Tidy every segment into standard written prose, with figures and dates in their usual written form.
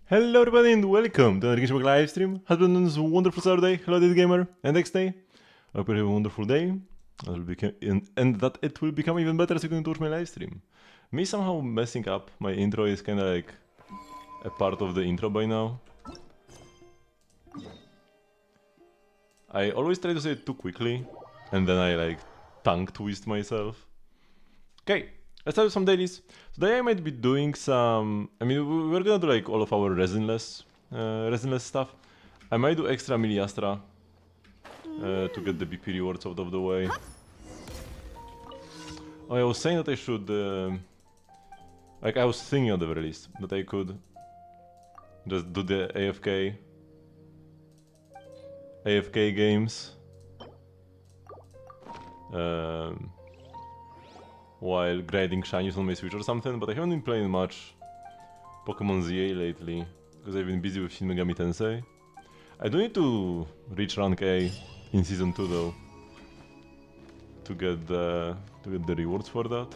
Hello everybody and welcome to another Genshin live stream. Has been this wonderful Saturday. Hello this gamer and next day. I hope you have a wonderful day. And that it will become even better as you can watch my live stream. Me somehow messing up my intro is kinda like a part of the intro by now. I always try to say it too quickly and then I like tongue twist myself. Okay. Let's start with some dailies. Today I might be doing some... we're gonna do like all of our resinless stuff. I might do extra Miliastra to get the BP rewards out of the way. Oh, I was saying that I should... I was thinking at the very least that I could just do the AFK games. While grinding shinies on my Switch or something, but I haven't been playing much Pokemon ZA lately, because I've been busy with Shin Megami Tensei. I do need to reach rank A in Season 2 though, to get the rewards for that.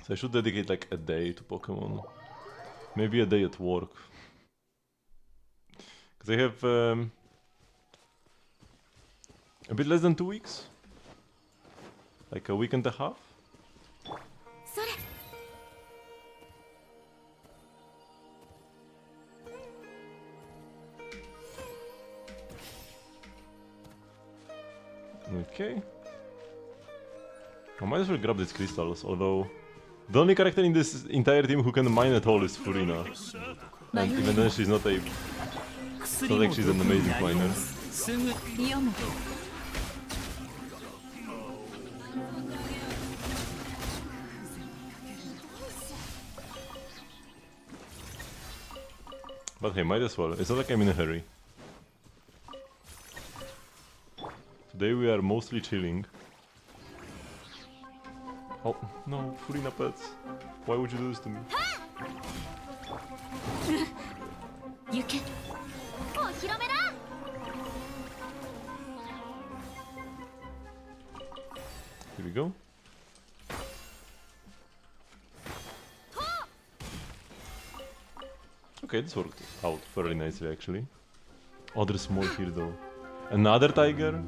So I should dedicate like a day to Pokemon. Maybe a day at work. Because I have a bit less than 2 weeks. Like a week and a half? Okay. I might as well grab these crystals, although the only character in this entire team who can mine at all is Furina. And even then she's not a... It's not like she's an amazing miner. But hey, might as well. It's not like I'm in a hurry. Today we are mostly chilling. Oh, no, Furina pets. Why would you do this to me? Here we go. Okay, this worked out fairly nicely actually. Oh, there's more here though. Another tiger?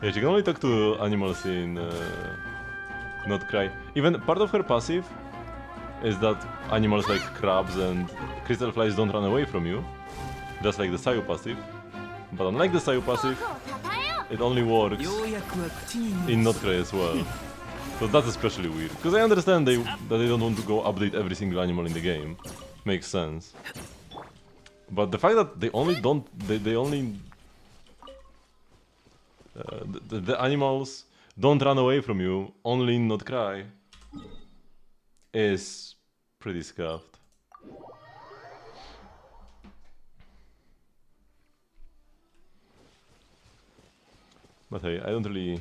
Yeah, she can only talk to animals in Not Cry. Even part of her passive is that animals like crabs and crystal flies don't run away from you, just like the Sayu passive. But unlike the Sayu passive, it only works in Not Cry as well. So that's especially weird. Because I understand that they don't want to go update every single animal in the game. Makes sense. But the fact that they only don't... The animals don't run away from you, only in Not Cry, is pretty scuffed. But hey, I don't really...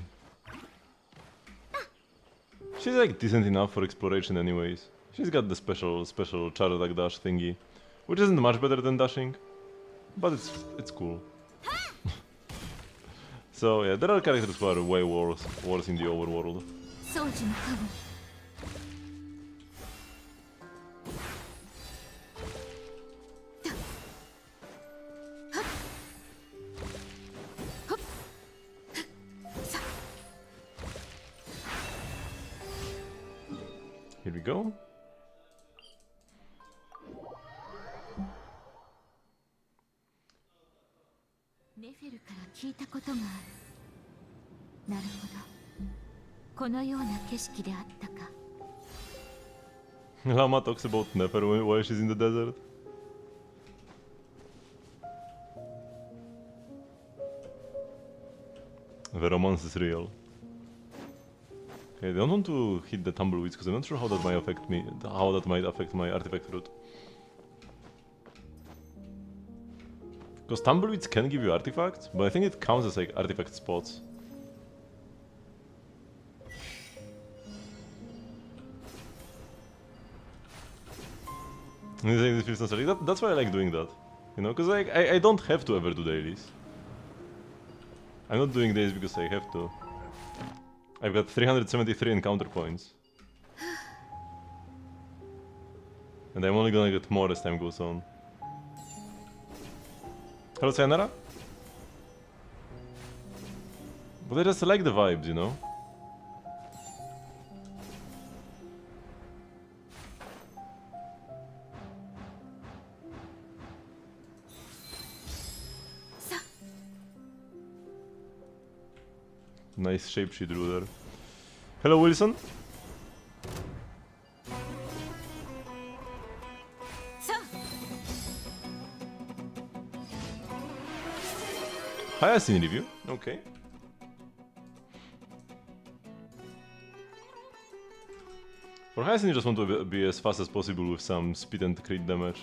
She's like decent enough for exploration anyways. She's got the special char attack dash thingy, which isn't much better than dashing, but it's cool. So yeah, there are characters who are way worse in the overworld. Here we go. Lama talks about Nefer while she's in the desert. The romance is real. Okay, I don't want to hit the tumbleweeds because I'm not sure how that might affect me. How that might affect my artifact route. Because tumbleweeds can give you artifacts, but I think it counts as like artifact spots. This feels nostalgic. That's why I like doing that. You know, because like I don't have to ever do dailies. I'm not doing dailies because I have to. I've got 373 encounter points. And I'm only gonna get more as time goes on. Hello, Sayonara? But I just like the vibes, you know? Nice shape she drew there. Hello, Wilson? Hyacinth review, okay. For Hyacinth you just want to be as fast as possible with some speed and crit damage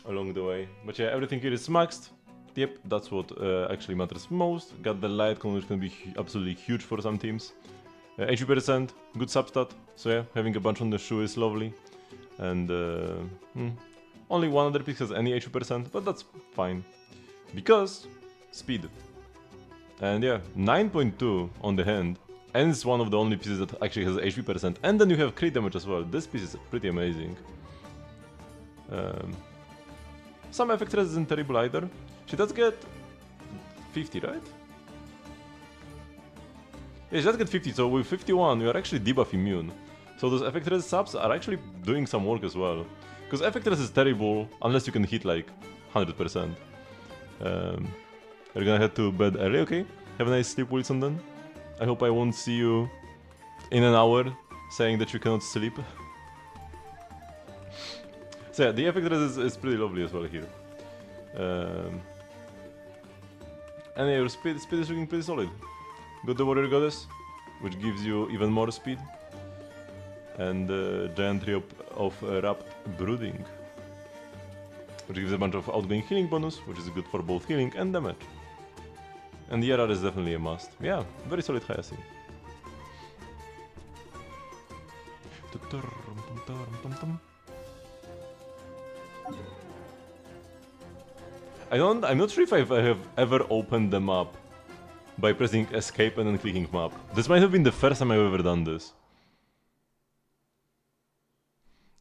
along the way. But yeah, everything here is maxed. Yep, that's what actually matters most. Got the light cone, which can be absolutely huge for some teams. 80%, good substat, so yeah, having a bunch on the shoe is lovely. And only one other pick has any 80%, but that's fine. Because speed. And yeah, 9.2 on the hand, and it's one of the only pieces that actually has 80%, and then you have crit damage as well. This piece is pretty amazing. Some effect res isn't terrible either. She does get 50, right? Yeah, she does get 50, so with 51 you are actually debuff immune. So those effect res subs are actually doing some work as well. Because effect res is terrible unless you can hit like 100%. You're gonna head to bed early, okay? Have a nice sleep, Wilson, then. I hope I won't see you in an hour saying that you cannot sleep. So yeah, the effect res is pretty lovely as well here. And yeah, your speed is looking pretty solid. Got the Warrior Goddess, which gives you even more speed. And Giant Tree of Wrapped Brooding, which gives a bunch of outgoing healing bonus, which is good for both healing and damage. And the RR is definitely a must. Yeah, very solid Hyacinth. I'm not sure if I have ever opened the map by pressing escape and then clicking map. This might have been the first time I've ever done this.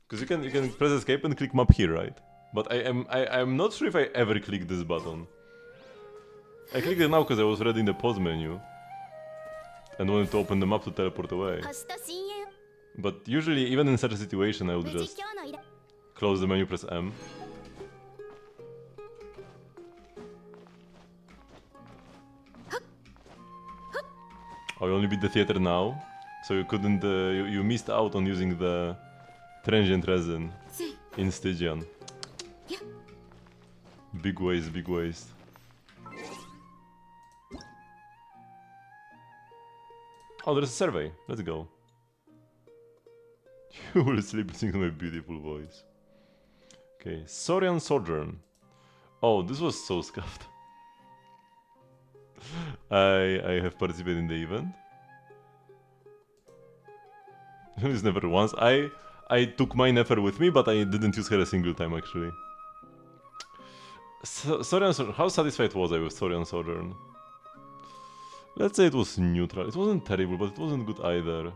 Because you can press escape and click map here, right? But I'm not sure if I ever clicked this button. I clicked it now because I was ready in the pause menu and wanted to open the map to teleport away. But usually, even in such a situation, I would just close the menu, press M. Oh, you only beat the theater now, so you couldn't. You missed out on using the transient resin in Stygian. Big waste, big waste. Oh, there's a survey. Let's go. You will sleep listening to my beautiful voice. Okay, Saurian Sojourn. Oh, this was so scuffed. I have participated in the event. It's never once. I took my Nefer with me, but I didn't use her a single time actually. Saurian Sojourn. How satisfied was I with Saurian Sojourn? Let's say it was neutral. It wasn't terrible, but it wasn't good either.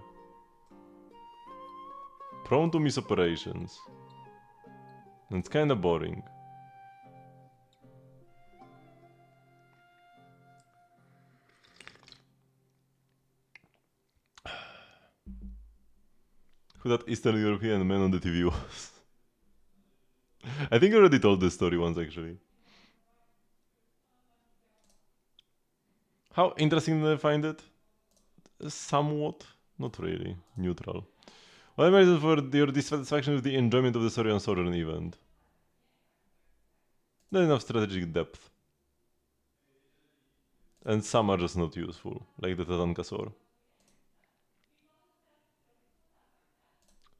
Prone to miss operations. And it's kinda boring. Who that Eastern European man on the TV was? I think I already told this story once actually. How interesting did I find it? Somewhat. Not really. Neutral. What am I reason for your dissatisfaction with the enjoyment of the Saurian Sojourn event? Not enough strategic depth. And some are just not useful, like the Tatankasaur.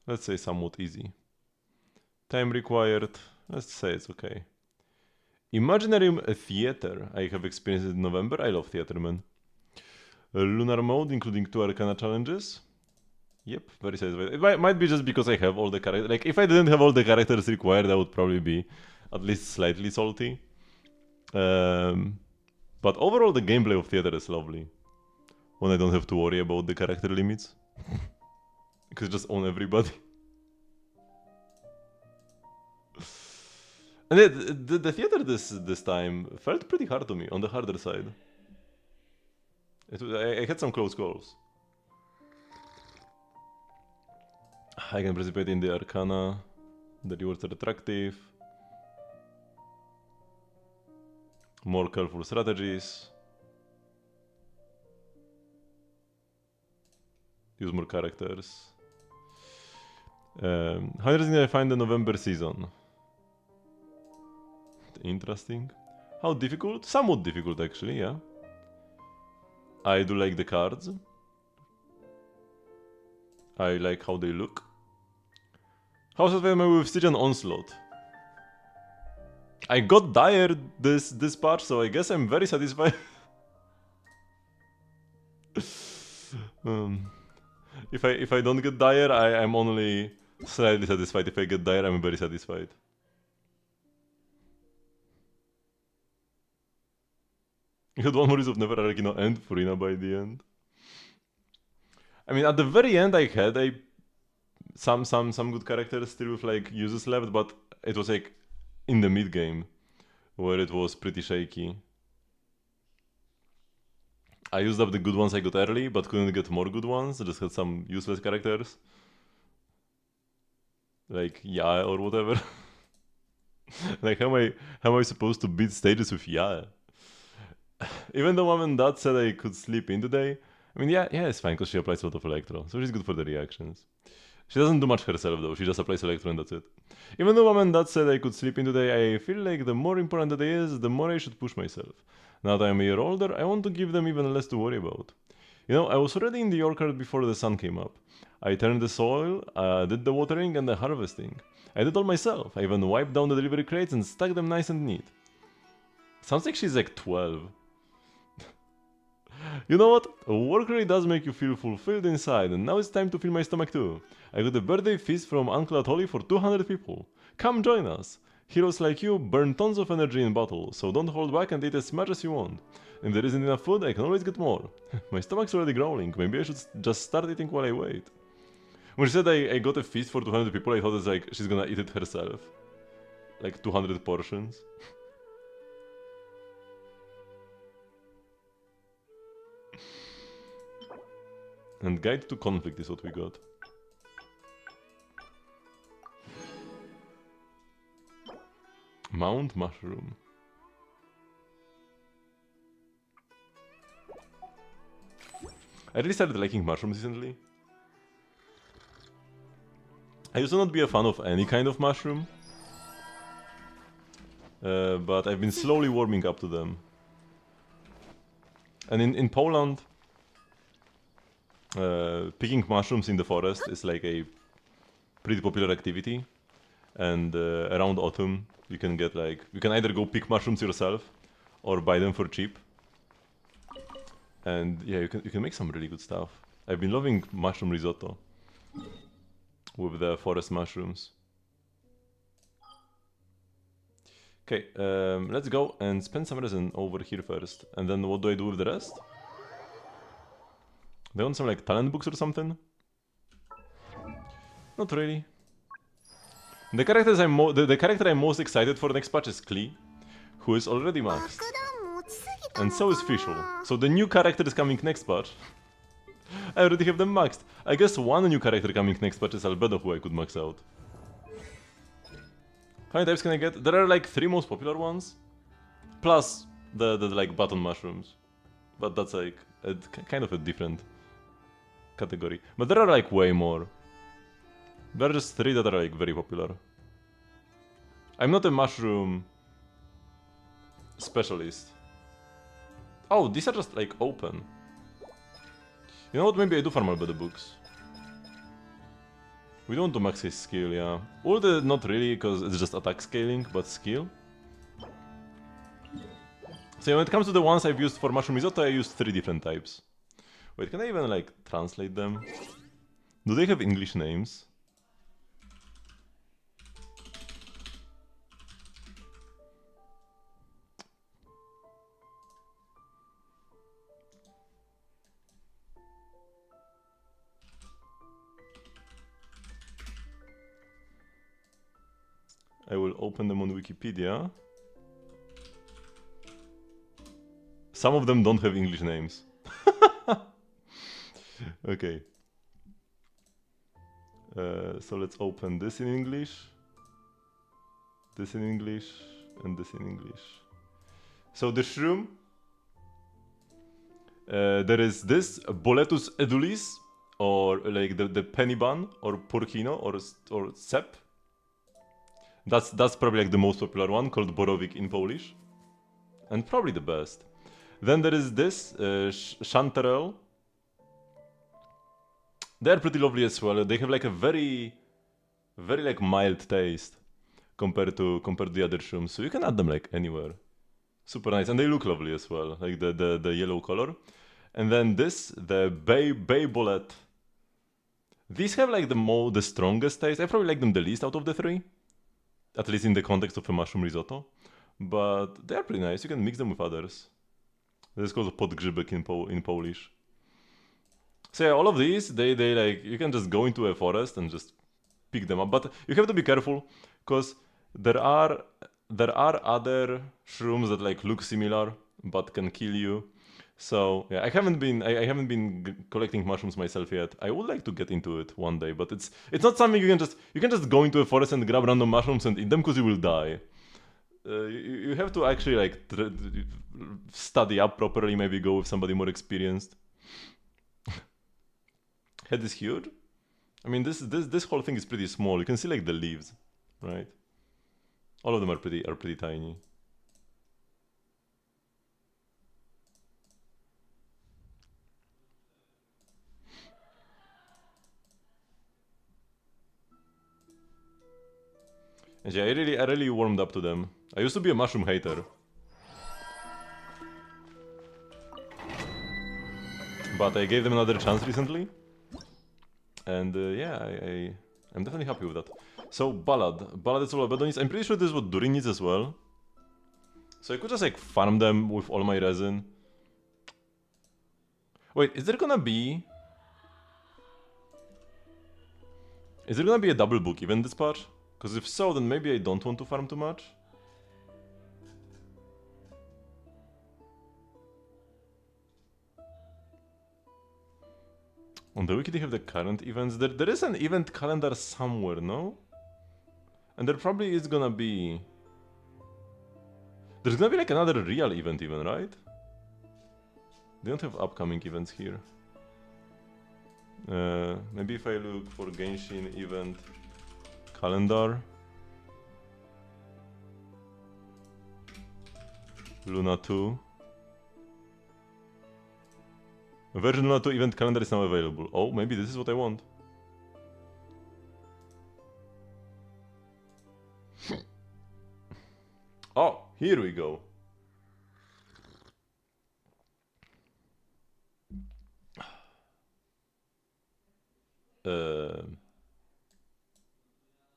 Let's say somewhat easy. Time required. Let's say it's okay. Imaginarium Theater. I have experienced it in November. I love Theater, man. Lunar mode, including 2 Arcana challenges. Yep, very satisfied. It might be just because I have all the characters. Like, if I didn't have all the characters required, I would probably be at least slightly salty. But overall, the gameplay of Theater is lovely. When I don't have to worry about the character limits. I could just own everybody. And the theater this time felt pretty hard to me, on the harder side. I had some close calls. I can participate in the Arcana. The rewards are attractive. More careful strategies. Use more characters. How interesting I find the November season. Interesting. How difficult? Somewhat difficult actually, yeah. I do like the cards. I like how they look. How satisfied am I with Stygian Onslaught? I got Dire this patch, so I guess I'm very satisfied. If I don't get Dire, I'm only slightly satisfied. If I get Dire, I'm very satisfied. You had one more use of Never Arakino and Furina by the end. I mean, at the very end, I had some good characters still with like uses left, but it was like in the mid game where it was pretty shaky. I used up the good ones I got early, but couldn't get more good ones. I just had some useless characters, like Yae or whatever. Like how am I supposed to beat stages with Yae? Even though Mom and Dad said I could sleep in today, I mean, yeah, it's fine because she applies a lot of Electro, so she's good for the reactions. She doesn't do much herself though, she just applies Electro and that's it. Even though Mom and Dad said I could sleep in today, I feel like the more important the day is, the more I should push myself. Now that I'm a year older, I want to give them even less to worry about. You know, I was already in the orchard before the sun came up. I turned the soil, did the watering and the harvesting. I did all myself. I even wiped down the delivery crates and stacked them nice and neat. Sounds like she's like 12. You know what? Work really does make you feel fulfilled inside, and now it's time to fill my stomach too. I got a birthday feast from Uncle Atoli for 200 people. Come join us! Heroes like you burn tons of energy in battle, so don't hold back and eat as much as you want. If there isn't enough food, I can always get more. My stomach's already growling, maybe I should just start eating while I wait. When she said I got a feast for 200 people, I thought it's like she's gonna eat it herself. Like 200 portions. And Guide to Conflict is what we got. Mount Mushroom. I really started liking mushrooms recently. I used to not be a fan of any kind of mushroom. But I've been slowly warming up to them. And in Poland, picking mushrooms in the forest is like a pretty popular activity. And around autumn, you can get like, you can either go pick mushrooms yourself or buy them for cheap. And yeah, you can make some really good stuff. I've been loving mushroom risotto with the forest mushrooms. Okay, let's go and spend some resin over here first. And then what do I do with the rest? They want some like talent books or something? Not really. The character I'm most excited for next patch is Klee, who is already maxed. And so is Fischl. So the new character is coming next patch. I already have them maxed. I guess one new character coming next patch is Albedo, who I could max out. How many types can I get? There are like 3 most popular ones. Plus the like button mushrooms. But that's like kind of a different category. But there are like way more. There are just 3 that are like very popular. I'm not a mushroom specialist. Oh, these are just like open. You know what, maybe I do farm Albedo books. We don't want to max his skill, yeah. Ult not really, because it's just attack scaling, but skill. So when it comes to the ones I've used for Mushroom Risotto, I used 3 different types. Wait, can I even like translate them? Do they have English names? I will open them on Wikipedia. Some of them don't have English names. Okay. So let's open this in English, this in English, and this in English. So the shroom, there is this Boletus edulis, or like the penny bun, or porcino, or sep. That's probably like the most popular one, called borowik in Polish, and probably the best. Then there is this chanterelle. They're pretty lovely as well. They have like a very like mild taste compared to the other shrooms. So you can add them like anywhere. Super nice, and they look lovely as well, like the yellow color. And then this, the bay bolet. These have like the strongest taste. I probably like them the least out of the three, at least in the context of a mushroom risotto. But they're pretty nice. You can mix them with others. This is called podgrzybek in Polish. So yeah, all of these, they like, you can just go into a forest and just pick them up. But you have to be careful, because there are other shrooms that like look similar but can kill you. So yeah, I haven't been collecting mushrooms myself yet. I would like to get into it one day, but it's not something you can just go into a forest and grab random mushrooms and eat them, because you will die. You have to actually like study up properly. Maybe go with somebody more experienced. Head is huge. I mean, this whole thing is pretty small. You can see like the leaves, right? All of them are pretty tiny. And yeah, I really warmed up to them. I used to be a mushroom hater, but I gave them another chance recently. And yeah, I'm definitely happy with that. So Ballad is all about needs. I'm pretty sure this is what Durin needs as well. So I could just like farm them with all my resin. Wait, is there gonna be a double book event this patch? Because if so, then maybe I don't want to farm too much. On the wiki they have the current events. There is an event calendar somewhere, no? And there probably is gonna be... There's gonna be like another real event even, right? They don't have upcoming events here. Maybe if I look for Genshin event calendar. Luna 2. Version Luna 2 event calendar is now available. Oh, maybe this is what I want. Oh, here we go.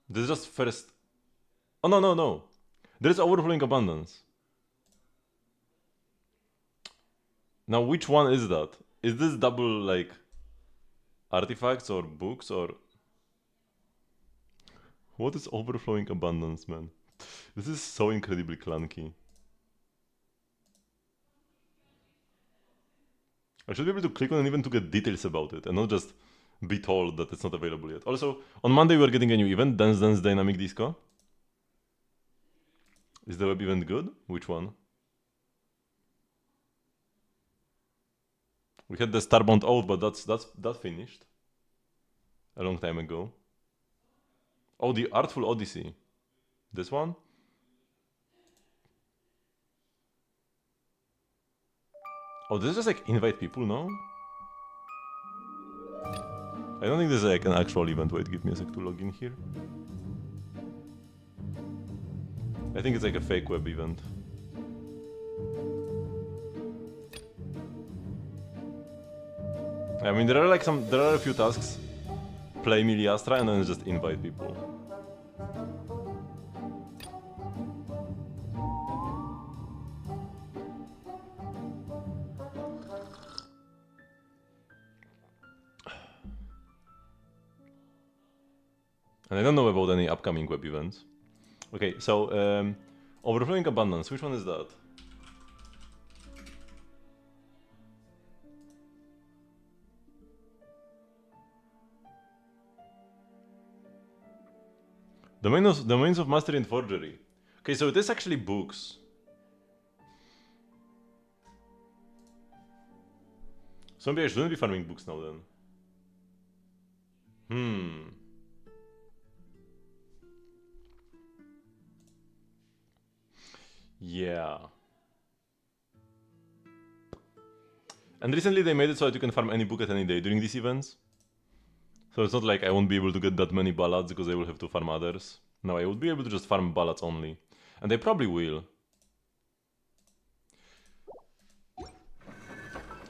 This is just first... Oh, no. There is overflowing abundance. Now, which one is that? Is this double, like, artifacts or books or... What is overflowing abundance, man? This is so incredibly clunky. I should be able to click on an event to get details about it and not just be told that it's not available yet. Also, on Monday we're getting a new event, Dance Dance Dynamic Disco. Is the web event good? Which one? We had the Starbound Oath, but that's finished a long time ago. Oh, the Artful Odyssey. This one? Oh, this is just like invite people, no? I don't think this is like an actual event. Wait, give me a sec to log in here. I think it's like a fake web event. I mean, there are a few tasks. Play Miliastra and then just invite people. And I don't know about any upcoming web events. Okay, so Overflowing Abundance, which one is that? Domains of Mastery and Forgery. Okay, so it is actually books. So maybe I shouldn't be farming books now then. Yeah. And recently they made it so that you can farm any book at any day during these events. So it's not like I won't be able to get that many ballads because I will have to farm others. No, I will be able to just farm ballads only. And I probably will.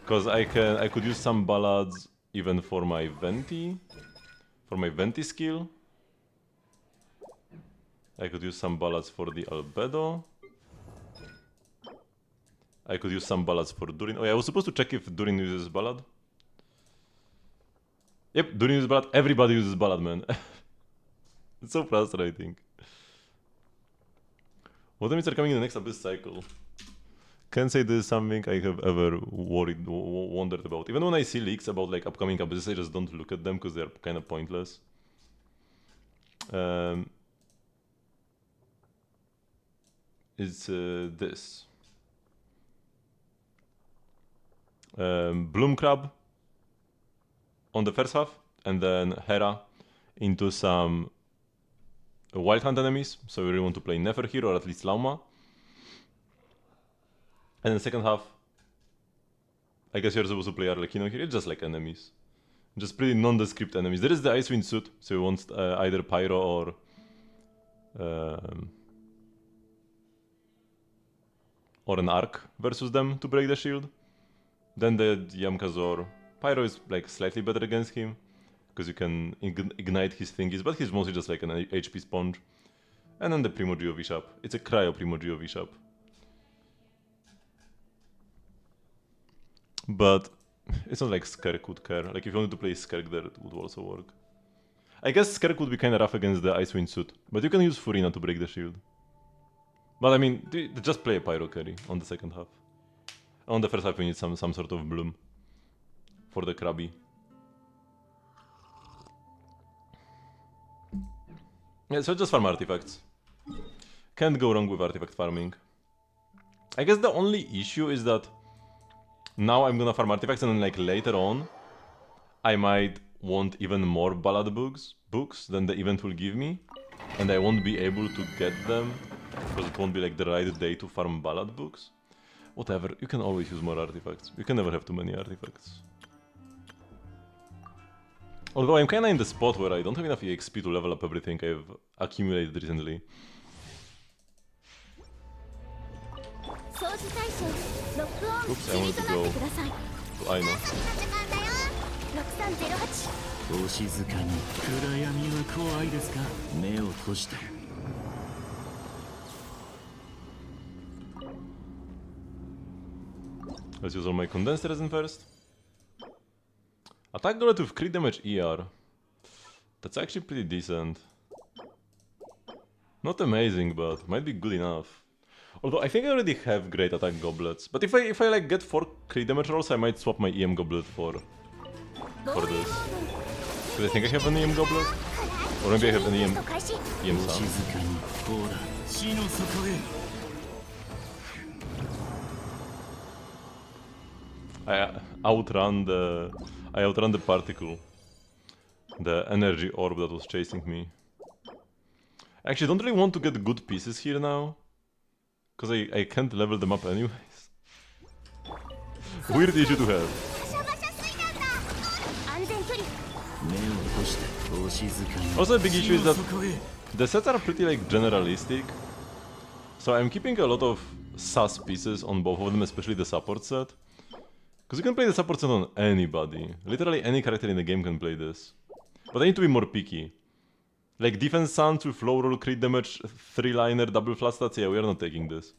Because I could use some ballads even for my Venti. For my Venti skill. I could use some ballads for the Albedo. I could use some ballads for Durin. Oh yeah, I was supposed to check if Durin uses ballad. Yep, Durin uses ballad. Everybody uses ballad, man. It's so frustrating. What enemies are coming in the next Abyss cycle? Can't say this is something I have ever wondered about. Even when I see leaks about like upcoming Abysses, I just don't look at them because they're kind of pointless. It's this. Bloom Crab on the first half, and then Hera into some Wild Hunt enemies, so we really want to play Nefer here, or at least Lauma. And in the second half, I guess you're supposed to play Arlecchino here, it's just like enemies. Just pretty nondescript enemies. There is the Icewind suit, so we want either Pyro or an Arc versus them to break the shield. Then the Yamkazor. Pyro is like slightly better against him, because you can ignite his thingies, but he's mostly just like an HP sponge. And then the Primogeo Bishop. It's a Cryo Primogeo Bishop. But it's not like Skirk would care. Like if you wanted to play Skirk there, it would also work. I guess Skirk would be kinda rough against the Icewind suit, but you can use Furina to break the shield. But I mean, just play a Pyro carry on the second half. On the first half we need some sort of bloom for the Krabby. Yeah, so just farm artifacts. Can't go wrong with artifact farming. I guess the only issue is that now I'm gonna farm artifacts and then like later on I might want even more ballad books than the event will give me. And I won't be able to get them because it won't be like the right day to farm ballad books. Whatever, you can always use more artifacts. You can never have too many artifacts. Although I'm kinda in the spot where I don't have enough EXP to level up everything I've accumulated recently. Oops, I wanted to go to Aino. Let's use all my condensed resin first. Attack goblet with crit damage ER. That's actually pretty decent. Not amazing, but might be good enough. Although I think I already have great attack goblets. But if I like get 4 crit damage rolls, I might swap my EM goblet for this. Because I think I have an EM goblet. Or maybe I have an EM Sun. I outrun the particle. The energy orb that was chasing me. I actually don't really want to get good pieces here now. Because I can't level them up anyways. Weird issue to have. Also a big issue is that the sets are pretty like generalistic. So I'm keeping a lot of sus pieces on both of them, especially the support set. Because you can play the support set on anybody. Literally any character in the game can play this. But I need to be more picky. Like defense Suns with low roll crit damage, 3-liner, double flat stats, yeah, we are not taking this.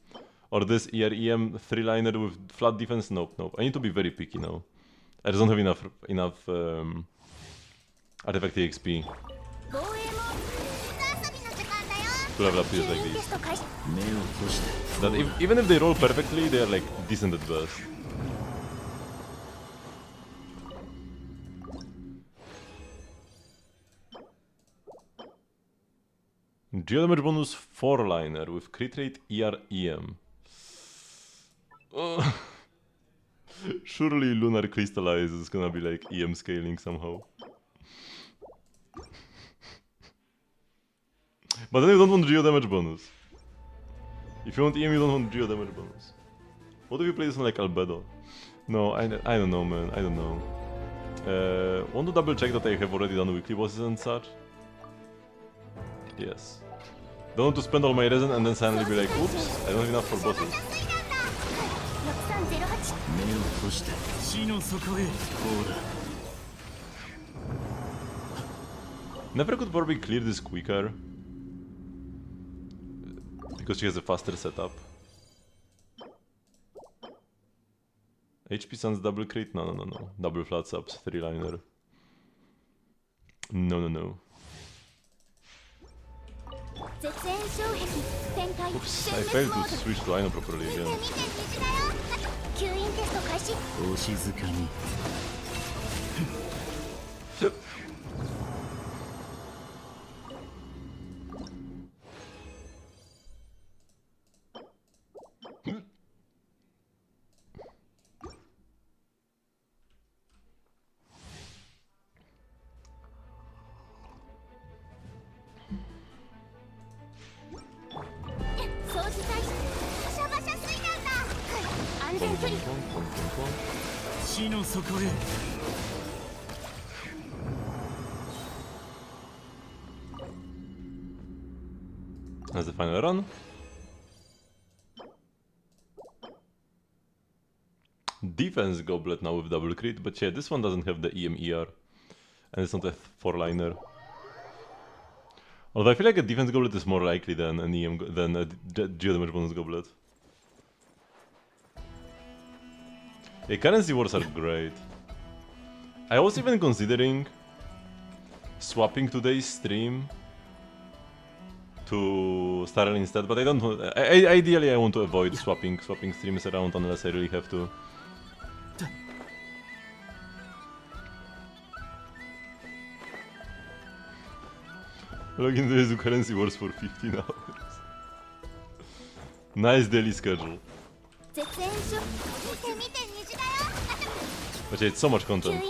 Or this EREM 3-liner with flat defense, nope. I need to be very picky now. I just don't have enough artifact EXP. to level up players like these. That even if they roll perfectly, they are like decent at best. Geo damage bonus 4-liner with crit rate ER EM. Surely Lunar Crystallize is gonna be like EM scaling somehow. But then you don't want Geo damage bonus. If you want EM, you don't want Geo damage bonus. What if you play this on like Albedo? No, I don't know, man. I don't know. Want to double check that I have already done weekly bosses and such? Yes. Don't want to spend all my resin and then suddenly be like, oops, I don't have enough for bosses. Never could probably clear this quicker. Because she has a faster setup. HP Sans double crit? No. Double flat subs, 3-liner. No. Oops, I failed to switch to Aino properly again. That's the final run. Defense goblet now with double crit, but yeah, this one doesn't have the EMER. And it's not a 4-liner. Although I feel like a defense goblet is more likely than an than a geo damage bonus goblet. Yeah, currency wars are great. I was even considering swapping today's stream to Starrel instead, but I don't want. Ideally, I want to avoid swapping streams around unless I really have to. Log into the currency wars for 15 hours. Nice daily schedule. But yeah, it's so much content.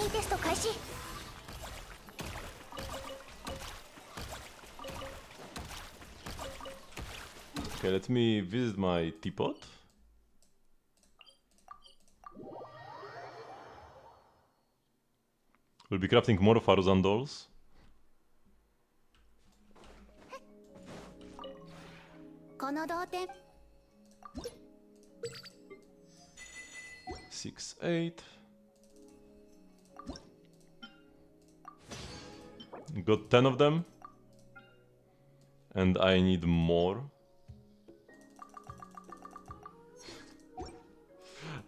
Okay, let me visit my teapot. We'll be crafting more Farzan dolls. Six, 8. Got 10 of them. And I need more.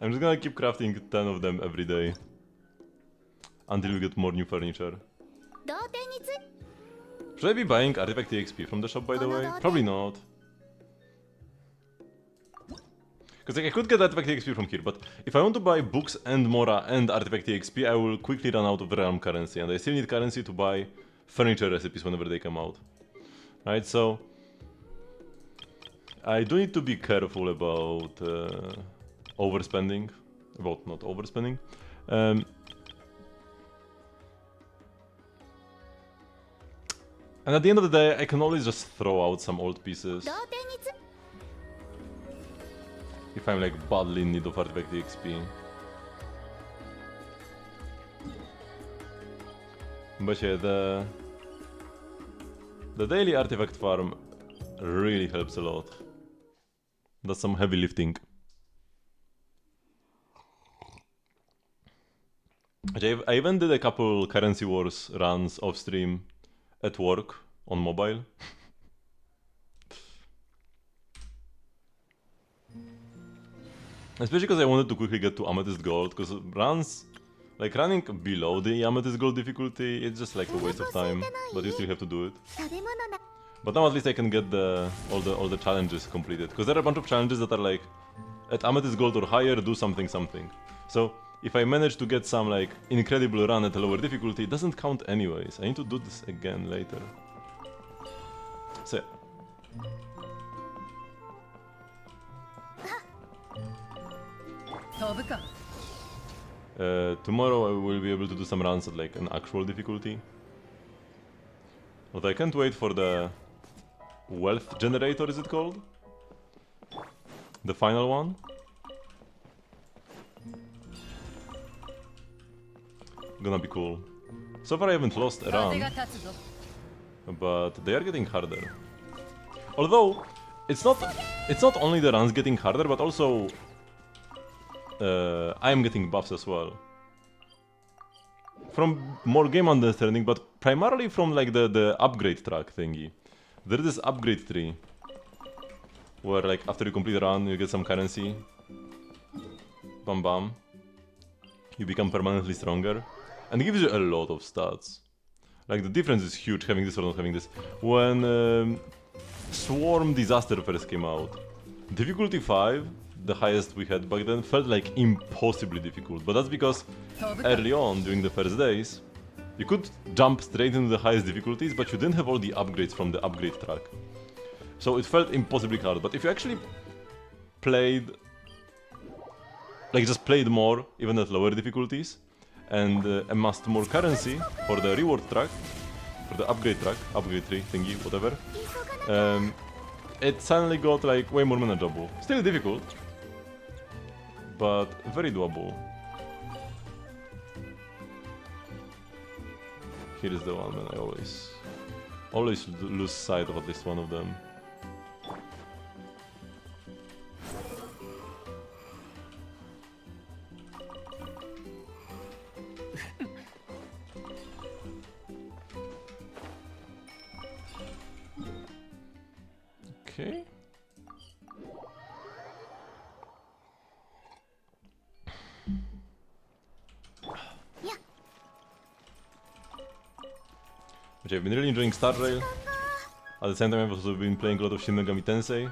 I'm just gonna keep crafting 10 of them every day. Until we get more new furniture. Should I be buying Artifact EXP from the shop, by the way? Probably not. Because like, I could get Artifact EXP from here, but if I want to buy books and Mora and Artifact EXP, I will quickly run out of realm currency, and I still need currency to buy furniture recipes whenever they come out. Right, so I do need to be careful about overspending. About not overspending. And at the end of the day, I can always just throw out some old pieces. If I'm like badly in need of Artifact XP. But yeah, the daily artifact farm really helps a lot. That's some heavy lifting. I even did a couple currency wars runs off stream at work on mobile. Especially because I wanted to quickly get to Amethyst Gold, because runs, like running below the Amethyst Gold difficulty, it's just like a waste of time, but you still have to do it. But now at least I can get all the challenges completed. Because there are a bunch of challenges that are like, at Amethyst Gold or higher, do something something. So if I manage to get some like incredible run at a lower difficulty, it doesn't count anyways. I need to do this again later. So tomorrow I will be able to do some runs at like an actual difficulty. But I can't wait for the wealth generator, is it called? The final one? Gonna be cool. So far I haven't lost a run, but they are getting harder. Although, it's not only the runs getting harder, but also I am getting buffs as well. From more game understanding, but primarily from like the upgrade track thingy. There is this upgrade tree, where like after you complete a run, you get some currency. Bam bam. You become permanently stronger. And it gives you a lot of stats. Like the difference is huge having this or not having this. When Swarm Disaster first came out, difficulty 5, the highest we had back then, felt like impossibly difficult. But that's because early on, during the first days, you could jump straight into the highest difficulties, but you didn't have all the upgrades from the upgrade track. So it felt impossibly hard. But if you actually played, like just played more, even at lower difficulties, and amassed more currency for the reward track, for the upgrade tree thingy, whatever, it suddenly got like way more manageable. Still difficult, but very doable. Here is the one, man. I always lose sight of at least one of them. Okay. Which I've been really enjoying Star Rail. At the same time, I've also been playing a lot of Shin Megami Tensei.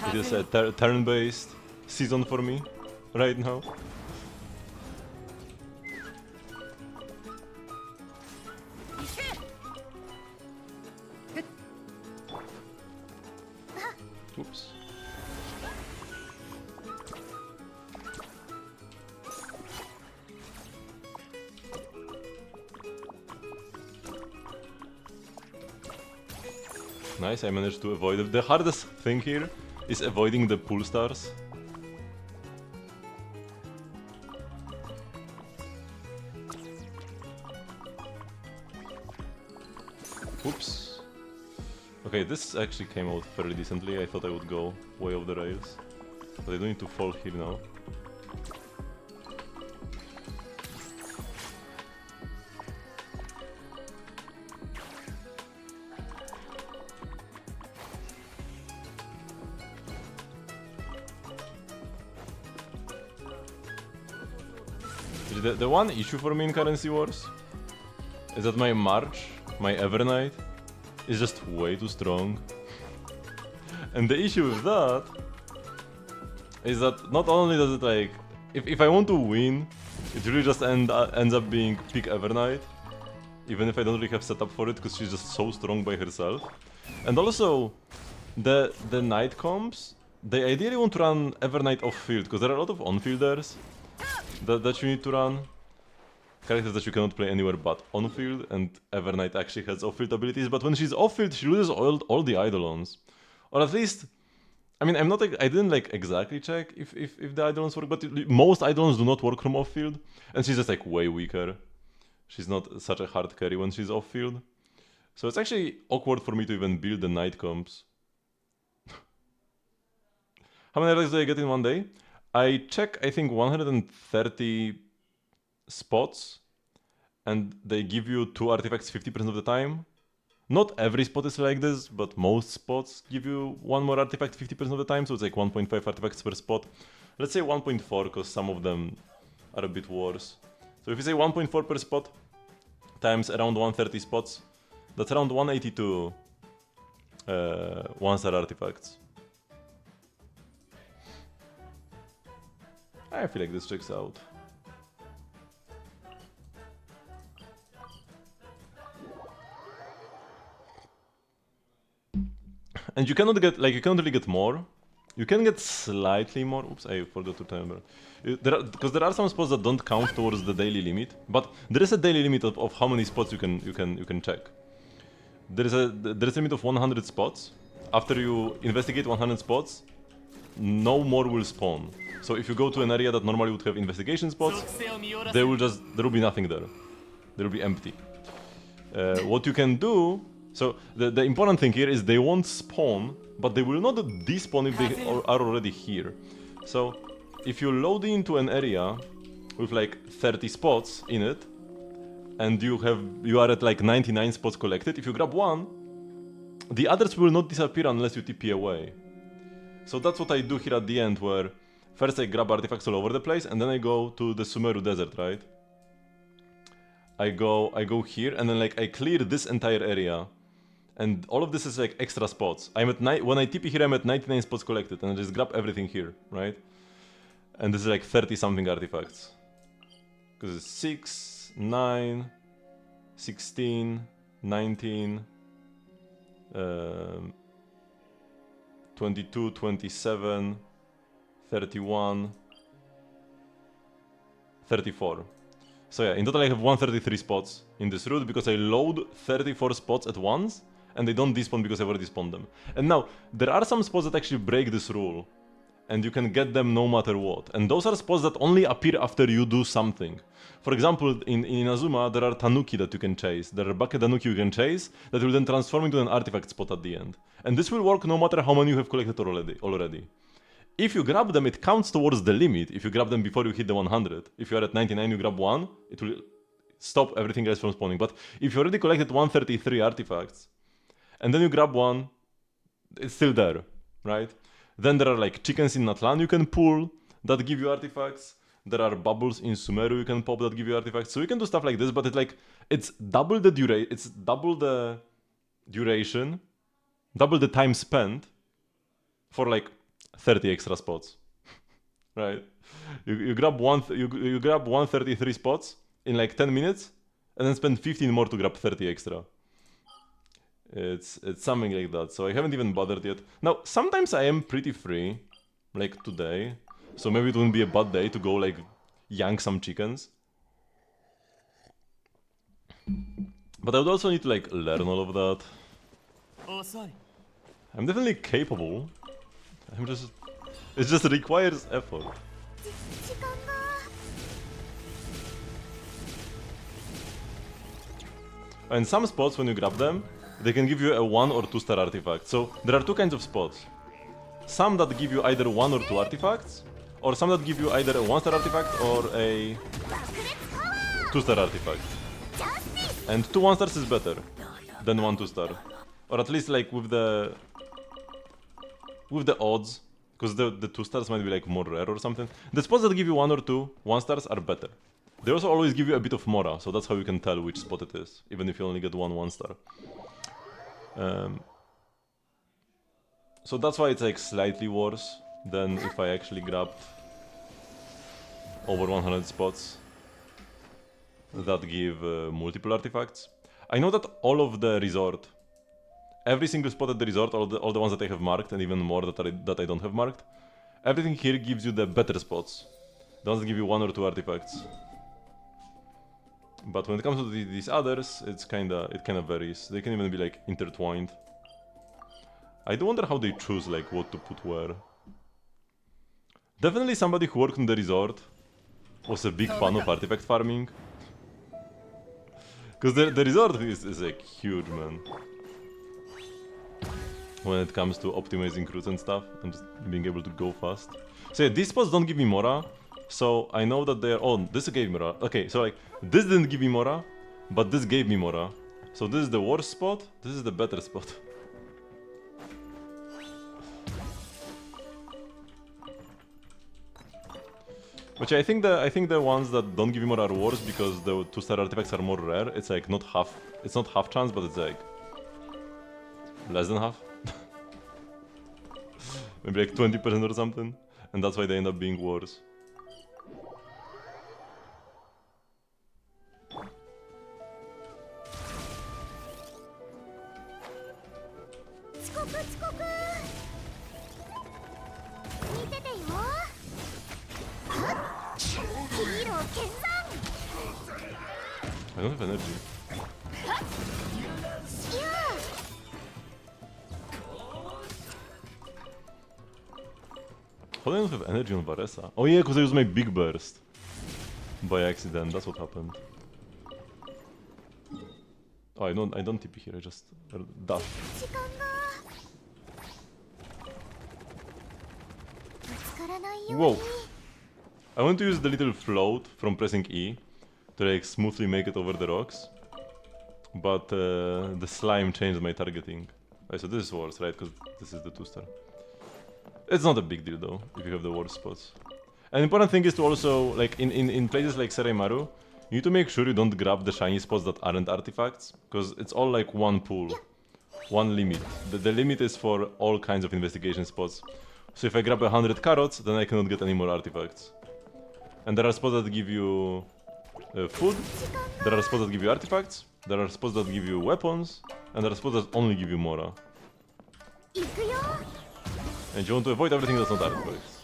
It is a turn-based season for me right now. Oops. Nice, I managed to avoid it. The hardest thing here is avoiding the pull stars. Oops. Okay, this actually came out fairly decently. I thought I would go way off the rails. But I don't need to fall here now. The one issue for me in Currency Wars is that my March, my Evernight, is just way too strong. And the issue with that is that not only does it like, if I want to win, it really just ends up being pick Evernight, even if I don't really have setup for it, because she's just so strong by herself. And also, the night comps, they ideally want to run Evernight off-field, because there are a lot of on-fielders that you need to run. Characters that you cannot play anywhere but on-field, and Evernight actually has off-field abilities, but when she's off-field, she loses all the Eidolons. Or at least, I mean, I didn't like exactly check if the Eidolons work, but most Eidolons do not work from off-field, and she's just like way weaker. She's not such a hard carry when she's off-field. So it's actually awkward for me to even build the night comps. How many relics do I get in one day? I check, I think, 130 spots, and they give you 2 artifacts 50% of the time. Not every spot is like this, but most spots give you 1 more artifact 50% of the time, so it's like 1.5 artifacts per spot. Let's say 1.4, because some of them are a bit worse. So if you say 1.4 per spot, times around 130 spots, that's around 182 1-star artifacts. I feel like this checks out. And you cannot get, like, you can't really get more. You can get slightly more. Oops, I forgot to remember. Because there are some spots that don't count towards the daily limit, but there is a daily limit of how many spots you can check. There is a limit of 100 spots. After you investigate 100 spots, no more will spawn. So if you go to an area that normally would have investigation spots, there will be nothing there. There will be empty. What you can do. So the important thing here is they won't spawn, but they will not despawn if they are already here. So if you load into an area with like 30 spots in it, and you are at like 99 spots collected, if you grab one, the others will not disappear unless you TP away. So that's what I do here at the end, where first I grab artifacts all over the place, and then I go to the Sumeru Desert, right? I go here, and then like I clear this entire area. And all of this is like extra spots. When I TP here, I'm at 99 spots collected, and I just grab everything here, right? And this is like 30 something artifacts. Because it's 6, 9, 16, 19, 22, 27, 31, 34. So yeah, in total I have 133 spots in this route because I load 34 spots at once, and they don't despawn because I've already spawned them. And now, there are some spots that actually break this rule, and you can get them no matter what. And those are spots that only appear after you do something. For example, in Inazuma, there are Tanuki that you can chase. There are Bake Tanuki you can chase that will then transform into an artifact spot at the end. And this will work no matter how many you have collected already. If you grab them, it counts towards the limit. If you grab them before you hit the 100. If you are at 99, you grab one, it will stop everything else from spawning. But if you already collected 133 artifacts, and then you grab one, it's still there, right? Then there are like chickens in Natlan you can pull that give you artifacts. There are bubbles in Sumeru you can pop that give you artifacts. So you can do stuff like this, but it's double the duration, double the time spent for like 30 extra spots, right? You grab 133 spots in like 10 minutes, and then spend 15 more to grab 30 extra. It's something like that, so I haven't even bothered yet. Now, sometimes I am pretty free, like today, so maybe it wouldn't be a bad day to go like yank some chickens. But I would also need to like learn all of that. I'm definitely capable. It just requires effort. In some spots, when you grab them, they can give you a 1 or 2 star artifact. So there are two kinds of spots. Some that give you either 1 or 2 artifacts, or some that give you either a 1 star artifact or a 2 star artifact. And 2 1 stars is better than 1 2 star. Or at least like with the odds, because the 2 stars might be like more rare or something. The spots that give you 1 or 2 1 stars are better. They also always give you a bit of mora, so that's how you can tell which spot it is, even if you only get 1 star. So that's why it's like slightly worse than if I actually grabbed over 100 spots that give multiple artifacts. I know that all of the resort, every single spot at the resort, all the ones that I have marked, and even more that I don't have marked, everything here gives you the better spots. The ones that give you 1 or 2 artifacts. But when it comes to these others, it kind of varies. They can even be like intertwined. I do wonder how they choose like what to put where. Definitely somebody who worked in the resort was a big fan of artifact farming. Because the resort is like huge, man. When it comes to optimizing routes and stuff, and just being able to go fast. So yeah, these spots don't give me mora. So I know that they're... Oh, this gave me mora. Okay, so like, this didn't give me mora, but this gave me mora. So this is the worst spot, this is the better spot. Which I think the ones that don't give you mora are worse because the 2 star artifacts are more rare. It's like not half chance, but it's like less than half. Maybe like 20% or something. And that's why they end up being worse. I don't have energy. How do I not have energy on Varesa? Oh yeah, because I used my big burst. By accident, that's what happened. Oh, I don't TP here, I just dash. Whoa! I want to use the little float from pressing E to like smoothly make it over the rocks. But the slime changed my targeting. Oh, so this is worse, right? Because this is the 2-star. It's not a big deal though, if you have the worst spots. An important thing is to also, like in places like Seraimaru, you need to make sure you don't grab the shiny spots that aren't artifacts, because it's all like one pool, one limit. The limit is for all kinds of investigation spots. So if I grab 100 carrots, then I cannot get any more artifacts. And there are spots that give you food, there are spots that give you artifacts, there are spots that give you weapons, and there are spots that only give you Mora. And you want to avoid everything that's not artifacts.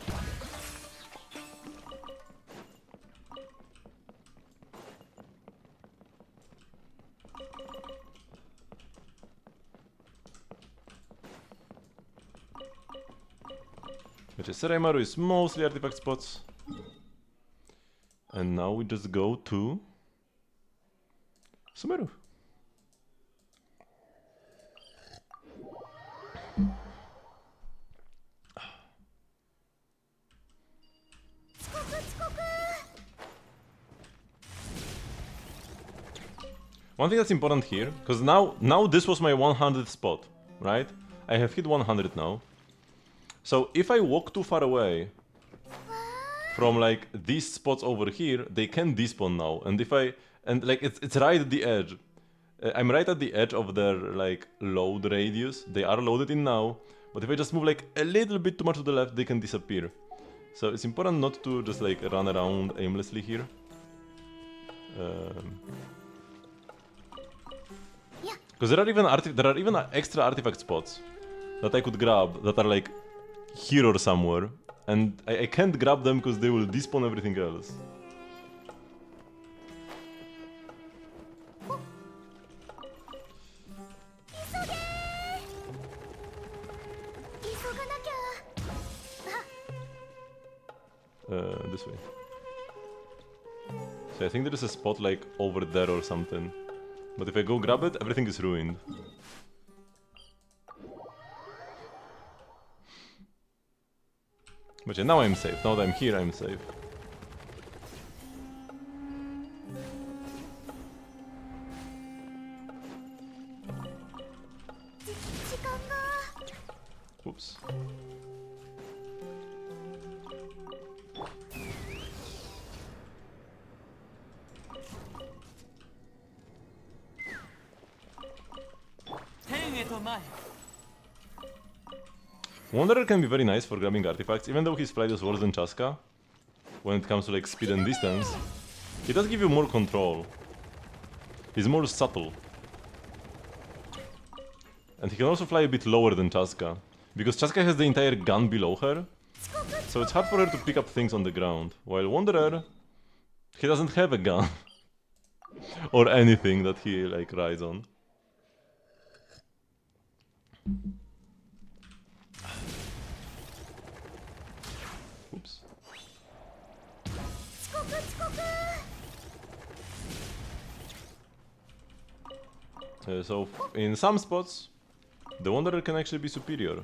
Which is Seraimaru is mostly artifact spots. And now we just go to Sumeru. One thing that's important here, because now this was my 100th spot, right? I have hit 100 now. So if I walk too far away from like these spots over here, they can despawn now. And if like it's right at the edge. I'm right at the edge of their like load radius. They are loaded in now, but if I just move like a little bit too much to the left, they can disappear. So it's important not to just like run around aimlessly here. Because there are even extra artifact spots that I could grab that are like here or somewhere, and I can't grab them because they will despawn everything else. This way. So I think there is a spot like over there or something. But if I go grab it, everything is ruined. But yeah, now I'm safe. Now that I'm here, I'm safe. Oops. Wanderer can be very nice for grabbing artifacts, even though his flight is worse than Chaska. When it comes to like speed and distance, he does give you more control. He's more subtle. And he can also fly a bit lower than Chaska, because Chaska has the entire gun below her, so it's hard for her to pick up things on the ground. While Wanderer, he doesn't have a gun. Or anything that he like rides on. Oops. So in some spots, the Wanderer can actually be superior.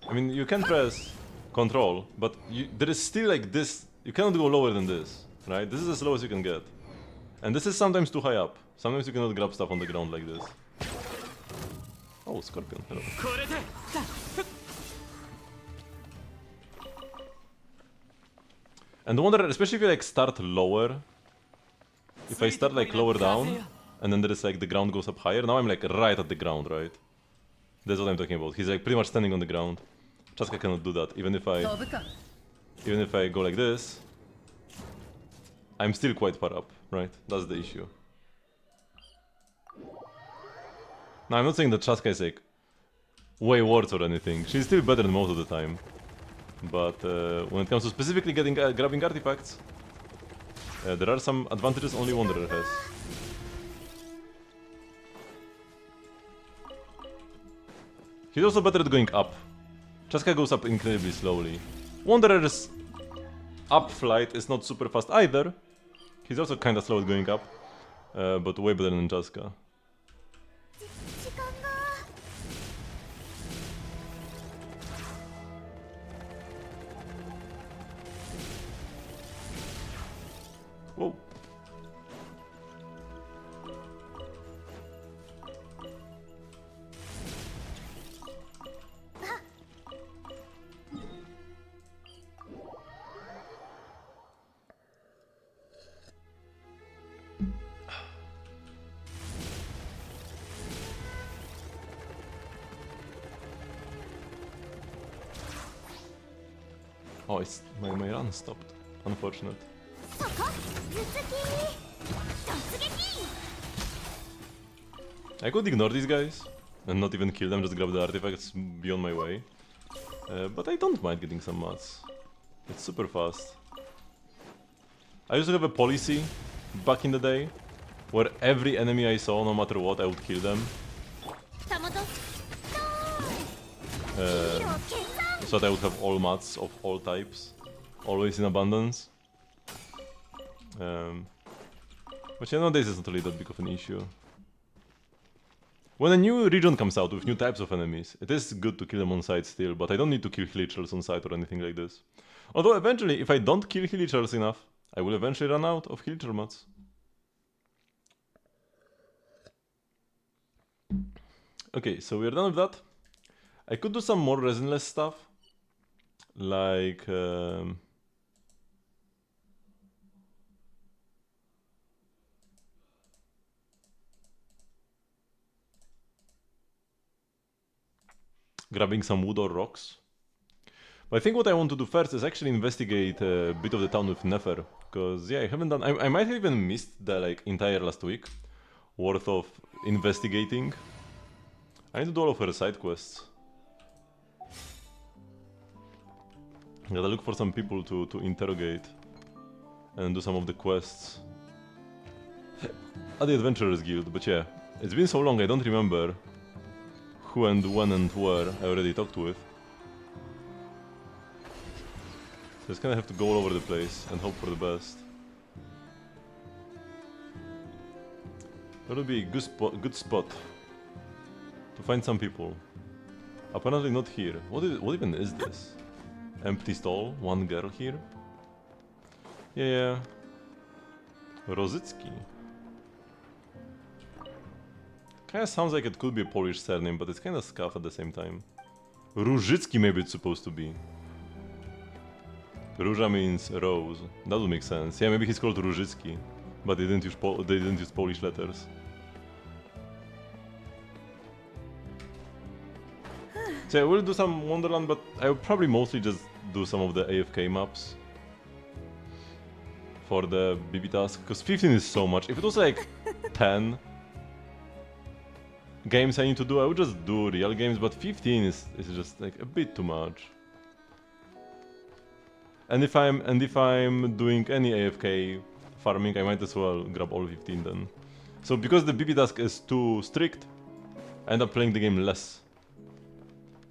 I mean, you can press control, but there is still like this. You cannot go lower than this, right? This is as low as you can get. And this is sometimes too high up. Sometimes you cannot grab stuff on the ground like this. Oh, Scorpion, hello. And the Wanderer, especially if you like start lower. If I start like lower down, and then there is like the ground goes up higher, now I'm like right at the ground, right? That's what I'm talking about. He's like pretty much standing on the ground. Chaska cannot do that. Even if I go like this, I'm still quite far up, right? That's the issue. Now I'm not saying that Chaska is like way worse or anything. She's still better than most of the time. But when it comes to specifically grabbing artifacts, there are some advantages only Wanderer has. He's also better at going up. Chaska goes up incredibly slowly. Wanderer's up flight is not super fast either. He's also kinda slow at going up, but way better than Chaska. Whoa. Oh, it's my run stopped. Unfortunate. I could ignore these guys and not even kill them, just grab the artifacts beyond my way. But I don't mind getting some mats. It's super fast. I used to have a policy back in the day where every enemy I saw, no matter what, I would kill them. So that I would have all mats of all types, always in abundance. But yeah, nowadays it's not really that big of an issue. When a new region comes out with new types of enemies, it is good to kill them on sight still, but I don't need to kill Hilichurls on sight or anything like this. Although eventually, if I don't kill Hilichurls enough, I will eventually run out of Hilichurl mats. Okay, so we're done with that. I could do some more resinless stuff, like grabbing some wood or rocks. But I think what I want to do first is actually investigate a bit of the town with Nefer, because yeah, I haven't done. I might have even missed the like entire last week worth of investigating. I need to do all of her side quests. Gotta look for some people to interrogate and do some of the quests at the Adventurers Guild. But yeah, it's been so long I don't remember who and when and where I already talked with. So just kinda have to go all over the place and hope for the best. That would be a good spot to find some people. Apparently not here. What even is this? Empty stall, one girl here. Yeah. Rosicki. Kinda sounds like it could be a Polish surname, but it's kinda scuff at the same time. Różycki maybe it's supposed to be. Róża means rose. That would make sense. Yeah, maybe he's called Różycki, but they didn't use Polish letters. So I will do some Wonderland, but I will probably mostly just do some of the AFK maps for the BB task, because 15 is so much. If it was like 10 games I need to do, I would just do real games, but 15 is just like a bit too much. And if I'm doing any AFK farming, I might as well grab all 15 then. So because the BB task is too strict, I end up playing the game less.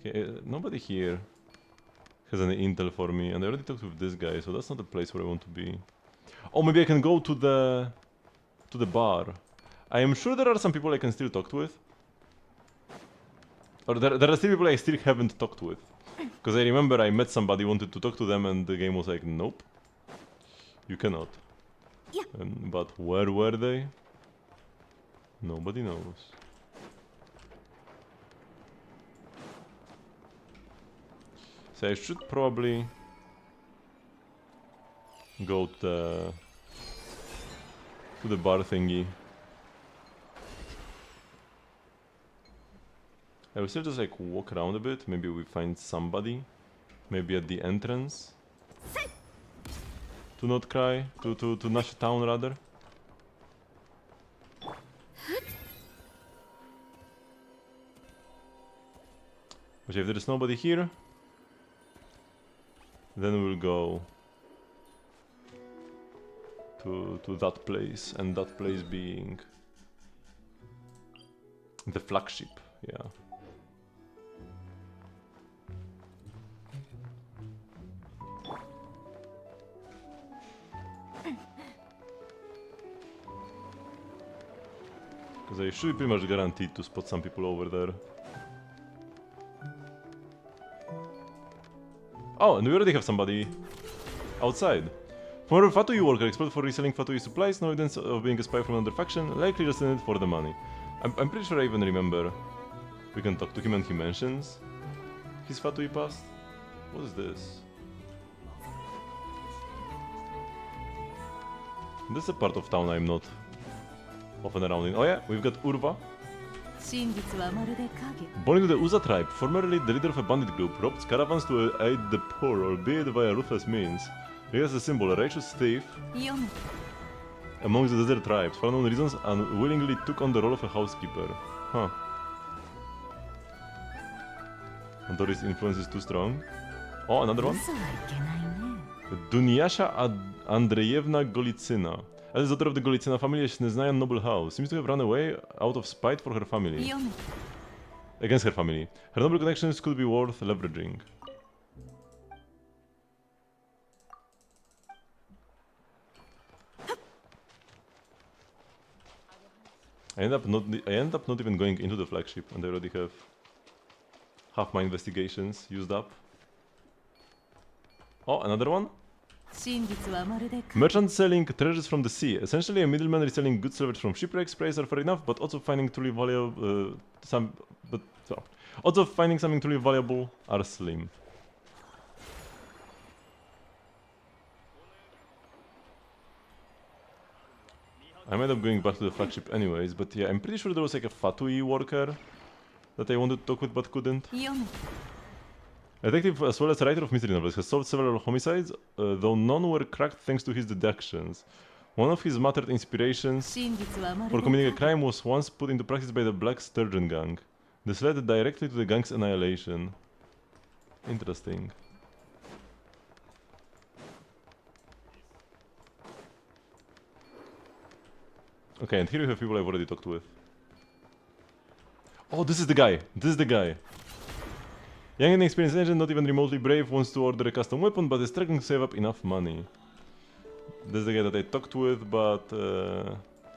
Okay, nobody here has any intel for me, and I already talked with this guy, so that's not the place where I want to be. Oh, maybe I can go to the bar. I am sure there are some people I can still talk with. Or there are still people I still haven't talked with. Because I remember I met somebody, wanted to talk to them, and the game was like, nope. You cannot. Yeah. But where were they? Nobody knows. So I should probably go to the bar thingy. I will still just like walk around a bit. Maybe we find somebody. Maybe at the entrance. To not cry. To Nash town rather. But if there is nobody here, then we'll go to that place, and that place being the flagship, yeah. Because I should be pretty much guaranteed to spot some people over there. Oh, and we already have somebody outside. Former Fatui worker, expert for reselling Fatui supplies, no evidence of being a spy from another faction, likely just in it for the money. I'm pretty sure I even remember we can talk to him and he mentions his Fatui past. What is this? This is a part of town I'm not often around in. Oh yeah, we've got Urva. Born into the Uza tribe, formerly the leader of a bandit group, robbed caravans to aid the poor, albeit via ruthless means. He has a symbol, a righteous thief amongst the desert tribes. For unknown reasons, unwillingly took on the role of a housekeeper. Huh. Antori's influence is too strong. Oh, another one? Dunyasha Andreyevna Golitsina. As daughter of the Golitsina family, a Sneznayan noble house. Seems to have run away out of spite for her family. Against her family. Her noble connections could be worth leveraging. I end up not even going into the flagship, and I already have half my investigations used up. Oh, another one? Merchant selling treasures from the sea. Essentially a middleman reselling goods salvaged from shipwrecks. Prices are fair enough, but also finding truly valuable something truly valuable are slim. I might end up going back to the flagship anyways, but yeah, I'm pretty sure there was like a Fatui worker that I wanted to talk with but couldn't. A detective as well as a writer of mystery novels, has solved several homicides, though none were cracked thanks to his deductions. One of his muttered inspirations for committing a crime was once put into practice by the Black Sturgeon gang. This led directly to the gang's annihilation. Interesting. Okay, and here we have people I've already talked with. Oh, this is the guy! This is the guy! Young and experienced agent, not even remotely brave, wants to order a custom weapon, but is struggling to save up enough money. This is the guy that I talked with, but...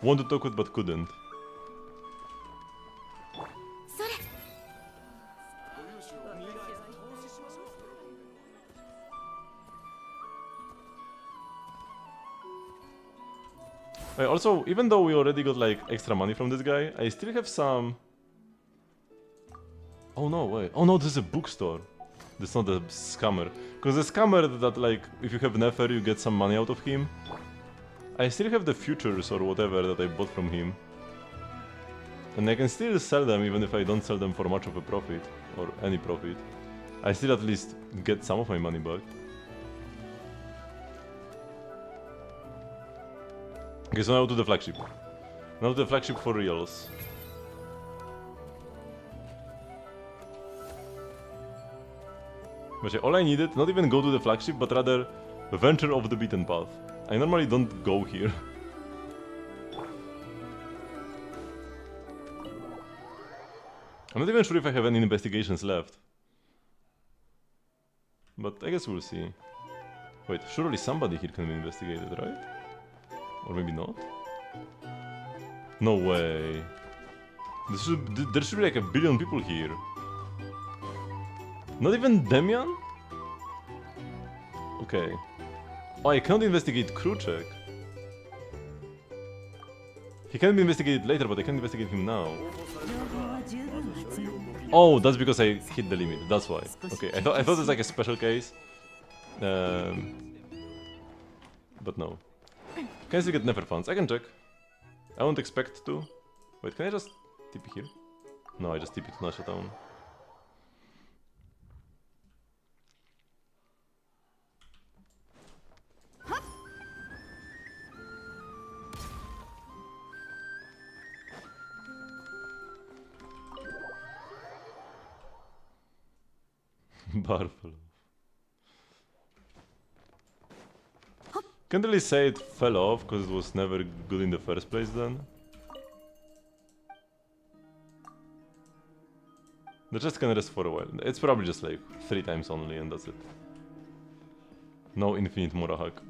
wanted to talk with, but couldn't. Also, even though we already got like extra money from this guy, I still have some... Oh no, wait. Oh no, this is a bookstore. This is not a scammer. Because the scammer that like, if you have Nefer, you get some money out of him. I still have the futures or whatever that I bought from him. And I can still sell them even if I don't sell them for much of a profit. Or any profit. I still at least get some of my money back. Okay, so now to the flagship. Now to the flagship for reals. But yeah, all I needed, not even go to the flagship, but rather venture off the beaten path. I normally don't go here. I'm not even sure if I have any investigations left. But I guess we'll see. Wait, surely somebody here can be investigated, right? Or maybe not? No way. There should be like a billion people here. Not even Demian? Okay. Oh, I can't investigate Kruczek. He can be investigated later, but I can't investigate him now. Oh, that's because I hit the limit, that's why. Okay, I thought it was like a special case. But no. Can I still get Nefer funds? I can check. I won't expect to. Wait, can I just TP here? No, I just TP to Nasha Town. Bar fell off. Can't really say it fell off because it was never good in the first place then. The chest can rest for a while. It's probably just like 3 times only and that's it. No infinite Mora hack.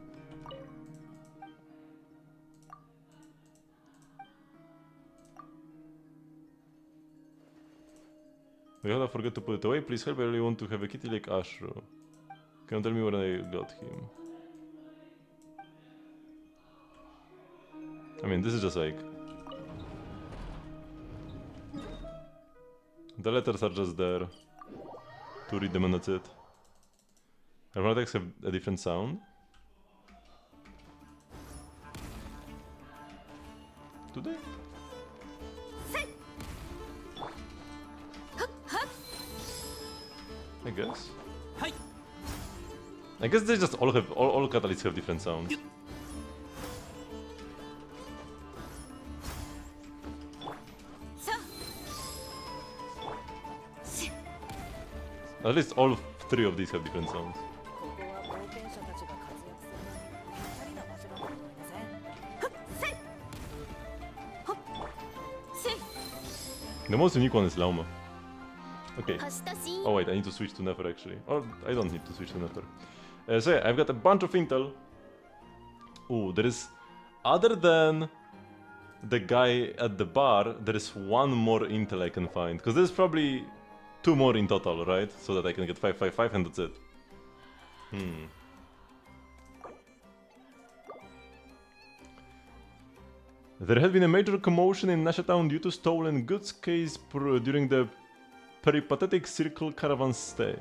I forgot to put it away. Please help, I really want to have a kitty like Ashro. Can you tell me where I got him? I mean, this is just like... The letters are just there to read them and that's it. Aromatics have a different sound. Do they? I guess. I guess they just all have all catalysts have different sounds. At least all 3 of these have different sounds. The most unique one is Lauma. Okay. Oh wait, I need to switch to Nefer actually. Or I don't need to switch to Nefer. So yeah, I've got a bunch of intel. Ooh, there is... Other than the guy at the bar, there is one more intel I can find. Because there's probably 2 more in total, right? So that I can get 555 and that's it. There had been a major commotion in Nasha Town due to stolen goods case during the peripatetic Circle caravan stay.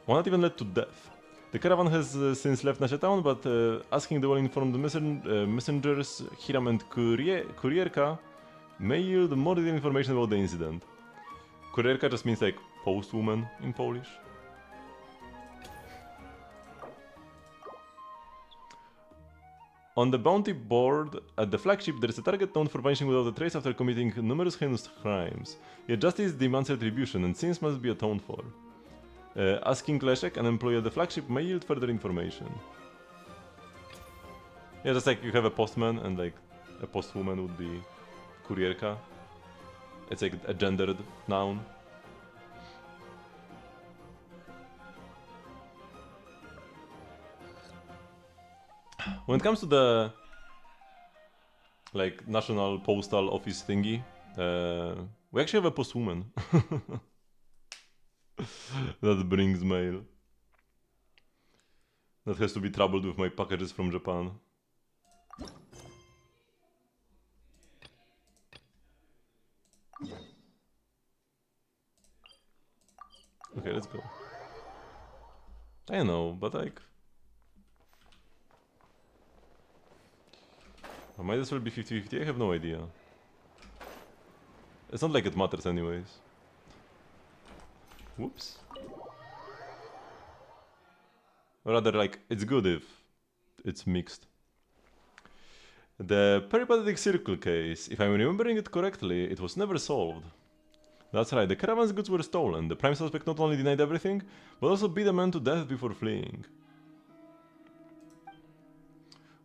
One that even led to death. The caravan has since left Nasha Town, but asking the well-informed messengers Hiram and Kurierka may yield more detailed information about the incident. Kurierka just means like postwoman in Polish. On the bounty board at the flagship, there is a target known for vanishing without a trace after committing numerous heinous crimes. Yet justice demands retribution, and sins must be atoned for. Asking Leszek, an employee at the flagship, may yield further information. Yeah, just like you have a postman, and like a postwoman would be Kurierka. It's like a gendered noun. When it comes to the like national postal office thingy, we actually have a postwoman that brings mail. That has to be troubled with my packages from Japan. Okay, let's go. I know, but like... I might as well be 50-50, I have no idea. It's not like it matters anyways. Whoops. Rather like, it's good if it's mixed. The peripatetic circle case, if I'm remembering it correctly, it was never solved. That's right, the caravan's goods were stolen. The prime suspect not only denied everything, but also beat a man to death before fleeing.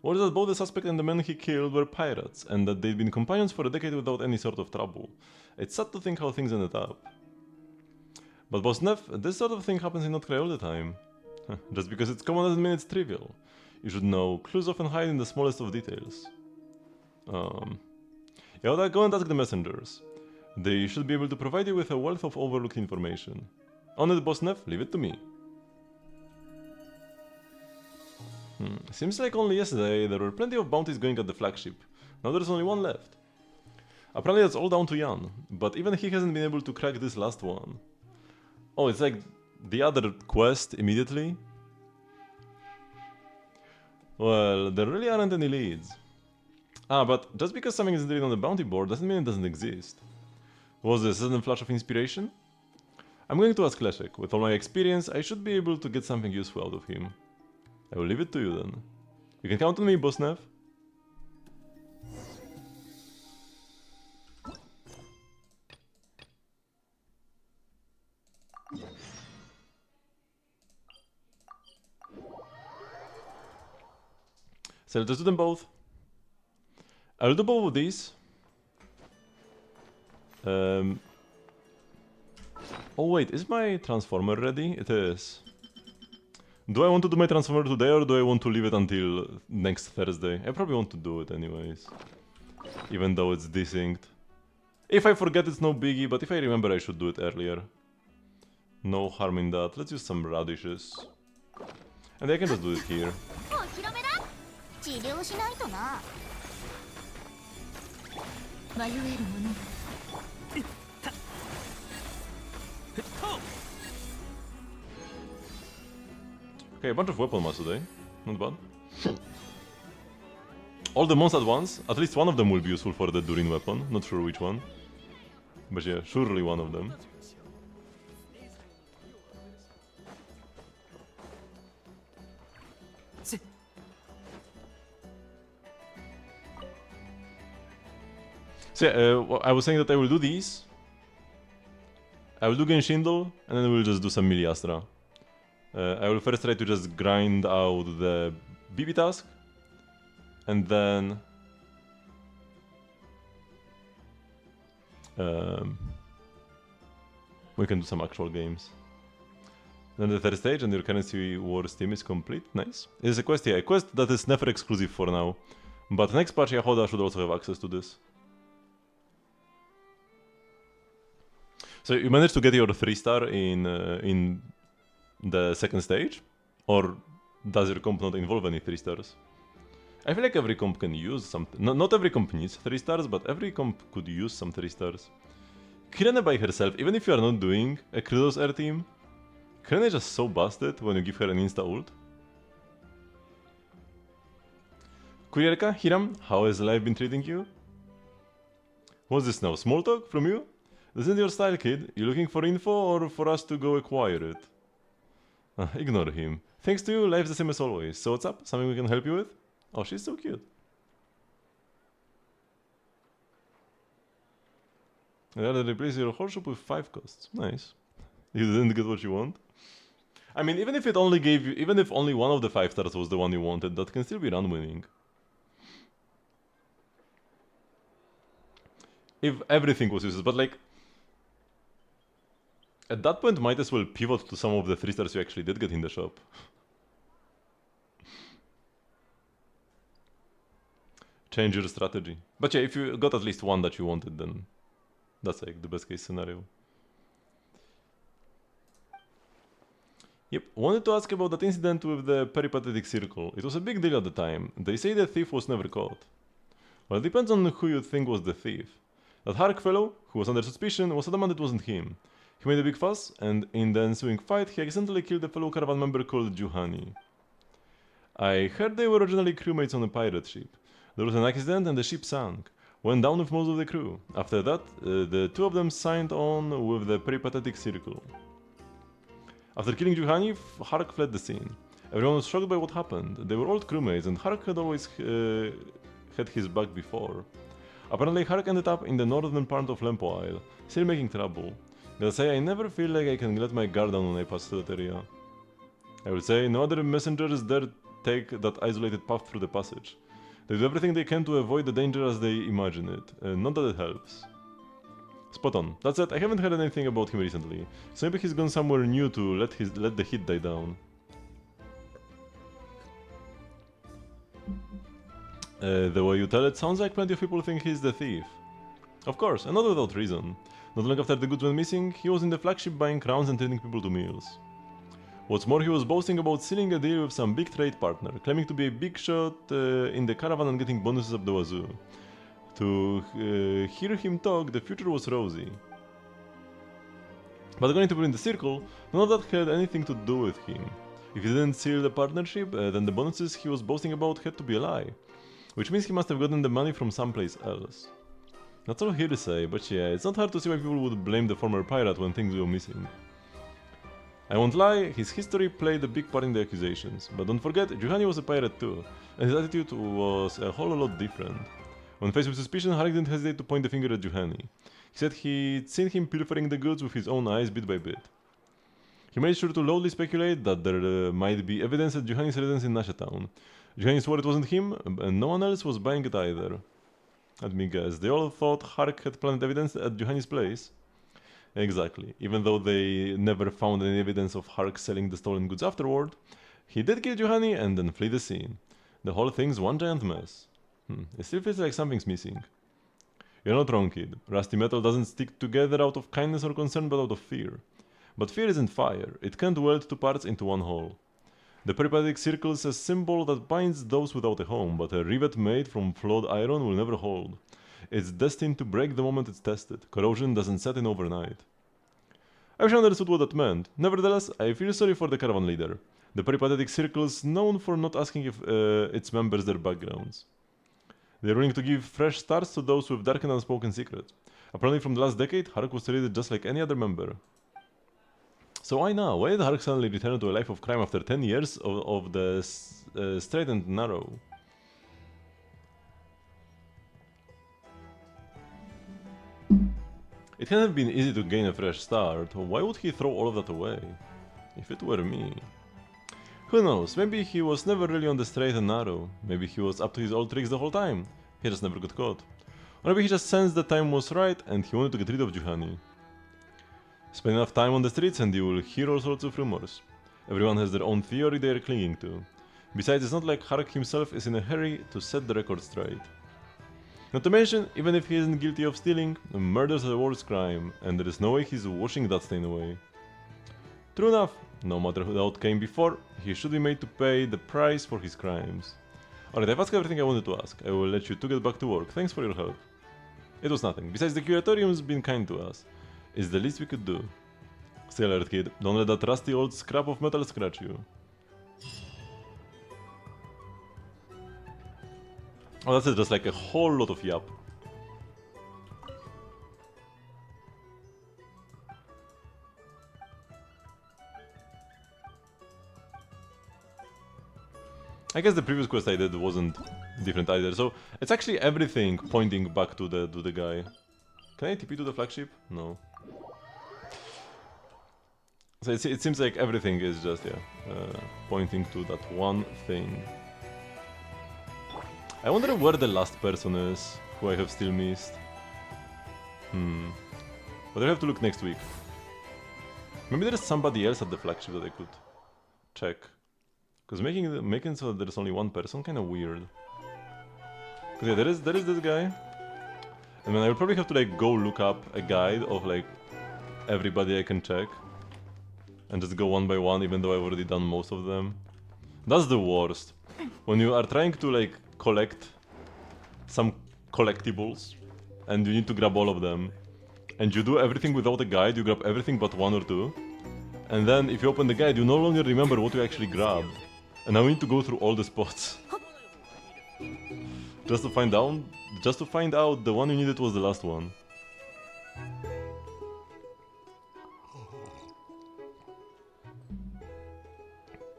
Or that both the suspect and the men he killed were pirates, and that they'd been companions for a decade without any sort of trouble. It's sad to think how things ended up. But Boss Neff, this sort of thing happens in Notcry all the time. Just because it's common doesn't mean it's trivial. You should know, clues often hide in the smallest of details. Yeah, go and ask the messengers. They should be able to provide you with a wealth of overlooked information. On it, Boss Neff, leave it to me. Seems like only yesterday there were plenty of bounties going at the flagship. Now there's only one left. Apparently that's all down to Jan, but even he hasn't been able to crack this last one. Oh, it's like the other quest immediately? Well, there really aren't any leads. Ah, but just because something isn't written on the bounty board doesn't mean it doesn't exist. Was this a sudden flash of inspiration? I'm going to ask Leszek. With all my experience, I should be able to get something useful out of him. I will leave it to you then. You can count on me, Bosnev. So let's do them both. I'll do both of these. Oh wait, is my transformer ready? It is. Do I want to do my transformer today or do I want to leave it until next Thursday? I probably want to do it anyways. Even though it's desynced. If I forget it's no biggie, but if I remember I should do it earlier. No harm in that. Let's use some radishes. And I can just do it here. Okay, a bunch of weapon mass today. Not bad. All the mons at once. At least one of them will be useful for the Durin weapon. Not sure which one. But yeah, surely one of them. So yeah, I was saying that I will do these. I will do Genshin, and then we'll just do some melee Astra. I will first try to just grind out the BB task. And then... we can do some actual games. Then the third stage and your currency wars team is complete. Nice. It is a quest here. A quest that is never exclusive for now. But next patch Yahoda should also have access to this. So you managed to get your 3-star in the second stage? Or does your comp not involve any 3-stars? I feel like every comp can use something. Not every comp needs 3-stars, but every comp could use some 3-stars. Kirene by herself, even if you are not doing a Kratos air team, Kirene is just so busted when you give her an insta ult. Kurierka, Hiram, how has life been treating you? What's this now? Small talk from you? This isn't your style, kid. You looking for info or for us to go acquire it? Ignore him. Thanks to you, life's the same as always. So what's up? Something we can help you with? Oh, she's so cute. I'd rather replace your horseship with 5 costs. Nice. You didn't get what you want? I mean, even if it only gave you, even if only one of the 5 stars was the one you wanted, that can still be run winning. If everything was useless, but like, at that point might as well pivot to some of the 3 stars you actually did get in the shop. Change your strategy. But yeah, if you got at least one that you wanted, then that's like the best case scenario. Yep, wanted to ask about that incident with the peripatetic circle. It was a big deal at the time. They say the thief was never caught. Well, it depends on who you think was the thief. That Hark fellow, who was under suspicion, was adamant it wasn't him. He made a big fuss, and in the ensuing fight, he accidentally killed a fellow caravan member called Juhani. I heard they were originally crewmates on a pirate ship. There was an accident and the ship sank. Went down with most of the crew. After that, the two of them signed on with the peripatetic circle. After killing Juhani, Hark fled the scene. Everyone was shocked by what happened. They were old crewmates and Hark had always had his back before. Apparently Hark ended up in the northern part of Lempo Isle, still making trouble. Gotta say, I never feel like I can let my guard down when I pass through that area. I would say no other messengers dare take that isolated path through the passage. They do everything they can to avoid the danger as they imagine it, not that it helps. Spot on. That said, I haven't heard anything about him recently, so maybe he's gone somewhere new to let the heat die down. The way you tell it sounds like plenty of people think he's the thief. Of course, and not without reason. Not long after the goods went missing, he was in the flagship buying crowns and treating people to meals. What's more, he was boasting about sealing a deal with some big trade partner, claiming to be a big shot in the caravan and getting bonuses up the wazoo. To hear him talk, the future was rosy. But according to people in the circle, none of that had anything to do with him. If he didn't seal the partnership, then the bonuses he was boasting about had to be a lie. Which means he must have gotten the money from someplace else. That's all hearsay, but yeah, it's not hard to see why people would blame the former pirate when things go missing. I won't lie, his history played a big part in the accusations, but don't forget, Juhani was a pirate too, and his attitude was a whole lot different. When faced with suspicion, Harik didn't hesitate to point the finger at Juhani. He said he'd seen him pilfering the goods with his own eyes bit by bit. He made sure to loudly speculate that there might be evidence at Juhani's residence in Nasha Town. Juhani swore it wasn't him, and no one else was buying it either. Let me guess, they all thought Harik had planted evidence at Juhani's place? Exactly. Even though they never found any evidence of Harik selling the stolen goods afterward, he did kill Juhani and then flee the scene. The whole thing's one giant mess. It still feels like something's missing. You're not wrong, kid. Rusty metal doesn't stick together out of kindness or concern, but out of fear. But fear isn't fire. It can't weld two parts into one whole. The peripatetic circle is a symbol that binds those without a home, but a rivet made from flawed iron will never hold. It's destined to break the moment it's tested. Corrosion doesn't set in overnight. I wish I understood what that meant. Nevertheless, I feel sorry for the caravan leader. The peripatetic circle is known for not asking its members their backgrounds. They're willing to give fresh starts to those with dark and unspoken secrets. Apparently from the last decade, Harik was treated just like any other member. So why now? Why did Harik suddenly return to a life of crime after 10 years of the straight and narrow? It can't have been easy to gain a fresh start. Why would he throw all of that away? If it were me... Who knows, maybe he was never really on the straight and narrow. Maybe he was up to his old tricks the whole time. He just never got caught. Or maybe he just sensed the time was right and he wanted to get rid of Juhani. Spend enough time on the streets and you will hear all sorts of rumors. Everyone has their own theory they are clinging to. Besides, it's not like Harik himself is in a hurry to set the record straight. Not to mention, even if he isn't guilty of stealing, murder's a worse crime, and there is no way he's washing that stain away. True enough, no matter who the out came before, he should be made to pay the price for his crimes. Alright, I've asked everything I wanted to ask. I will let you two get back to work. Thanks for your help. It was nothing. Besides, the curatorium's been kind to us. It's the least we could do. Stay alert, kid. Don't let that rusty old scrap of metal scratch you. Oh, that's it, just like a whole lot of yap. I guess the previous quest I did wasn't different either, so it's actually everything pointing back to the guy. Can I TP to the flagship? No. So it seems like everything is just, pointing to that one thing. I wonder where the last person is, who I have still missed. But I have to look next week. Maybe there is somebody else at the flagship that I could check. Because making so that there is only one person, kind of weird. Because yeah, there is this guy. And then I will probably have to like go look up a guide of like everybody I can check. And just go one by one, even though I've already done most of them. That's the worst. When you are trying to like collect some collectibles and you need to grab all of them. And you do everything without a guide, you grab everything but one or two. And then if you open the guide, you no longer remember what you actually grabbed. And now you need to go through all the spots. just to find out the one you needed was the last one.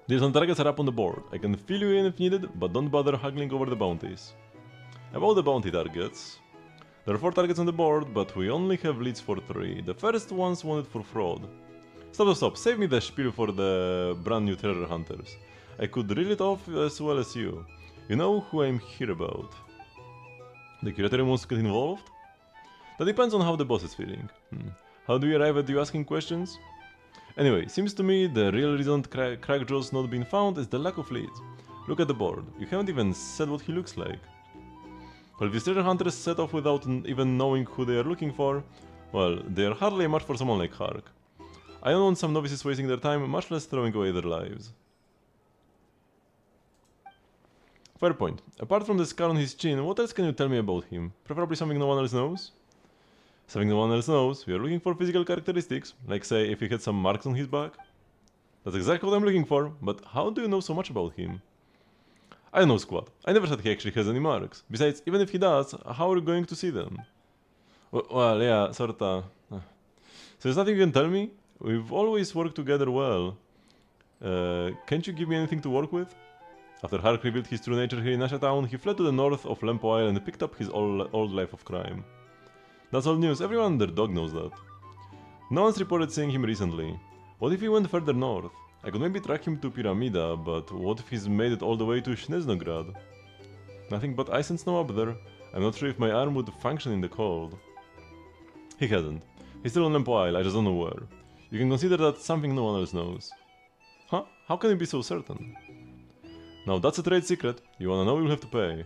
These on targets are up on the board. I can fill you in if needed, but don't bother haggling over the bounties. About the bounty targets. There are 4 targets on the board, but we only have leads for 3. The first one's wanted for fraud. Stop, save me the spiel for the brand new treasure hunters. I could reel it off as well as you. You know who I'm here about. The curatorium wants to get involved? That depends on how the boss is feeling. How do you arrive at you asking questions? Anyway, seems to me the real reason Crackjaw's not been found is the lack of leads. Look at the board. You haven't even said what he looks like. Well, if these treasure hunters set off without even knowing who they are looking for, well, they are hardly a match for someone like Harik. I don't want some novices wasting their time, much less throwing away their lives. Fair point. Apart from the scar on his chin, what else can you tell me about him? Preferably something no one else knows? Something no one else knows. We are looking for physical characteristics, like say if he had some marks on his back. That's exactly what I'm looking for, but how do you know so much about him? I don't know, squad. I never said he actually has any marks. Besides, even if he does, how are you going to see them? Well, yeah, sorta. So there's nothing you can tell me? We've always worked together well. Can't you give me anything to work with? After Hark revealed his true nature here in Asha Town, he fled to the north of Lempo Isle and picked up his old life of crime. That's old news, everyone and their dog knows that. No one's reported seeing him recently. What if he went further north? I could maybe track him to Pyramida, but what if he's made it all the way to Snezhnograd? Nothing but ice and snow up there. I'm not sure if my arm would function in the cold. He hasn't. He's still on Lempo Isle, I just don't know where. You can consider that something no one else knows. Huh? How can you be so certain? Now that's a trade secret. You wanna know, you'll have to pay.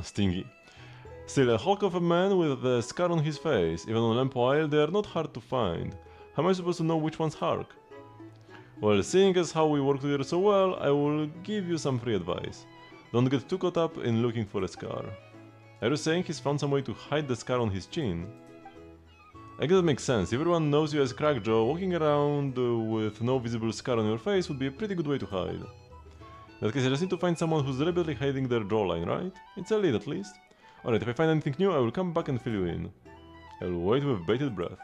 Stingy. Still, a hulk of a man with a scar on his face. Even on Lempo Isle, they are not hard to find. How am I supposed to know which one's Hark? Well, seeing as how we work together so well, I will give you some free advice. Don't get too caught up in looking for a scar. Are you saying he's found some way to hide the scar on his chin? I guess that makes sense. If everyone knows you as Crackjaw, walking around with no visible scar on your face would be a pretty good way to hide. In that case, I just need to find someone who's deliberately hiding their jawline, right? It's a lead at least. Alright, if I find anything new, I will come back and fill you in. I will wait with bated breath.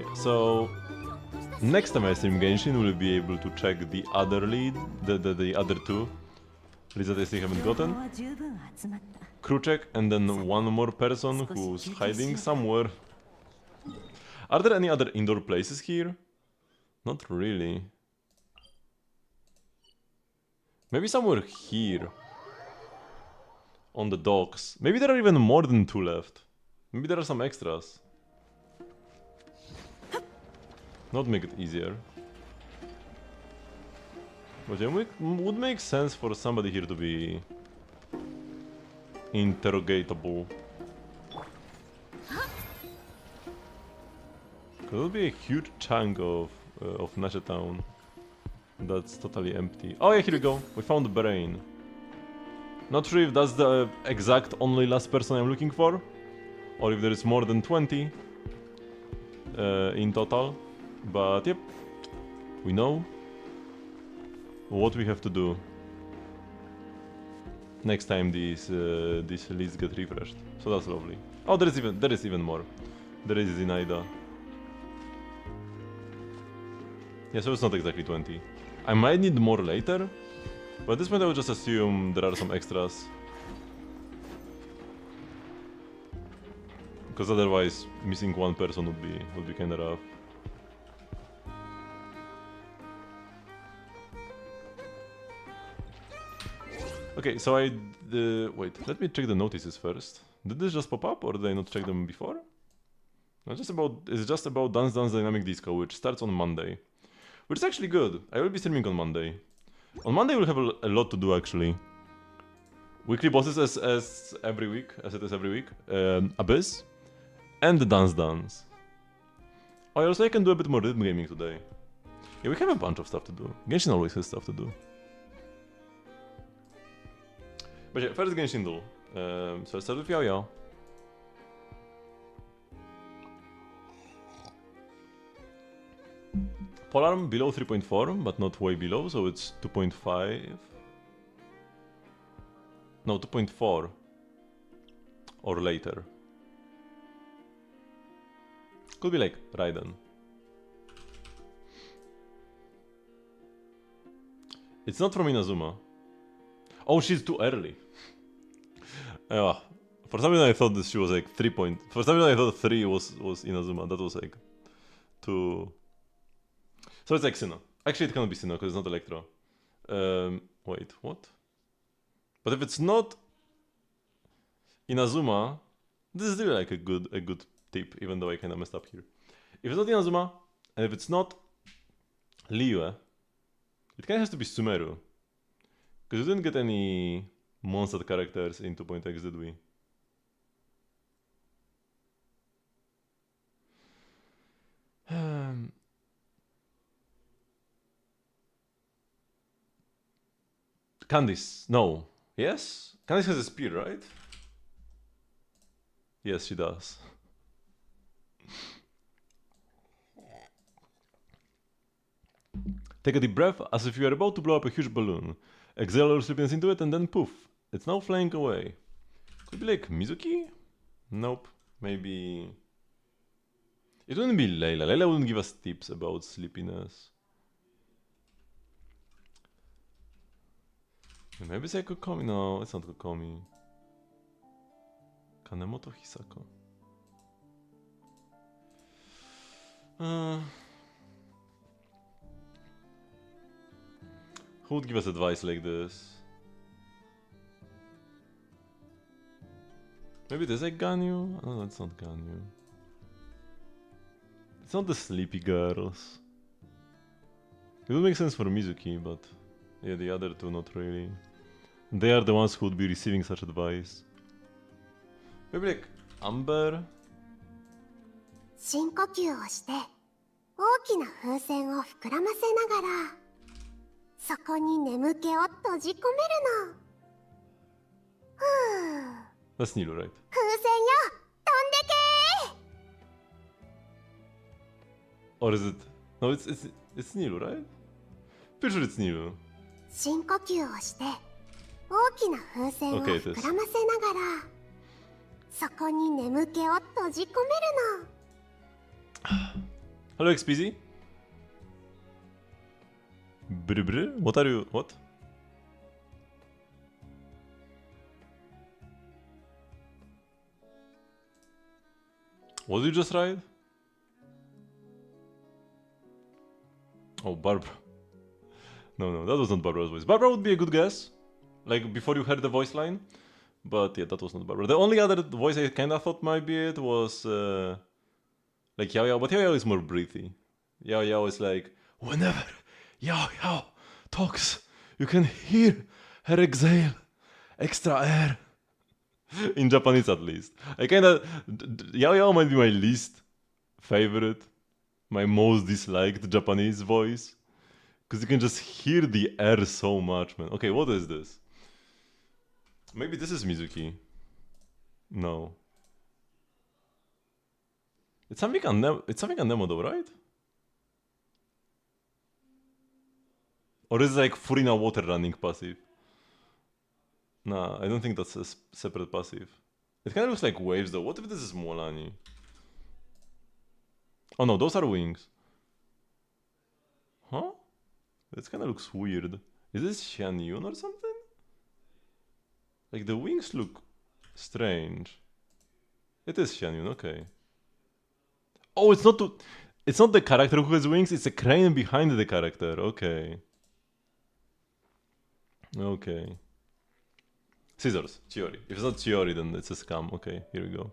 Yeah, so next time I stream Genshin, we'll be able to check the other lead, the other two leads that I still haven't gotten. Crew check, and then one more person who's hiding somewhere. Are there any other indoor places here? Not really. Maybe somewhere here. On the docks. Maybe there are even more than 2 left. Maybe there are some extras. Not make it easier. But yeah, it would make sense for somebody here to be interrogatable. Because it'll be a huge chunk of Nasha Town that's totally empty. Oh yeah, here we go. We found the brain. Not sure if that's the exact only last person I'm looking for, or if there is more than 20 in total. But yep, we know what we have to do next time these leads get refreshed. So that's lovely. Oh, there is even more. There is Zinaida. Yeah, so it's not exactly 20. I might need more later, but at this point I would just assume there are some extras. Because otherwise, missing one person would be kinda rough. Okay, so wait, let me check the notices first. Did this just pop up, or did I not check them before? No, it's just about Dance Dance Dynamic Disco, which starts on Monday. Which is actually good. I will be streaming on Monday. On Monday we'll have a lot to do actually. Weekly bosses as every week, as it is every week. Abyss. And the Dance Dance. Oh, also I can do a bit more rhythm gaming today. Yeah, we have a bunch of stuff to do. Genshin always has stuff to do. But yeah, first Genshin duel. So let's start with Yao Yao. Polearm below 3.4, but not way below, so it's 2.5. No, 2.4. Or later. Could be like Raiden. It's not from Inazuma. Oh, she's too early. For some reason I thought she was like 3 point. For some reason I thought 3 was Inazuma. That was like 2. So it's like Sinnoh. Actually, it cannot be Sinnoh because it's not Electro. Wait, what? But if it's not Inazuma, this is really like a good tip, even though I kind of messed up here. If it's not Inazuma, and if it's not Liyue, it kind of has to be Sumeru. Because we didn't get any monster characters in 2.x, did we? Candice, no. Yes? Candice has a spear, right? Yes, she does. Take a deep breath as if you are about to blow up a huge balloon. Exhale your sleepiness into it and then poof. It's now flying away. Could be like Mizuki? Nope. Maybe... It wouldn't be Layla. Layla wouldn't give us tips about sleepiness. Maybe it's like Kokomi. No, it's not Kokomi. Kanemoto Hisako. Who would give us advice like this? Maybe there's like Ganyu? Oh, it's not Ganyu. It's not the sleepy girls. It would make sense for Mizuki, but yeah, the other two not really. They are the ones who would be receiving such advice. Maybe like Amber? 深呼吸をして大きな風船を膨らませながらそこに眠気を閉じ込めるの。ふう。 That's Nilu, right? 風船よ、飛んでけー。 Or is it... No, it's Nilu, right? Pretty sure it's Nilu. 深呼吸をして大きな風船を膨らませながらそこに眠気を閉じ込めるの。 Hello, XPZ. What are you... What? What did you just write? Oh, Barbara. No, that was not Barbara's voice. Barbara would be a good guess. Like, before you heard the voice line. But yeah, that was not Barbara. The only other voice I kinda thought might be it was... like Yao Yao, but Yao Yao is more breathy. Yao Yao is like, whenever Yao Yao talks, you can hear her exhale extra air. In Japanese at least. I kinda... Yao Yao might be my least favorite, my most disliked Japanese voice. Because you can just hear the air so much, man. Okay, what is this? Maybe this is Mizuki. No. It's something on Nemo though, right? Or is it like Furina water running passive? Nah, I don't think that's a separate passive. It kind of looks like waves though. What if this is Molani? Oh no, those are wings. Huh? This kind of looks weird. Is this Xianyun or something? Like the wings look strange. It is Xianyun, okay. Oh, it's not the character who has wings, it's a crane behind the character. Okay. Okay. Scissors, Chiori. If it's not Chiori, then it's a scam. Okay, here we go.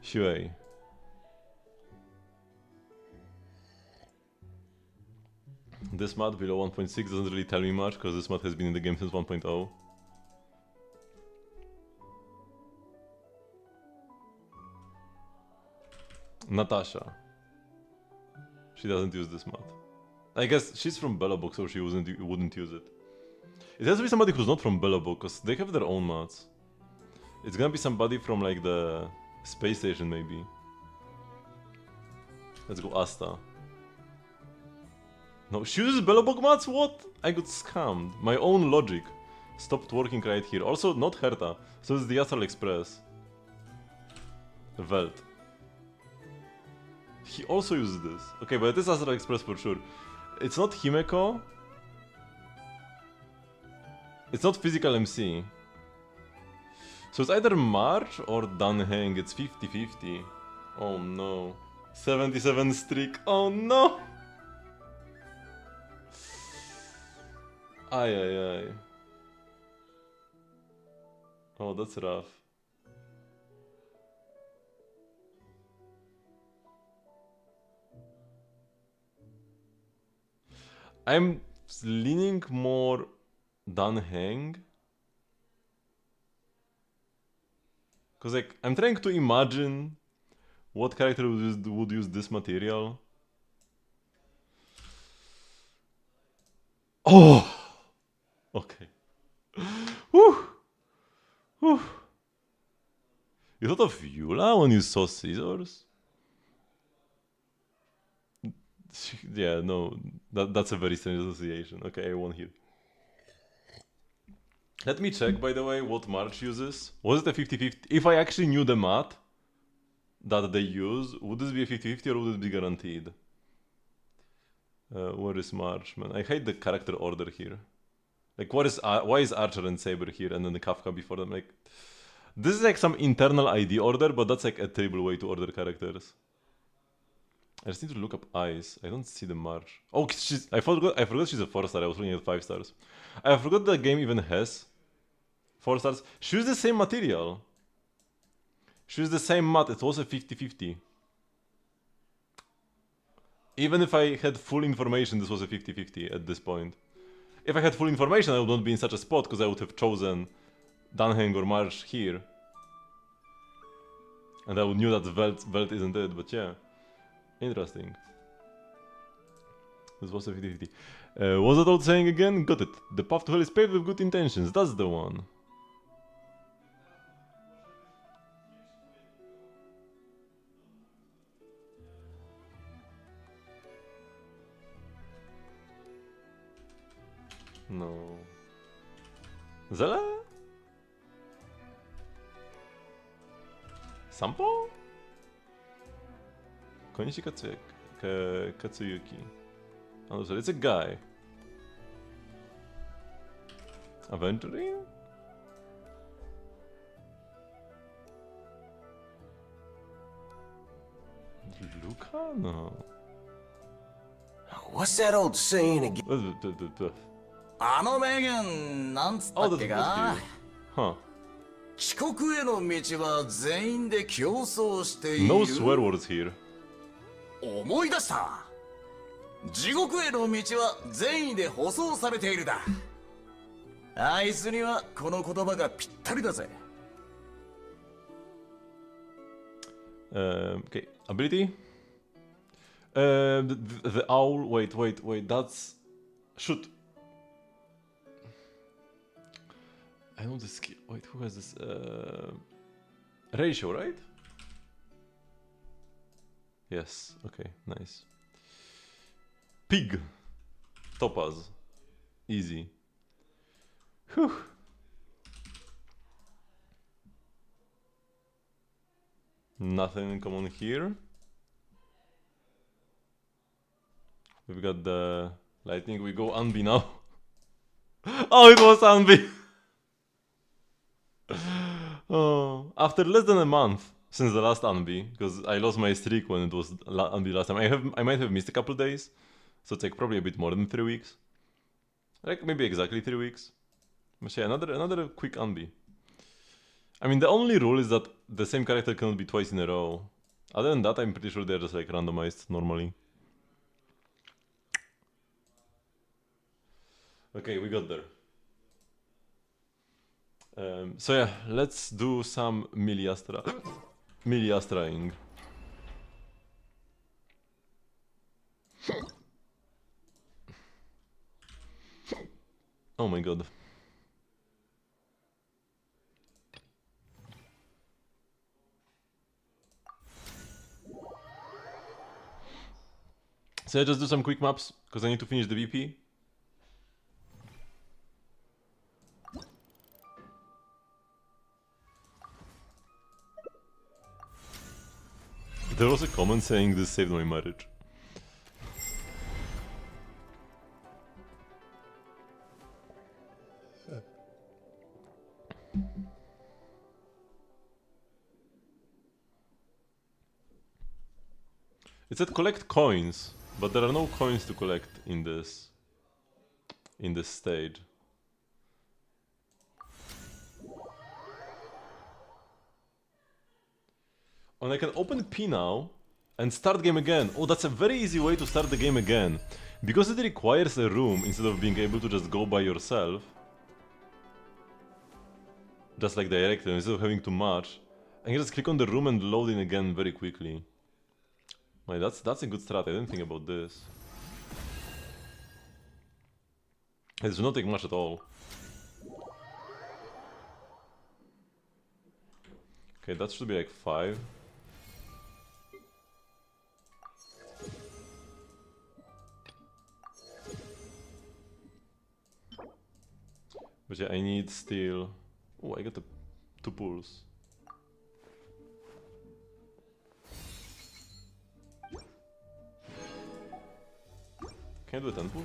Shuei. This mod below 1.6 doesn't really tell me much because this mod has been in the game since 1.0. Natasha. She doesn't use this mod. I guess she's from Bellabok, so she wouldn't use it. It has to be somebody who's not from Bellabok, because they have their own mods. It's gonna be somebody from like the space station, maybe. Let's go Asta. No, she uses Bellabok mods? What? I got scammed. My own logic stopped working right here. Also, not Herta. So it's the Astral Express. Velt. He also uses this. Okay, but it is Astral Express for sure. It's not Himeko. It's not Physical MC. So it's either March or Danheng. It's 50-50. Oh no. 77 streak. Oh no! Ay ay ay. Oh, that's rough. I'm leaning more Danheng. Cause like, I'm trying to imagine what character would use this material. Oh! Okay. Whew! Whew! You thought of Eula when you saw scissors? Yeah, no, that's a very strange association. Okay, I won here. Let me check, by the way, what March uses. Was it a 50-50? If I actually knew the math that they use, would this be a 50-50 or would it be guaranteed? Where is March, man? I hate the character order here. Like, why is Archer and Saber here and then the Kafka before them? Like, this is like some internal ID order, but that's like a terrible way to order characters. I just need to look up Ice. I don't see the March. Oh, I forgot she's a 4-star. I was looking at 5 stars. I forgot the game even has 4 stars. She used the same material. She used the same mat. It was a 50-50. Even if I had full information, this was a 50-50 at this point. If I had full information, I would not be in such a spot because I would have chosen Danheng or March here. And I would knew that Velt isn't it, but yeah. Interesting. This was a 50-50. Was that old saying again? Got it. The path to hell is paved with good intentions. That's the one. No. Zela? Sampo? Konishi Katsuyuki. Oh, so it's a guy. Aventuring? Luca? No. What's that old saying again? Oh, あの名言なんつった that's っ good け for か you. Huh. 遅刻への道は全員で競争している No swear words here. 思い出した地獄への道は善意で舗装されているだあいつにはこの言葉がぴったりだぜ Okay, ability. The owl. Wait. That's shoot. I know this skill. Wait, who has this? Ratio, right? Yes. Okay, nice. Pig. Topaz. Easy. Whew. Nothing in common here. We've got the lightning. We go Anbi now. Oh, it was Anbi. Oh, after less than a month since the last Anbi, because I lost my streak when it was Anbi last time. I might have missed a couple days, so it's like probably a bit more than 3 weeks. Like maybe exactly 3 weeks. But yeah, another quick Anbi. I mean, the only rule is that the same character cannot be twice in a row. Other than that, I'm pretty sure they're just like randomized normally. Okay, we got there. So yeah, let's do some Miliastraing. Oh my god. So I just do some quick maps because I need to finish the VP. There was a comment saying this saved my marriage. It said collect coins, but there are no coins to collect in this stage. And I can open P now and start game again. Oh, that's a very easy way to start the game again. Because it requires a room instead of being able to just go by yourself. Just like directly, instead of having to match. I can just click on the room and load in again very quickly. Wait, that's a good strat. I didn't think about this. It does not take much at all. Okay, that should be like 5. But yeah, I need still... Oh, I got the 2 pulls. Can I do a 10 pull?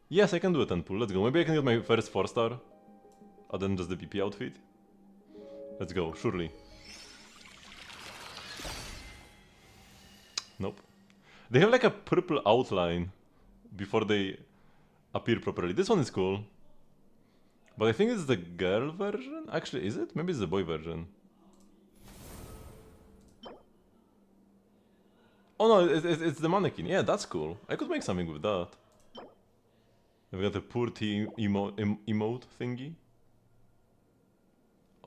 Yes, I can do a 10 pull. Let's go. Maybe I can get my first 4-star. Other than just the PP outfit. Let's go, surely. Nope. They have like a purple outline before they appear properly. This one is cool. But I think it's the girl version? Actually, is it? Maybe it's the boy version. Oh no, it's the mannequin. Yeah, that's cool. I could make something with that. I've got a poor tea emote thingy.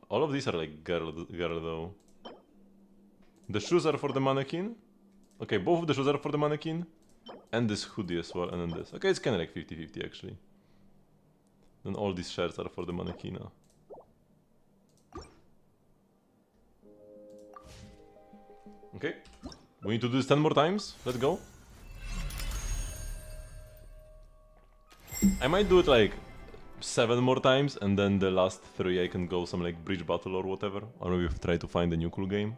All of these are like girl though. The shoes are for the mannequin. Okay, both of the shoes are for the mannequin. And this hoodie as well, and then this. Okay, it's kinda like 50-50 actually. Then all these shirts are for the mannequin. Okay. We need to do this 10 more times. Let's go. I might do it like 7 more times, and then the last 3 I can go some like bridge battle or whatever. Or maybe try to find a new cool game.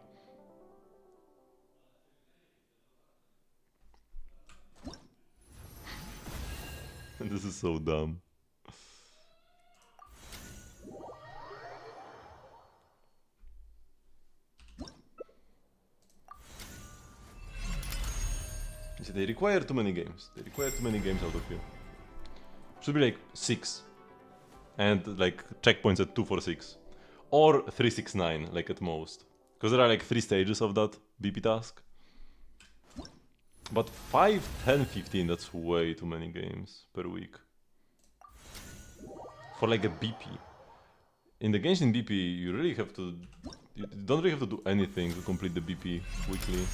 This is so dumb. See, they require too many games. They require too many games out of you. Should be like 6. And like checkpoints at 2 for 6. Or 3, 6, 9, like at most. Because there are like 3 stages of that BP task. But 5, 10, 15, that's way too many games per week. For like a BP. In the Genshin BP, you really have to... You don't really have to do anything to complete the BP weekly.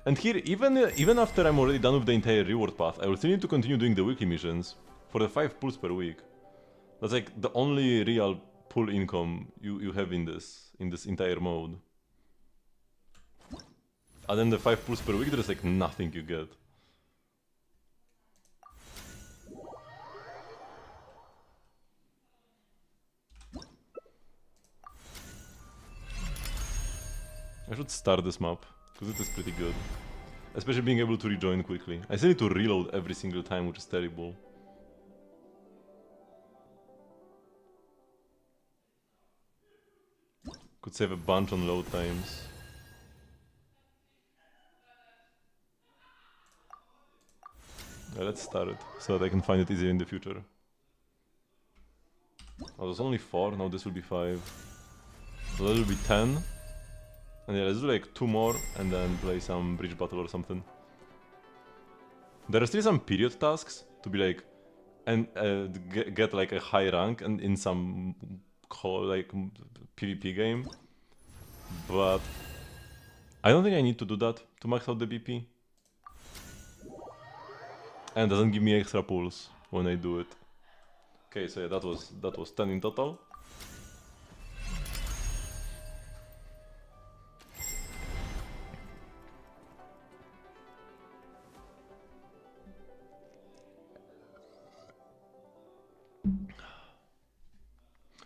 And here, even after I'm already done with the entire reward path, I will still need to continue doing the weekly missions for the 5 pulls per week. That's like the only real pull income you have in this entire mode. And then the 5 pulls per week, there's like nothing you get. I should start this map, because it is pretty good. Especially being able to rejoin quickly. I still need to reload every single time, which is terrible. Could save a bunch on load times. Yeah, let's start it, so that I can find it easier in the future. Oh, there's only 4, now this will be 5. So that will be 10. And yeah, let's do like 2 more and then play some bridge battle or something. There are still some period tasks to be like and get like a high rank and in some like PvP game, but I don't think I need to do that to max out the BP. And doesn't give me extra pulls when I do it. Okay, so yeah, that was 10 in total.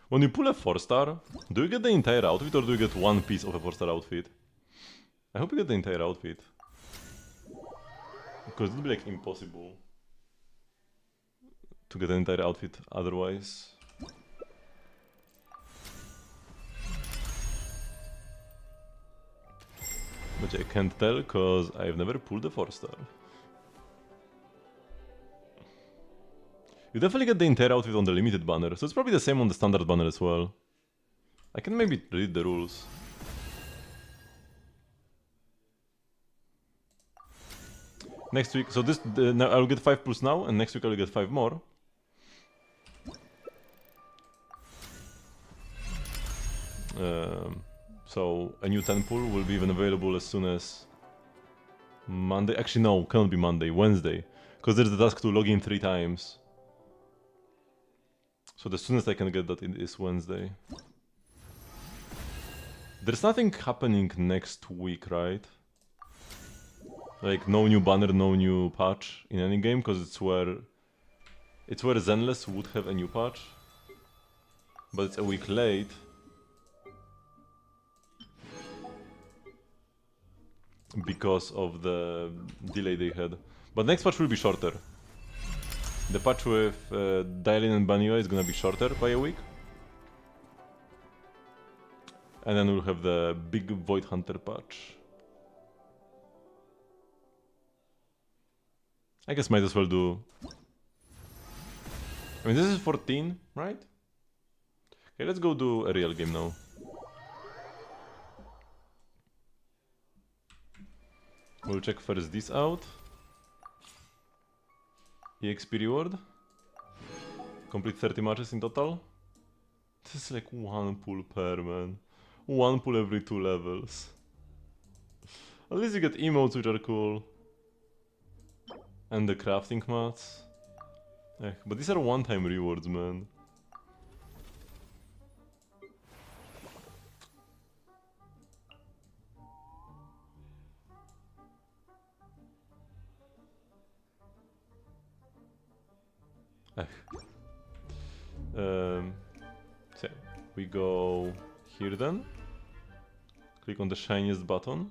When you pull a 4-star, do you get the entire outfit or do you get one piece of a 4-star outfit? I hope you get the entire outfit. Because it would be like impossible to get an entire outfit otherwise. But I can't tell because I've never pulled a 4-star. You definitely get the entire outfit on the limited banner, so it's probably the same on the standard banner as well. I can maybe read the rules. Next week, so this now I'll get 5 pulls now, and next week I'll get 5 more. So a new 10 pull will be even available as soon as Monday. Actually, no, cannot be Monday, Wednesday, because there's the task to log in 3 times. So the soonest I can get that is Wednesday. There's nothing happening next week, right? Like no new banner, no new patch in any game, because it's where It's where Zenless would have a new patch, but it's a week late. Because of the delay they had. But next patch will be shorter. The patch with Dailin and Banila is gonna be shorter by a week. And then we'll have the big Void Hunter patch. I guess might as well do... I mean, this is 14, right? Okay, let's go do a real game now. We'll check first this out. EXP reward. Complete 30 matches in total. This is like one pull per, man. One pull every 2 levels. At least you get emotes, which are cool. And the crafting mats. But these are one-time rewards, man. So we go here then. Click on the shiniest button.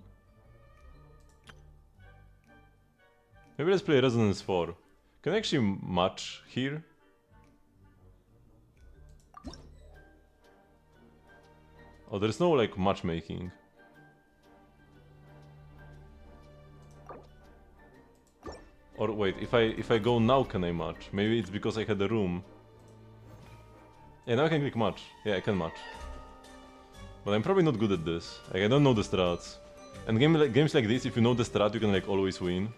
Maybe let's play Resonance 4. Can I actually match here? Oh, there's no like matchmaking. Or wait, if I go now, can I match? Maybe it's because I had a room. Yeah, now I can click match. Yeah, I can match. But I'm probably not good at this. Like, I don't know the strats. And games like this, if you know the strat, you can like always win.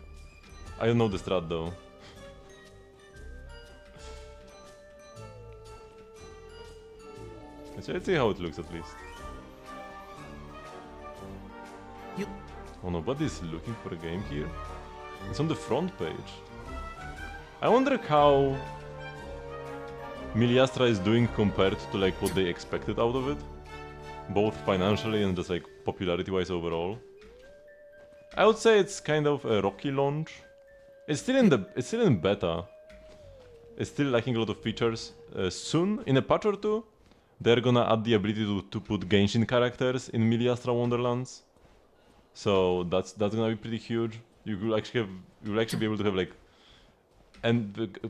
I don't know the strat though. Let's see how it looks at least. Yep. Oh, nobody's looking for a game here. It's on the front page. I wonder how Miliastra is doing compared to like what they expected out of it, both financially and just like popularity-wise overall. I would say it's kind of a rocky launch. It's still in beta. It's still lacking a lot of features. Soon, in a patch or two, they're gonna add the ability to put Genshin characters in Miliastra Wonderlands. So that's gonna be pretty huge. You will actually be able to have like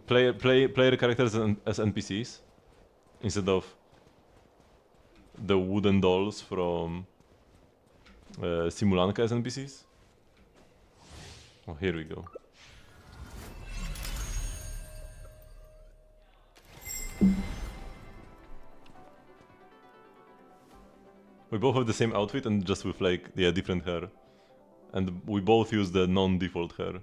player characters as NPCs instead of the wooden dolls from Simulanka as NPCs. Oh, here we go. We both have the same outfit and just with like, yeah, different hair. And we both use the non-default hair.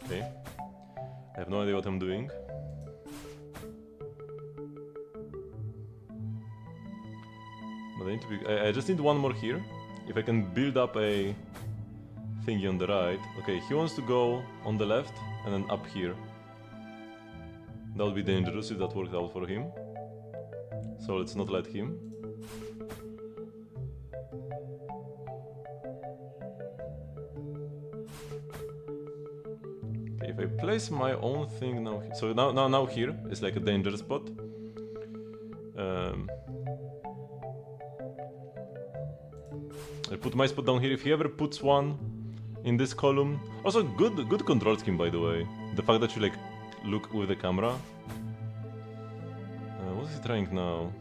Okay. I have no idea what I'm doing. But I need to be... I just need one more here. If I can build up a thingy on the right. Okay, he wants to go on the left and then up here. That would be dangerous if that worked out for him. So let's not let him. If I place my own thing now, so now here is like a danger spot. I put my spot down here. If he ever puts one in this column, also good control scheme by the way. The fact that you like look with the camera. What is he trying now?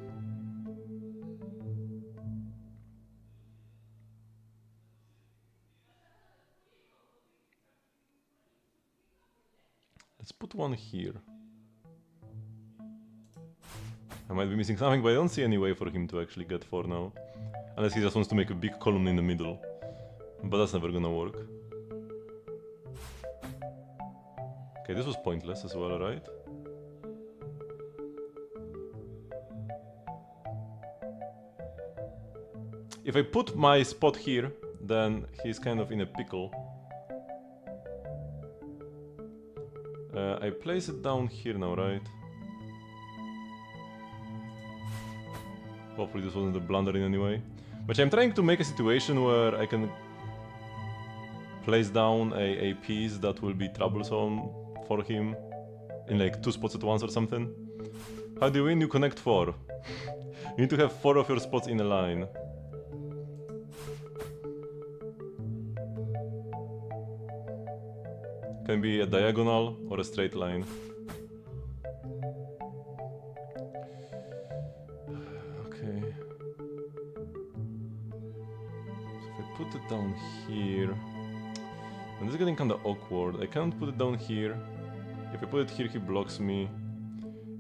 Let's put one here. I might be missing something, but I don't see any way for him to actually get 4 now. Unless he just wants to make a big column in the middle. But that's never gonna work. Okay, this was pointless as well, right? If I put my spot here, then he's kind of in a pickle. I place it down here now, right? Hopefully this wasn't a blunder in any way. But I'm trying to make a situation where I can place down a piece that will be troublesome for him in like 2 spots at once or something. How do you win? You connect 4. You need to have 4 of your spots in a line. Can be a diagonal or a straight line. Okay. So if I put it down here, and this is getting kinda awkward. I can't put it down here. If I put it here, he blocks me.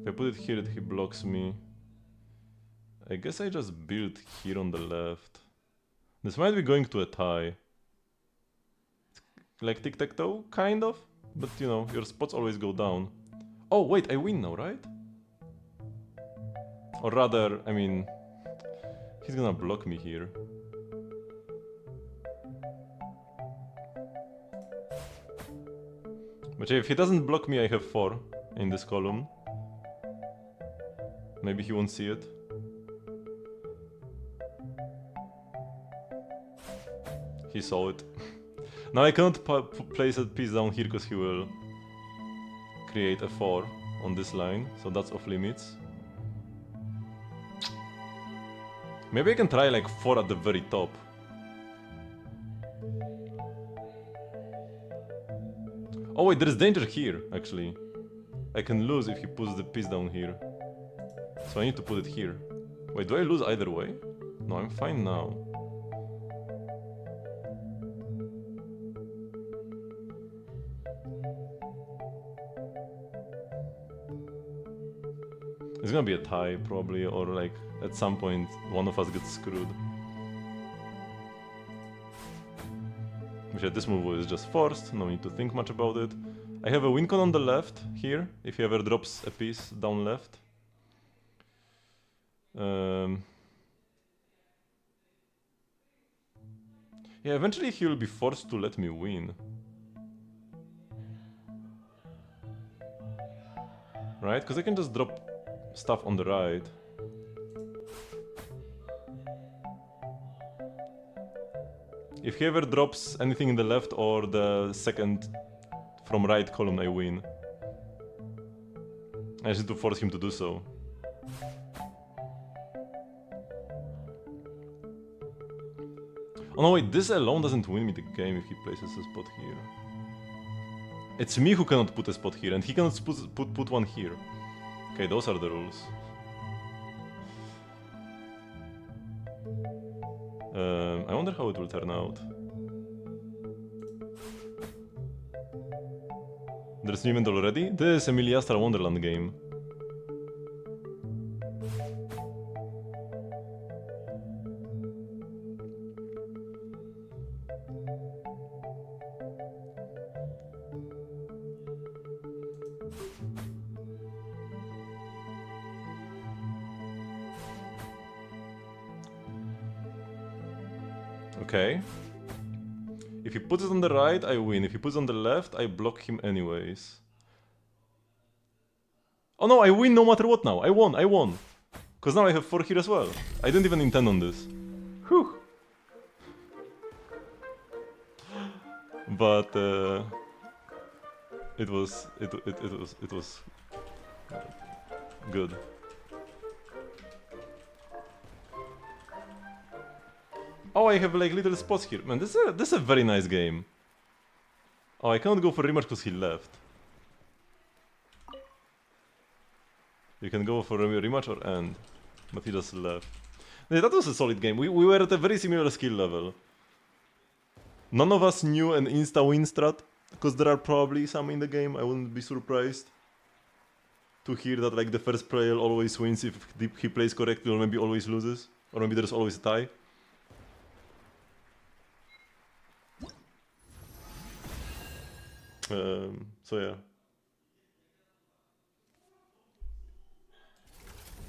If I put it here, he blocks me. I guess I just build here on the left. This might be going to a tie. Like tic-tac-toe, kind of. But you know, your spots always go down. Oh wait, I win now, right? Or rather, I mean, he's gonna block me here. But if he doesn't block me, I have 4 in this column. Maybe he won't see it. He saw it. Now I cannot place a piece down here because he will create a 4 on this line, so that's off limits. Maybe I can try like 4 at the very top. Oh wait, there's danger here, actually. I can lose if he puts the piece down here. So I need to put it here. Wait, do I lose either way? No, I'm fine now. It's gonna be a tie, probably, or like, at some point, one of us gets screwed. Which at this move is just forced, no need to think much about it. I have a win con on the left, here, if he ever drops a piece down left. Yeah, eventually he will be forced to let me win. Right? Because I can just drop stuff on the right. If he ever drops anything in the left or the second from right column, I win. I just need to force him to do so. Oh no, wait, this alone doesn't win me the game if he places a spot here. It's me who cannot put a spot here, and he cannot put one here. Okay, those are the rules. I wonder how it will turn out. There's an event already? This is Emilia Star Wonderland game. Okay. If he puts it on the right, I win. If he puts it on the left, I block him anyways. Oh no, I win no matter what now. I won. Because now I have 4 here as well. I didn't even intend on this. Whew. But it was good. Oh, I have like little spots here. Man, this is a very nice game. Oh, I can't go for rematch because he left. You can go for a rematch or end. But he just left. Yeah, that was a solid game. We were at a very similar skill level. None of us knew an insta-win strat, because there are probably some in the game. I wouldn't be surprised to hear that like the first player always wins if he plays correctly, or maybe always loses. Or maybe there's always a tie. So yeah.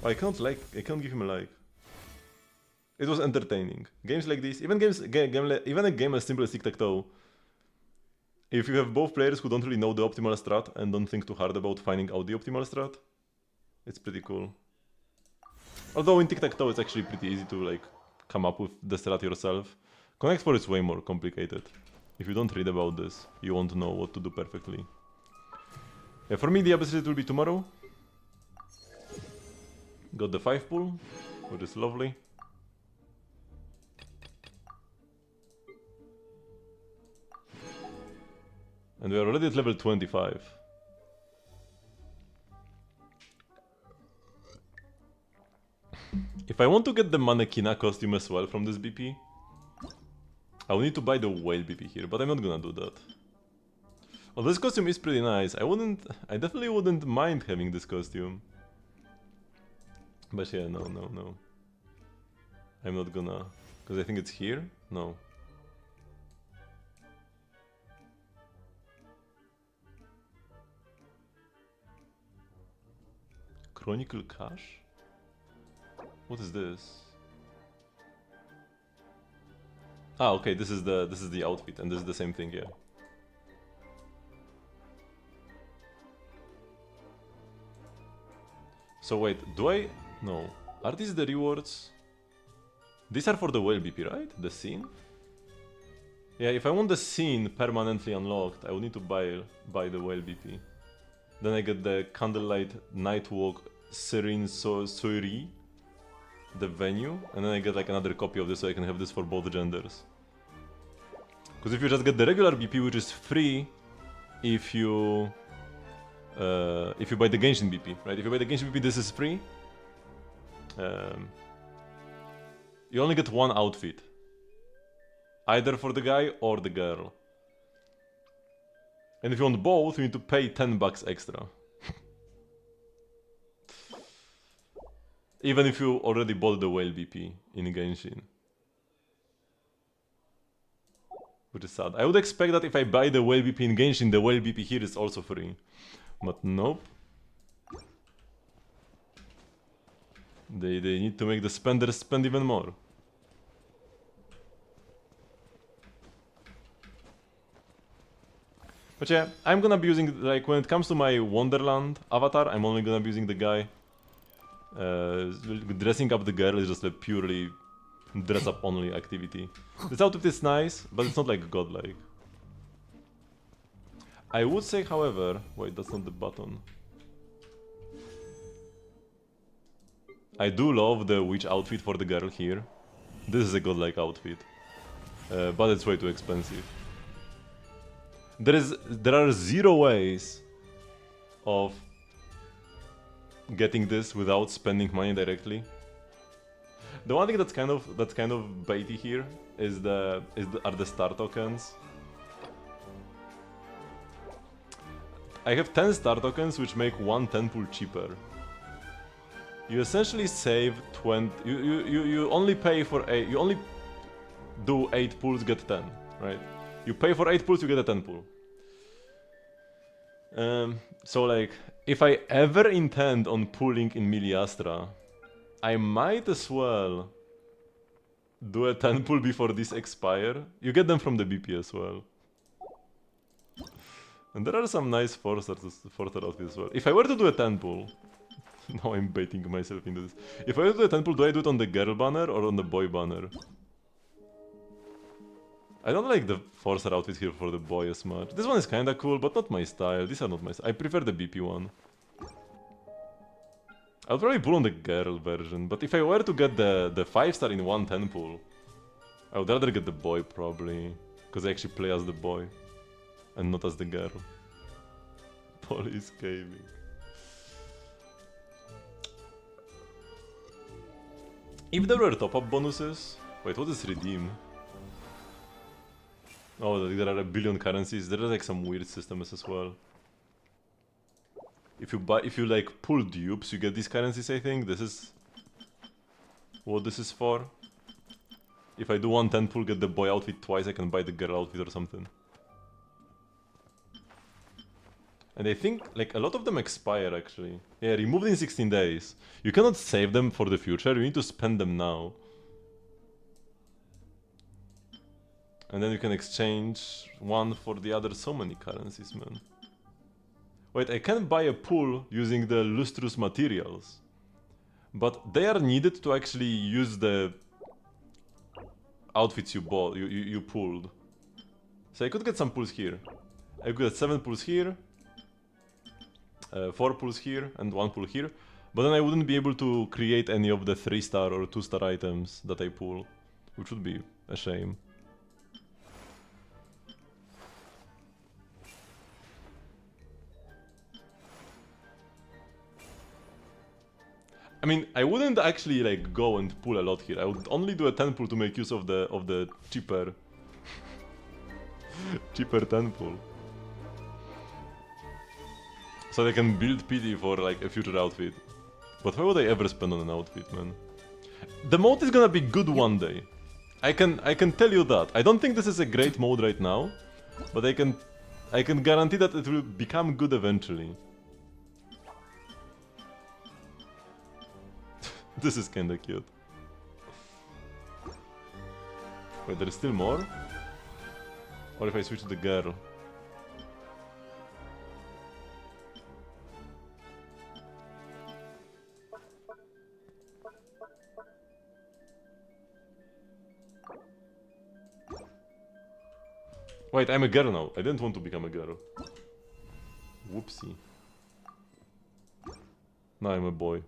I can't give him a like. It was entertaining. Games like this, even even a game as simple as tic-tac-toe, if you have both players who don't really know the optimal strat and don't think too hard about finding out the optimal strat, it's pretty cool. Although in tic-tac-toe it's actually pretty easy to like come up with the strat yourself. Connect 4 is way more complicated. If you don't read about this, you won't know what to do perfectly. Yeah, for me the episode will be tomorrow. Got the 5 pull, which is lovely. And we are already at level 25. If I want to get the Manekina costume as well from this BP, I will need to buy the whale BP here, but I'm not gonna do that. Well, this costume is pretty nice. I definitely wouldn't mind having this costume. But yeah, no. I'm not gonna, because I think it's here? No. Chronicle Cache? What is this? Ah, okay, this is the outfit, and this is the same thing, yeah. So wait, no. Are these the rewards? These are for the whale BP, right? The scene? Yeah, if I want the scene permanently unlocked, I will need to buy the whale BP. Then I get the Candlelight Nightwalk Serene Soiri, the venue, and then I get like another copy of this so I can have this for both genders. Because if you just get the regular BP, which is free if you buy the Genshin BP, right? If you buy the Genshin BP, this is free. You only get one outfit, either for the guy or the girl. And if you want both, you need to pay $10 extra. Even if you already bought the whale BP in Genshin. Which is sad. I would expect that if I buy the whale BP in Genshin, the whale BP here is also free. But nope. They need to make the spenders spend even more. But yeah, I'm gonna be using, like, when it comes to my Wonderland avatar, I'm only gonna be using the guy. Dressing up the girl is just a purely dress up only activity. This outfit is nice, but it's not like godlike. I would say, however, wait, that's not the button. I do love the witch outfit for the girl here. This is a godlike outfit, but it's way too expensive. There are 0 ways of getting this without spending money directly. The one thing that's kind of baity here are the star tokens. I have 10 star tokens which make one 10 pull cheaper. You essentially save 20. You only pay for 8. You only do 8 pulls, get 10, right? You pay for 8 pulls, you get a 10 pull. So like, if I ever intend on pulling in Miliastra, I might as well do a 10 pull before these expire. You get them from the BP as well. And there are some nice 4-star outfits as well. If I were to do a 10 pull, now I'm baiting myself into this. If I were to do a 10 pull, do I do it on the girl banner or on the boy banner? I don't like the 4-star outfit here for the boy as much. This one is kinda cool, but not my style. These are not my style. I prefer the BP one. I'll probably pull on the girl version, but if I were to get the 5-star in one 10 pull, I would rather get the boy probably, because I actually play as the boy, and not as the girl. Police gaming. If there were top-up bonuses... Wait, what is redeem? Oh, there are a billion currencies. There is like some weird systems as well. If you like pull dupes, you get these currencies, I think. This is what this is for. If I do 110 pull, get the boy outfit twice, I can buy the girl outfit or something. And I think like a lot of them expire actually. Yeah, removed in 16 days. You cannot save them for the future, you need to spend them now. And then you can exchange one for the other so many currencies, man. Wait, I can buy a pool using the lustrous materials. But they are needed to actually use the outfits you bought, you pulled. So I could get some pulls here. I could get 7 pulls here, 4 pulls here, and 1 pull here. But then I wouldn't be able to create any of the 3-star or 2-star items that I pull, which would be a shame. I mean, I wouldn't actually like go and pull a lot here. I would only do a 10 pull to make use of the cheaper cheaper 10 pull. So they can build PD for like a future outfit. But why would I ever spend on an outfit, man? The mode is gonna be good one day. I can tell you that. I don't think this is a great mode right now, but I can guarantee that it will become good eventually. This is kinda cute. Wait, there is still more? Or if I switch to the girl? Wait, I'm a girl now. I didn't want to become a girl. Whoopsie. Now I'm a boy.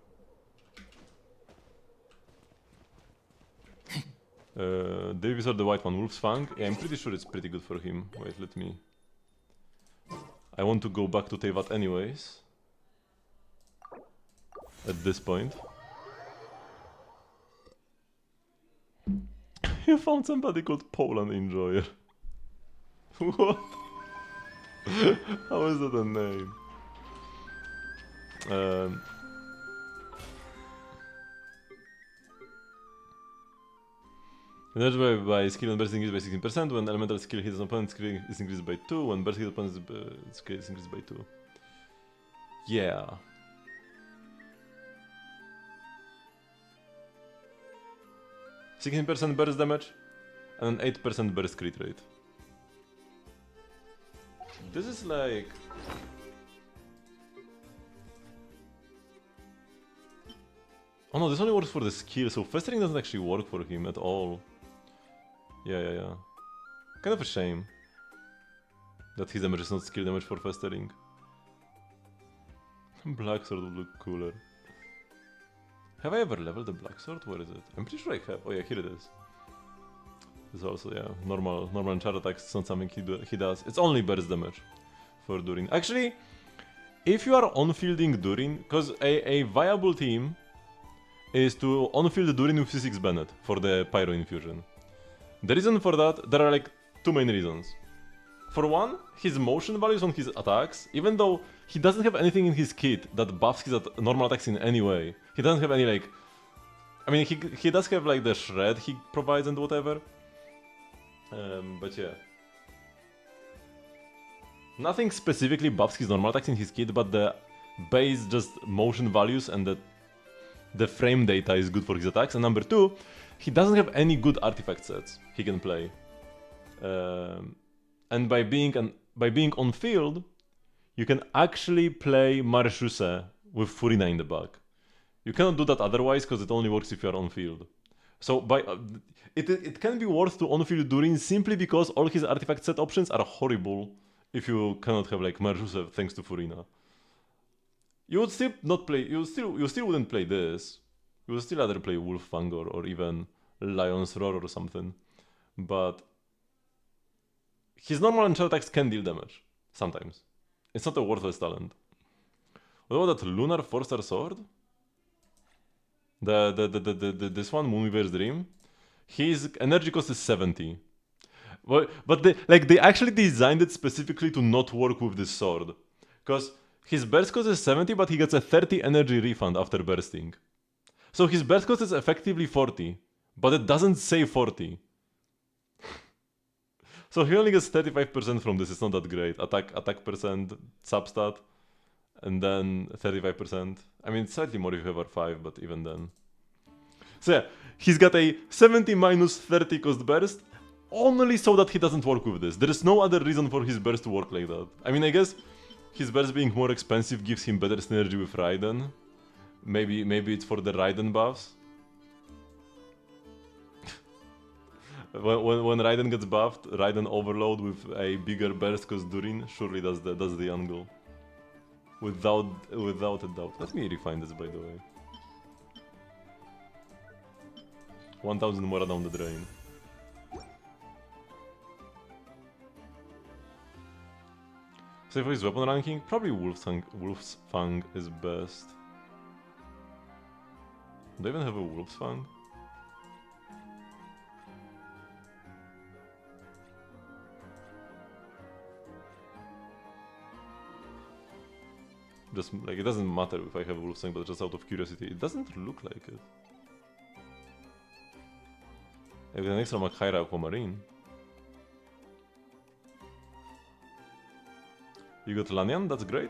Davis or the white one, Wolf's Fang? Yeah, I'm pretty sure it's pretty good for him. Wait, let me... I want to go back to Teyvat anyways. At this point. You found somebody called Poland Enjoyer. What? How is that a name? Energy by skill and burst is increased by 16%. When elemental skill hits an opponent, skill is increased by 2. When burst hits opponent's skill is increased by 2. Yeah. %16% burst damage and an 8% burst crit rate. This is like... Oh no, this only works for the skill, so festering doesn't actually work for him at all. Yeah. Kind of a shame that his damage is not skill damage for festering. Black sword would look cooler. Have I ever leveled the black sword? Where is it? I'm pretty sure I have. Oh yeah, here it is. This is also, yeah, normal enchant attacks. It's not something he does. It's only burst damage for Durin. Actually, if you are on-fielding Durin, because a viable team is to on-field Durin with C6 Bennett for the Pyro Infusion. The reason for that, there are like 2 main reasons. For one, his motion values on his attacks, even though he doesn't have anything in his kit that buffs his normal attacks in any way. He doesn't have any like... I mean, he does have like the shred he provides and whatever. But yeah. Nothing specifically buffs his normal attacks in his kit, but the base just motion values and the frame data is good for his attacks. And number 2, he doesn't have any good artifact sets he can play. And by being on field, you can actually play Marechuse with Furina in the back. You cannot do that otherwise because it only works if you are on field. So it can be worth to on-field Durin simply because all his artifact set options are horrible if you cannot have like Marechuse thanks to Furina. You would still not play. You still wouldn't play this. You would still either play Wolf Fang or even Lion's Roar or something. But his normal enchant attacks can deal damage sometimes. It's not a worthless talent. What about that Lunar 4-star sword? This one, Moonweaver's Dream. His energy cost is 70. But they actually designed it specifically to not work with this sword. Because his burst cost is 70, but he gets a 30 energy refund after bursting. So his burst cost is effectively 40, but it doesn't say 40. So he only gets 35% from this, it's not that great. Attack percent, substat, and then 35%. I mean, slightly more if you have R5, but even then. So yeah, he's got a 70 minus 30 cost burst, only so that he doesn't work with this. There is no other reason for his burst to work like that. I mean, I guess his burst being more expensive gives him better synergy with Raiden. Maybe it's for the Raiden buffs. when Raiden gets buffed, Raiden overload with a bigger burst cause Durin. Surely that's the angle. Without a doubt. Let me refine this, by the way. 1000 more down the drain. So for his weapon ranking, probably Wolf's Fang is best. Do I even have a Wolf's Fang? Just like, it doesn't matter if I have a Wolf's Fang, but just out of curiosity, it doesn't look like it. I have an extra Makhaira Aquamarine. You got Lanyan, that's great.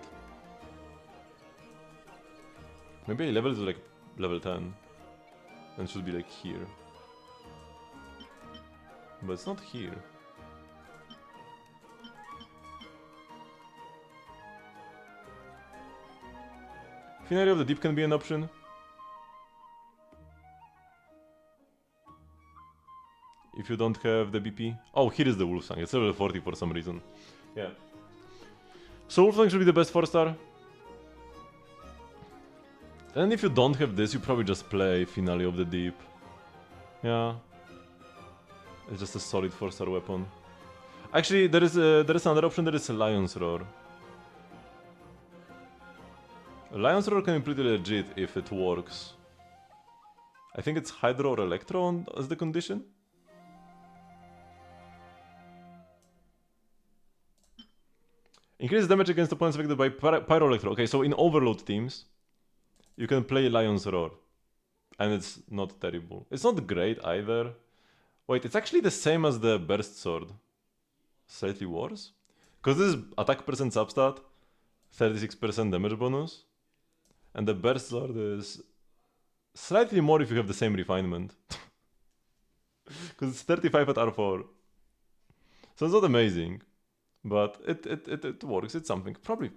Maybe I level to like level 10. And should be like here. But it's not here. Finale of the Deep can be an option. If you don't have the BP. Oh, here is the Wolfsang. It's level 40 for some reason. Yeah. So Wolfsang should be the best 4-star. And if you don't have this, you probably just play Finale of the Deep. Yeah. It's just a solid 4-star weapon. Actually, there is another option. There is a Lion's Roar. A Lion's Roar can be pretty legit if it works. I think it's Hydro or Electro as the condition. Increase damage against opponents affected by Pyro Electro. Okay, so in Overload teams, you can play Lion's Roar. And it's not terrible. It's not great either. Wait, it's actually the same as the Burst Sword. Slightly worse? Because this is attack percent substat, 36% damage bonus. And the Burst Sword is slightly more if you have the same refinement. Because it's 35 at R4. So it's not amazing. But it works, it's something. Probably.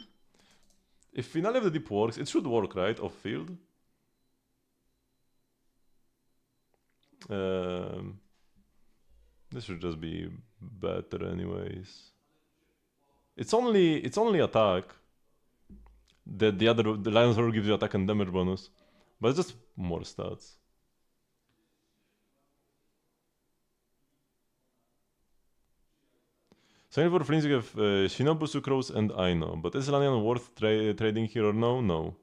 If Finale of the Deep works, it should work, right? Off field. This should just be better anyways. It's only attack. The Lion's Roar gives you attack and damage bonus. But it's just more stats. So for Flames you have Shinobu, Sucrose and Aino. But is Lanyan worth trading here or no? No.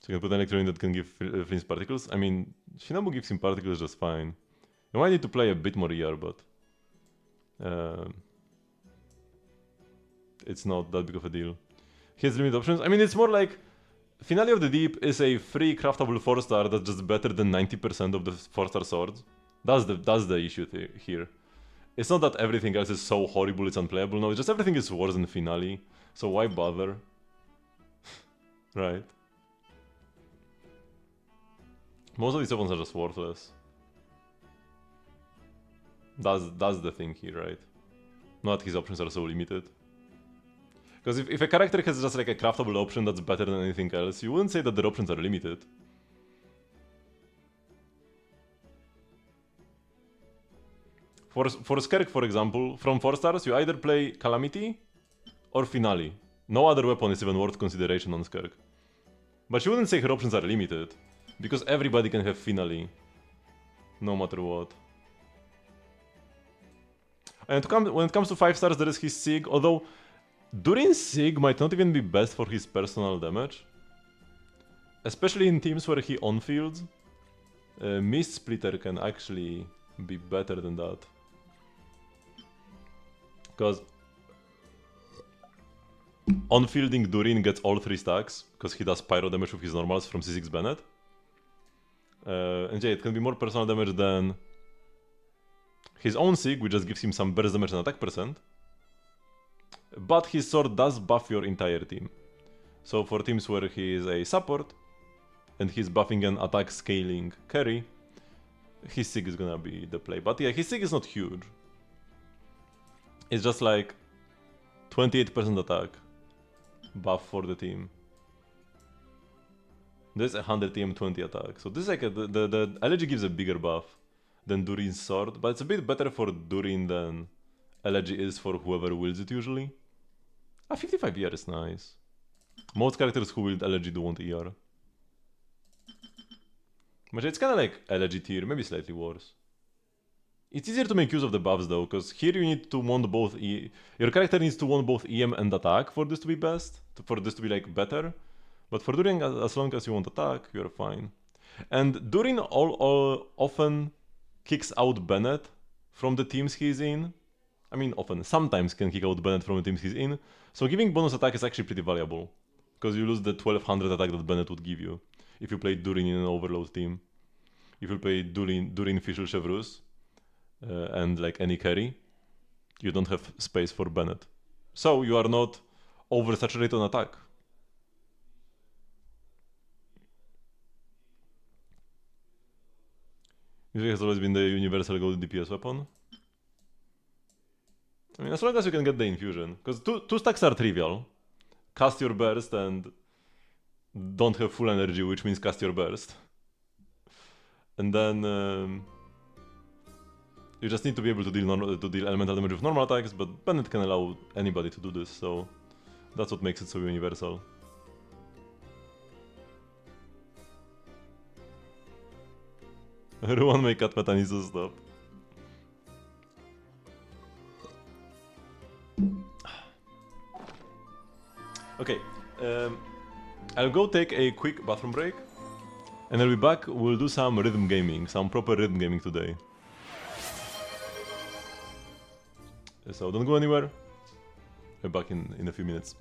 So you can put an Electro in that can give Flames particles. I mean, Shinobu gives him particles just fine. You might need to play a bit more ER, but it's not that big of a deal. He has limited options. I mean, it's more like Finale of the Deep is a free craftable 4-star that's just better than 90% of the 4-star swords. That's the issue here. It's not that everything else is so horrible it's unplayable. No, it's just everything is worse than Finale. So why bother? Right. Most of these weapons are just worthless. That's the thing here, right? Not his options are so limited. Because if a character has just like a craftable option that's better than anything else, you wouldn't say that their options are limited. For Skerk, for example, from 4-stars, you either play Calamity or Finale. No other weapon is even worth consideration on Skerk. But you wouldn't say her options are limited, because everybody can have Finale, no matter what. And when it comes to 5-stars, there is his Sig, although Durin's Sig might not even be best for his personal damage. Especially in teams where he on-fields. Mist Splitter can actually be better than that. Because on-fielding Durin gets all 3 stacks, because he does pyro damage with his normals from C6 Bennett. And yeah, it can be more personal damage than his own Sig, which just gives him some burst damage and attack percent. But his sword does buff your entire team. So for teams where he is a support, and he's buffing an attack scaling carry, his sig is gonna be the play. But yeah, his sig is not huge. It's just like 28% attack buff for the team. There's 100 TM 20 attack. So this is like the elegy gives a bigger buff than Durin's sword, but it's a bit better for Durin than elegy is for whoever wields it usually. 55 ER is nice. Most characters who wield elegy do want ER. But it's kinda like elegy tier, maybe slightly worse. It's easier to make use of the buffs though, because here you need to want both your character needs to want both EM and attack for this to be best, for this to be like better. But for Durin, as long as you want attack, you're fine. And Durin often kicks out Bennett from the teams he's in. I mean, often, sometimes can kick out Bennett from the teams he's in. So giving bonus attack is actually pretty valuable, because you lose the 1200 attack that Bennett would give you if you play Durin in an overload team. If you play Durin Fischl Chevrus and like any carry, you don't have space for Bennett. So you are not oversaturated on attack. Music has always been the universal gold DPS weapon. I mean, as long as you can get the infusion. Because two stacks are trivial. Cast your burst and don't have full energy, which means cast your burst. And then you just need to be able to deal elemental damage with normal attacks, but Bennett can allow anybody to do this, so that's what makes it so universal. Everyone my cat meta needs to stop. Okay, I'll go take a quick bathroom break, and I'll be back. We'll do some rhythm gaming, some proper rhythm gaming today. So don't go anywhere. I'll be back in a few minutes.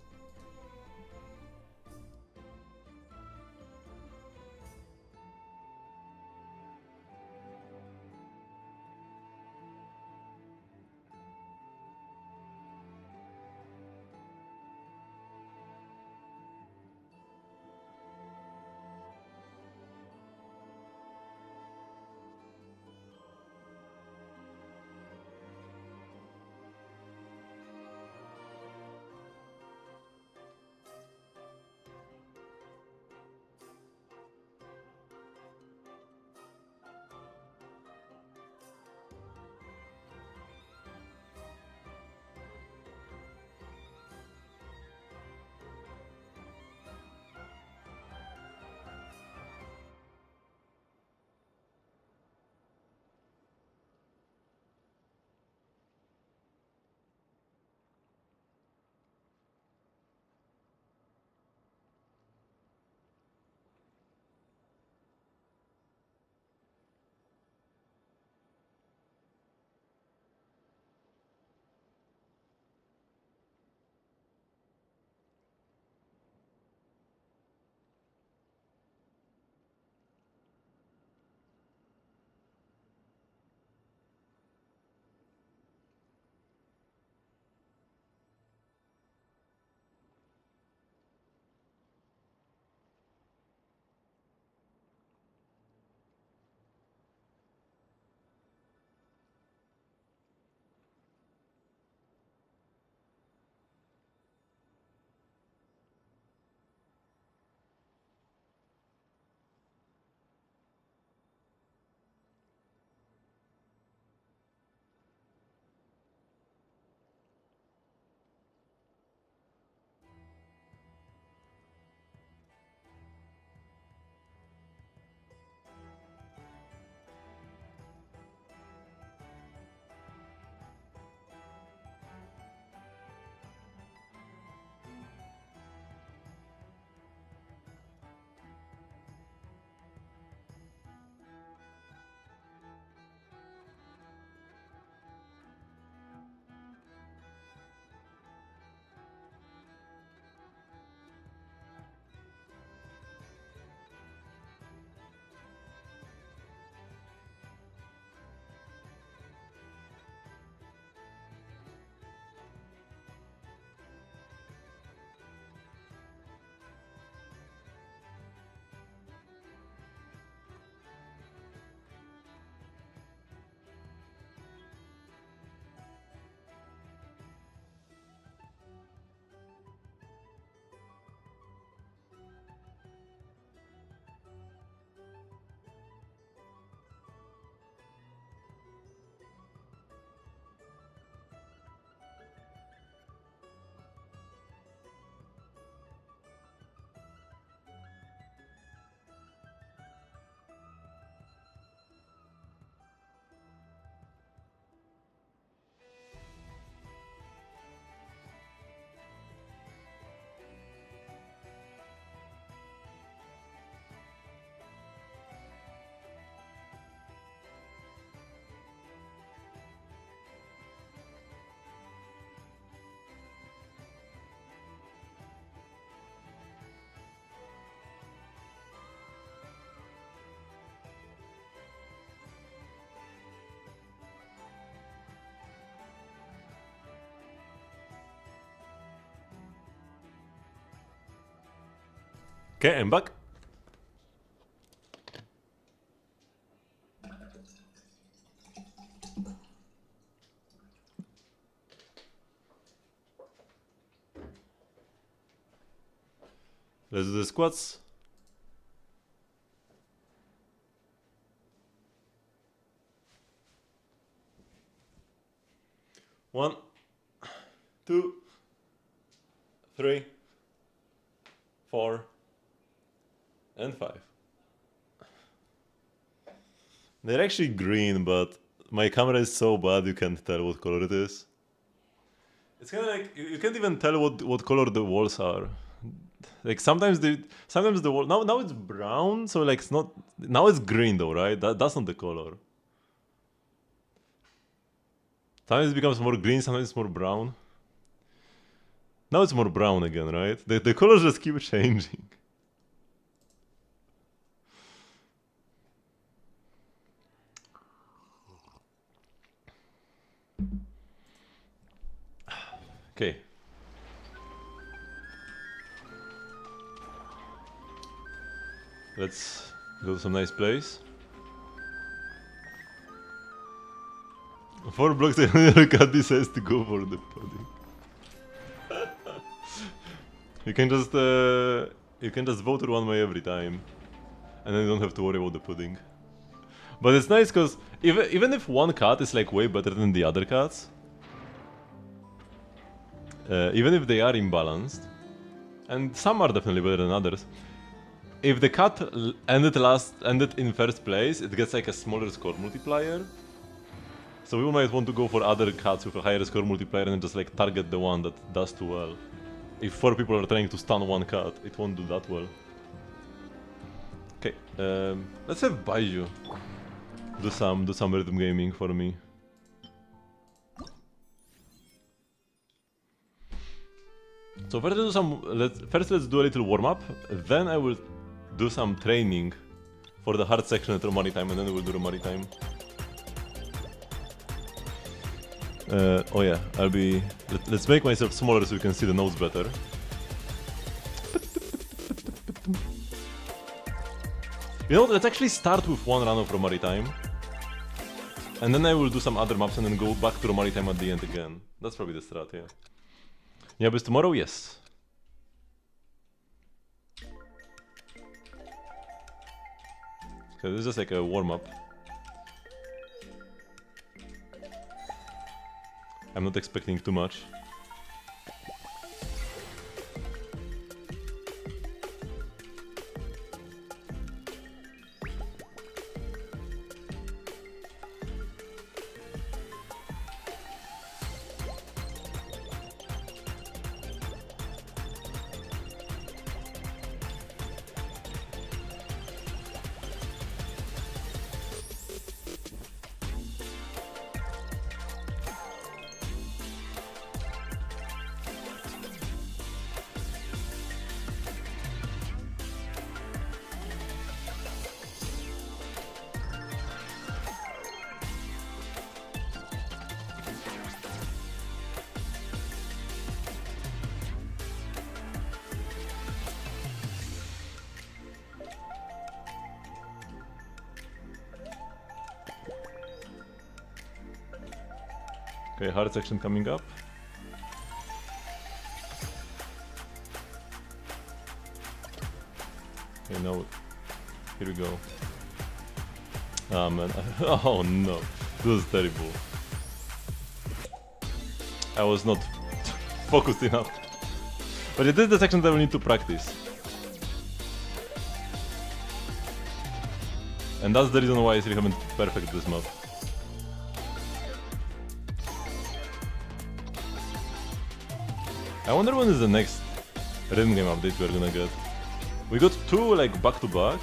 Okay, I'm back. Let's do the squats. One, 2, 3, 4, and 5. They're actually green, but my camera is so bad you can't tell what color it is. It's kind of like you can't even tell what color the walls are. Like sometimes the wall now it's brown, so like it's not, now it's green though, right? That's not the color. Sometimes it becomes more green, sometimes it's more brown. Now it's more brown again, right? The colors just keep changing. Okay. Let's go to some nice place. 4 blocks and cat decides to go for the pudding. You can just vote one way every time, and then you don't have to worry about the pudding. But it's nice because even if one cat is like way better than the other cats, even if they are imbalanced, and some are definitely better than others, if the cat ended in first place, it gets like a smaller score multiplier. So we might want to go for other cats with a higher score multiplier and just like target the one that does too well. If 4 people are trying to stun one cat, it won't do that well. Okay, let's have Baiju do some rhythm gaming for me. So first let's do a little warm up. Then I will do some training for the hard section at the Maritime, and then we'll do the Maritime. Oh yeah, let's make myself smaller so you can see the notes better. You know what, let's actually start with one run of Maritime. And then I will do some other maps and then go back to Maritime at the end again. That's probably the strat, yeah. Yeah, but tomorrow, yes. Okay, this is just like a warm-up. I'm not expecting too much. Okay, hard section coming up. Okay, now, here we go. Ah man, oh no, this was terrible. I was not focused enough. But it is the section that we need to practice. And that's the reason why I still haven't perfected this map. I wonder when is the next rhythm game update we're gonna get. We got 2 like back to back.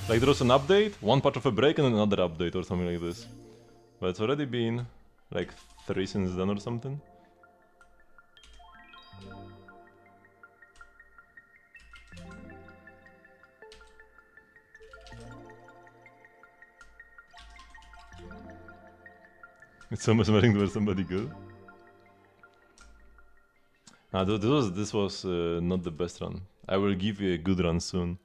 Like there was an update, 1 patch of a break and then another update or something like this. But it's already been like 3 since then or something. It's so mesmerizing to wear somebody good. This was not the best run. I will give you a good run soon.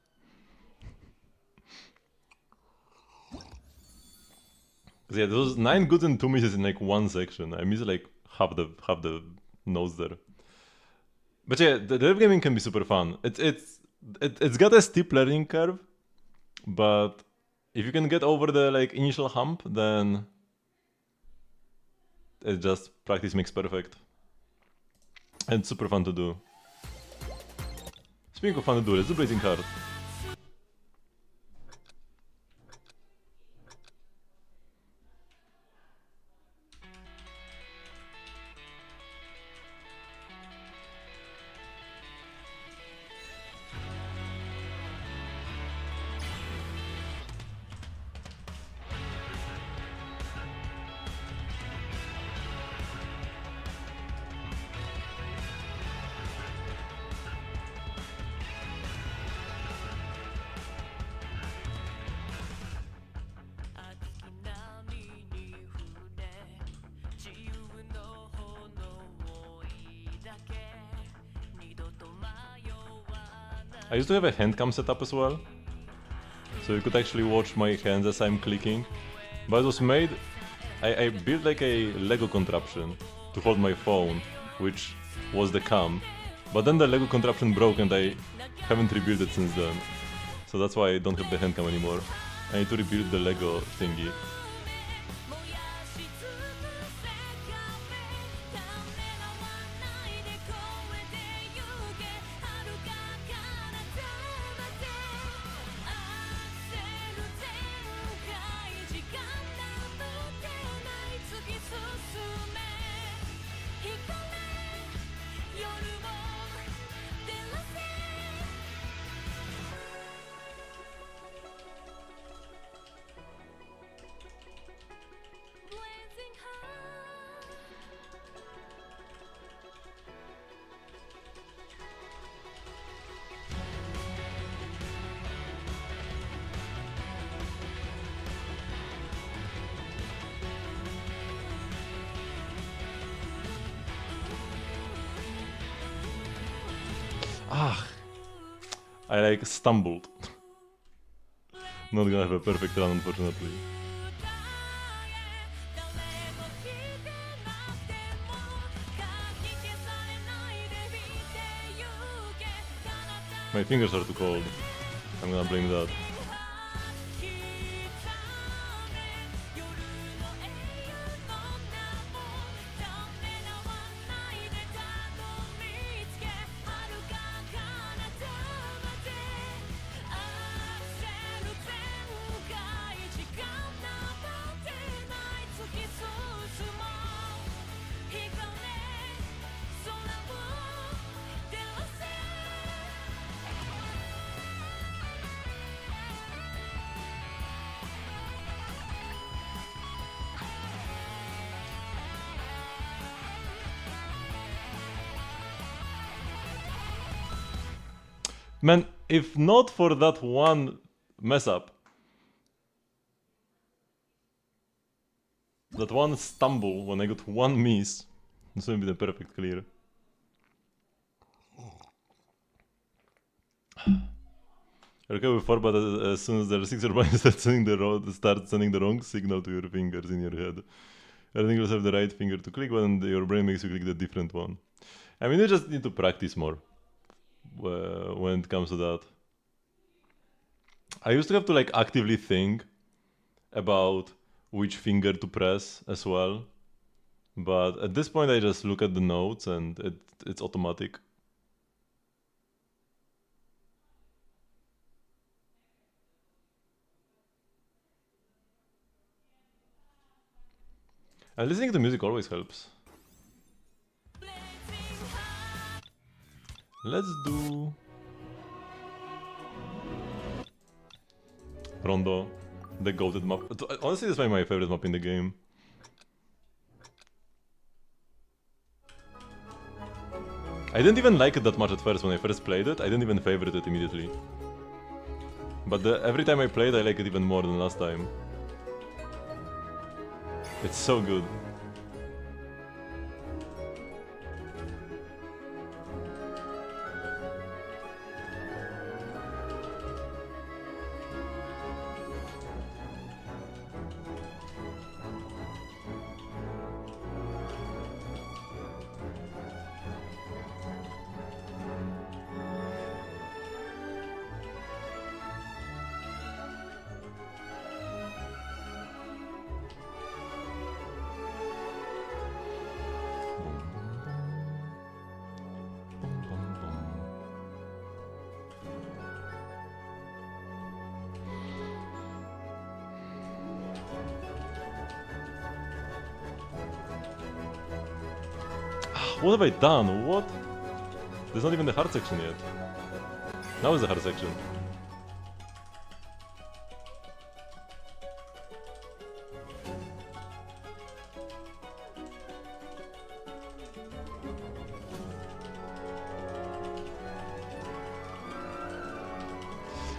Yeah, those 9 goods and 2 misses in like one section. I miss like half the notes there. But yeah, the dev gaming can be super fun. It's got a steep learning curve, but if you can get over the like initial hump, then it's just practice makes perfect. And it's super fun to do. Speaking of fun to do, let's do Blazing Card. I used to have a hand cam setup as well, so you could actually watch my hands as I'm clicking. But it was made... I built like a Lego contraption to hold my phone, which was the cam. But then the Lego contraption broke and I haven't rebuilt it since then. So that's why I don't have the hand cam anymore. I need to rebuild the Lego thingy. I like stumbled. Not gonna have a perfect run, unfortunately. My fingers are too cold. I'm gonna blame that. Man, if not for that one mess up, that one stumble when I got one miss, this would be the perfect clear. Okay with 4, but as soon as the 6 or bind start sending the wrong signal to your fingers in your head. I think you'll have the right finger to click when your brain makes you click the different one. I mean, you just need to practice more when it comes to that. I used to have to like actively think about which finger to press as well. But at this point I just look at the notes and it's automatic. And listening to music always helps. Let's do Rondo, the goated map. Honestly, this is my favorite map in the game. I didn't even like it that much at first when I first played it. I didn't even favorite it immediately. But every time I played, I like it even more than last time. It's so good. What have I done? What? There's not even the hard section yet. Now is the hard section.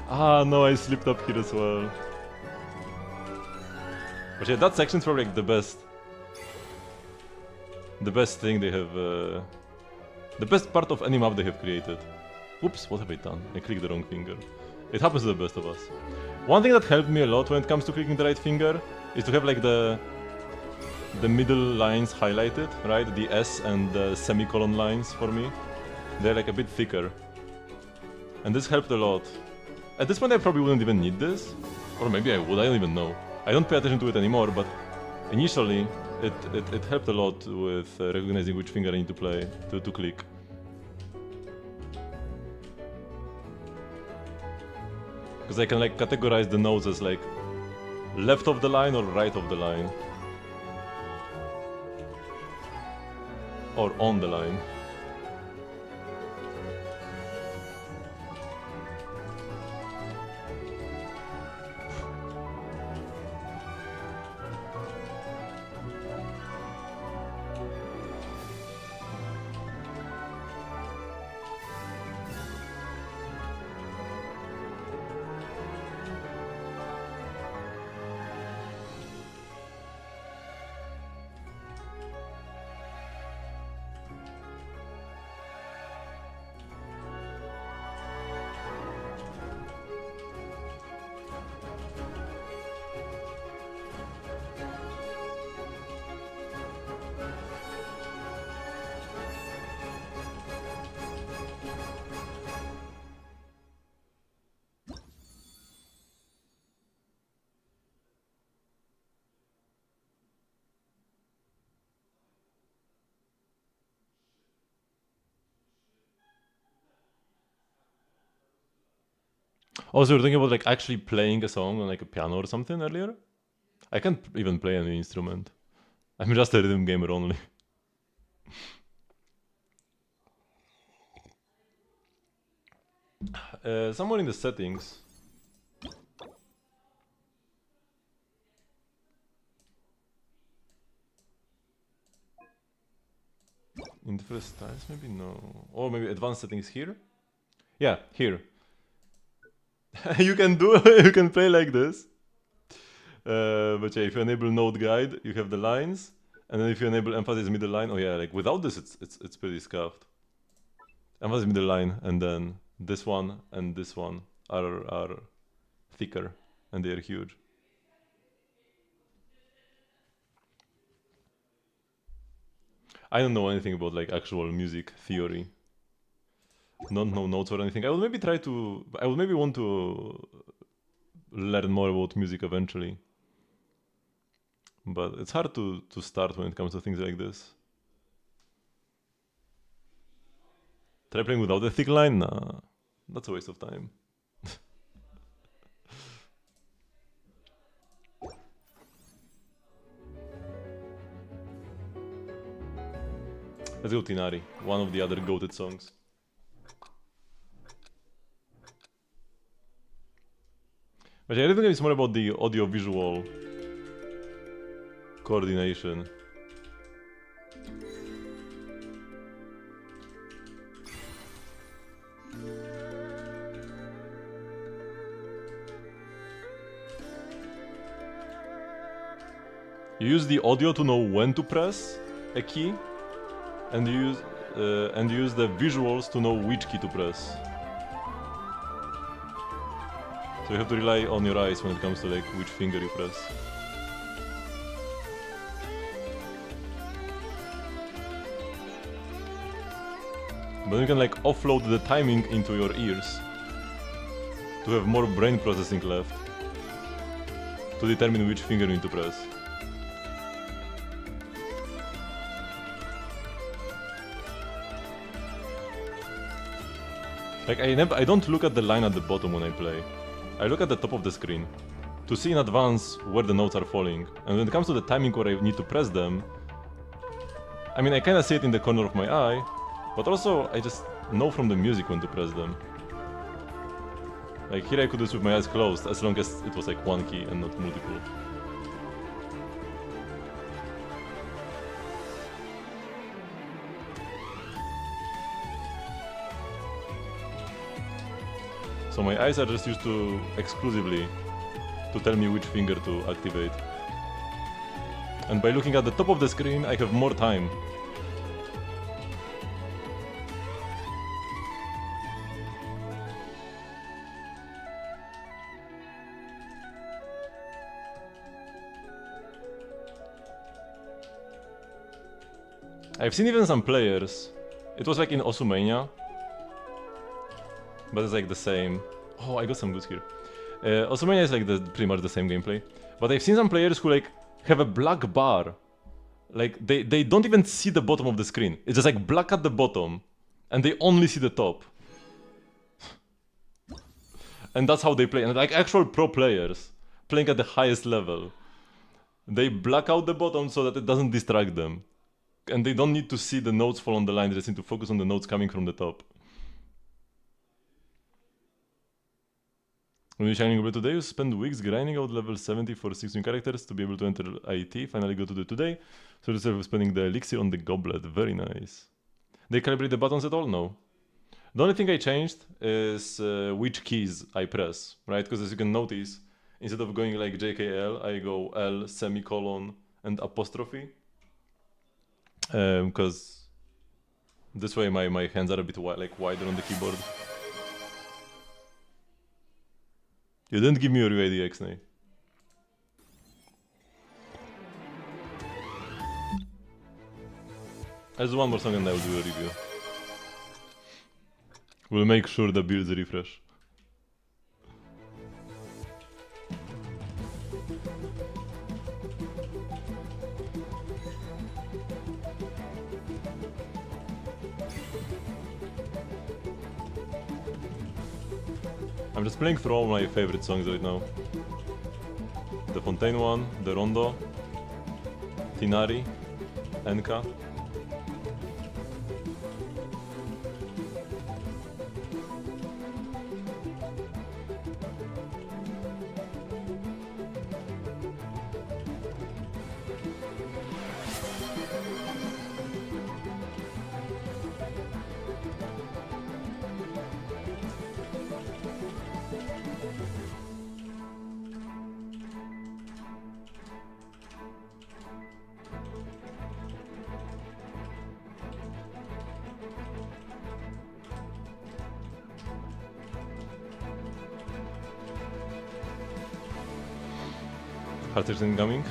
Ah, no, I slipped up here as well. But yeah, that section's probably like the best. The best thing they have. The best part of any map they have created. Whoops, what have I done? I clicked the wrong finger. It happens to the best of us. One thing that helped me a lot when it comes to clicking the right finger is to have like the middle lines highlighted, right? The S and the semicolon lines for me. They're like a bit thicker. And this helped a lot. At this point I probably wouldn't even need this. Or maybe I would, I don't even know. I don't pay attention to it anymore, but initially it helped a lot with recognizing which finger I need to play, to click. Because I can like categorize the notes as like left of the line or right of the line. Or on the line. Oh, so you're thinking about like actually playing a song on like a piano or something earlier? I can't even play any instrument. I'm just a rhythm gamer only. Somewhere in the settings. Interface styles, maybe no. Or maybe advanced settings here? Yeah, here. You can play like this. But yeah, if you enable note guide, you have the lines, and then if you enable emphasis middle line, oh yeah, like without this, it's pretty scuffed. Emphasis middle line, and then this one and this one are thicker, and they are huge. I don't know anything about like actual music theory. Don't know notes or anything. I will maybe want to learn more about music eventually. But it's hard to start when it comes to things like this. Try playing without a thick line? Nah, that's a waste of time. Let's go Tinari, one of the other goated songs. But yeah, I think it's more about the audio-visual coordination. You use the audio to know when to press a key, and you use the visuals to know which key to press. So you have to rely on your eyes when it comes to like which finger you press. But then you can like offload the timing into your ears to have more brain processing left to determine which finger you need to press. Like I don't look at the line at the bottom when I play. I look at the top of the screen to see in advance where the notes are falling. And when it comes to the timing where I need to press them, I mean, I kinda see it in the corner of my eye, but also I just know from the music when to press them. Like here I could do this with my eyes closed, as long as it was like one key and not multiple. So my eyes are just used to exclusively to tell me which finger to activate. And by looking at the top of the screen, I have more time. I've seen even some players. It was like in Osumania. But it's like the same. Oh, I got some goods here. Osumania is like pretty much the same gameplay. But I've seen some players who like have a black bar. Like they don't even see the bottom of the screen. It's just like black at the bottom. And they only see the top. And that's how they play. And like actual pro players playing at the highest level. They black out the bottom so that it doesn't distract them. And they don't need to see the notes fall on the line, they just need to focus on the notes coming from the top. When you're shining over today, you spend weeks grinding out level 70 for 6 new characters to be able to enter IT, finally go to the today. So instead of spending the elixir on the goblet, very nice. They calibrate the buttons at all? No. The only thing I changed is which keys I press, right? Because as you can notice, instead of going like JKL, I go L, semicolon, and apostrophe. Because this way my hands are a bit wider on the keyboard. You didn't give me your UID, Xnay. Let's do one more song and I will do a review. We'll make sure the builds refresh. I'm just playing through all my favorite songs right now. The Fontaine one, the Rondo, Tinari, Enka. Hunters incoming.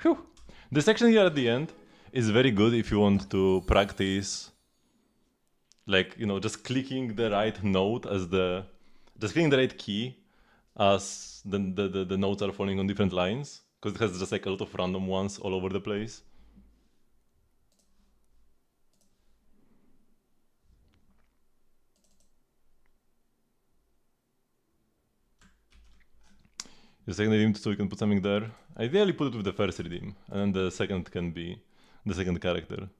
Whew. The section here at the end is very good if you want to practice, like, you know, just clicking the right note as just clicking the right key as the notes are falling on different lines, because it has just like a lot of random ones all over the place. The second redeem, so you can put something there. Ideally put it with the first redeem, and then the second can be the second character.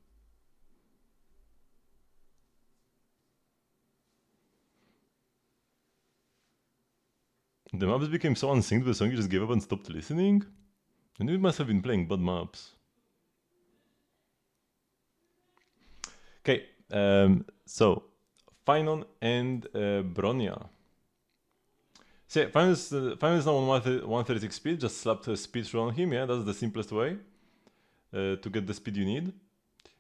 The maps became so unsynced with the song you just gave up and stopped listening? And you must have been playing bad maps. Okay, so Finon and Bronya. So yeah, Finon is now on 136 speed, just slapped a speed through on him, yeah, that's the simplest way to get the speed you need.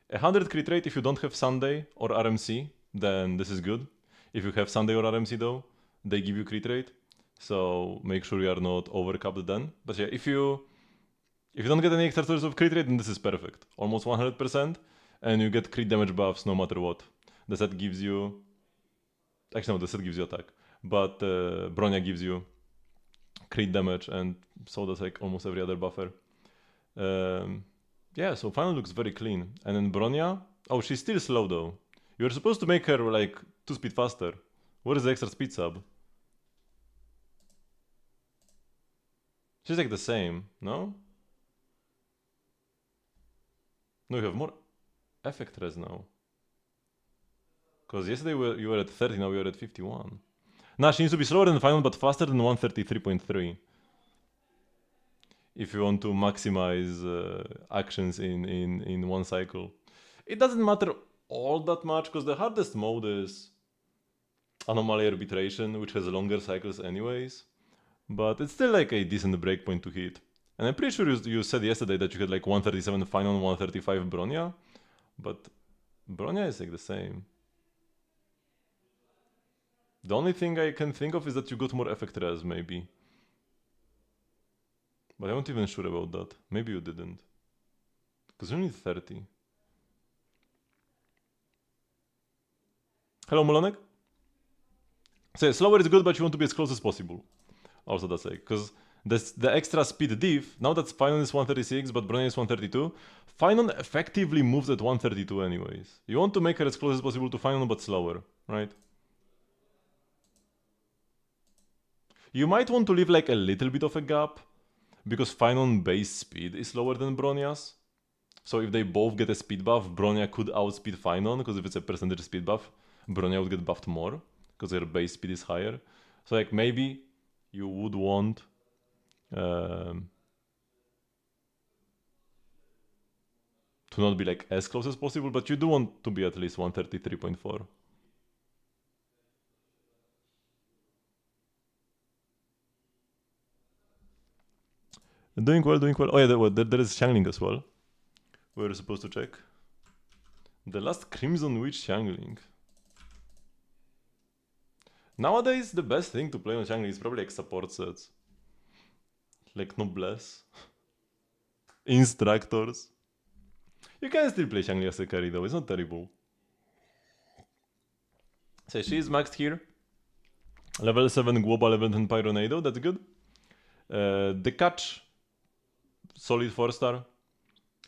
100 crit rate if you don't have Sunday or RMC, then this is good. If you have Sunday or RMC though, they give you crit rate, so make sure you are not overcapped then. But yeah, if you don't get any extra source of crit rate, then this is perfect. Almost 100%, and you get crit damage buffs no matter what. The set gives you... Actually no, the set gives you attack. But Bronya gives you crit damage, and so does like almost every other buffer. Yeah, so Final looks very clean. And then Bronya... Oh, she's still slow though. You're supposed to make her like 2 speed faster. What is the extra speed sub? She's like the same, no? No, you have more effect res now. Because yesterday you were at 30, now you are at 51. Nah, she needs to be slower than Final, but faster than 133.3. If you want to maximize actions in one cycle. It doesn't matter all that much, because the hardest mode is Anomaly Arbitration, which has longer cycles anyways. But it's still like a decent breakpoint to hit. And I'm pretty sure you said yesterday that you had like 137 Final and 135 Bronya. But Bronya is like the same. The only thing I can think of is that you got more effect res, maybe. But I'm not even sure about that. Maybe you didn't. Because you need 30. Hello, Molonek. So slower is good, but you want to be as close as possible. Also, that's like, because the extra speed diff, now that Finon is 136, but Bronya is 132, Finon effectively moves at 132 anyways. You want to make her as close as possible to Finon, but slower, right? You might want to leave like a little bit of a gap, because Finon base speed is lower than Bronya's. So if they both get a speed buff, Bronya could outspeed Finon, because if it's a percentage speed buff, Bronya would get buffed more, because her base speed is higher. So like maybe you would want to not be like as close as possible, but you do want to be at least 133.4. Doing well, doing well. Oh yeah, there is Xiangling as well. We're supposed to check. The last Crimson Witch Xiangling. Nowadays, the best thing to play on Xiangling is probably like support sets. Like Noblesse. Instructors. You can still play Xiangling as a carry though, it's not terrible. So she is maxed here. Level 7 Global, level 10 Pyronado, that's good. The catch, solid 4-star.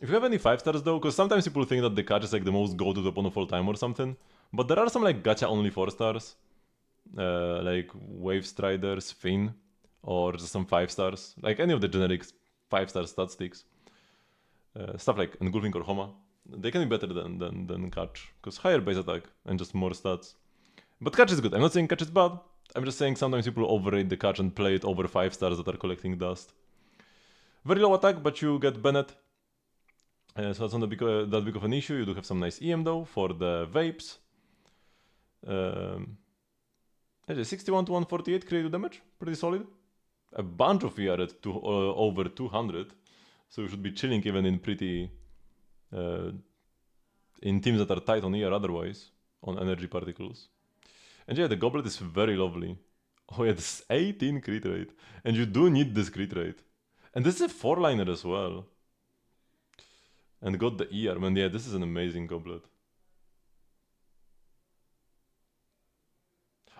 If you have any 5-stars though, because sometimes people think that the catch is like the most go-to weapon of all time or something. But there are some like gacha only 4-stars. Like Wave Striders, Finn, or just some 5-stars. Like any of the generic 5-star stat sticks. Stuff like Engulfing or Homa. They can be better than catch, because higher base attack and just more stats. But catch is good. I'm not saying catch is bad. I'm just saying sometimes people overrate the catch and play it over 5-stars that are collecting dust. Very low attack, but you get Bennett. So that's not that big of an issue. You do have some nice EM though for the vapes. 61 to 148 creative damage, pretty solid. A bunch of ER at over 200, so you should be chilling even in pretty... in teams that are tight on ER otherwise, on energy particles. And yeah, the goblet is very lovely. Oh yeah, this is 18 crit rate, and you do need this crit rate. And this is a 4-liner as well. And got the ER, man, yeah, this is an amazing goblet.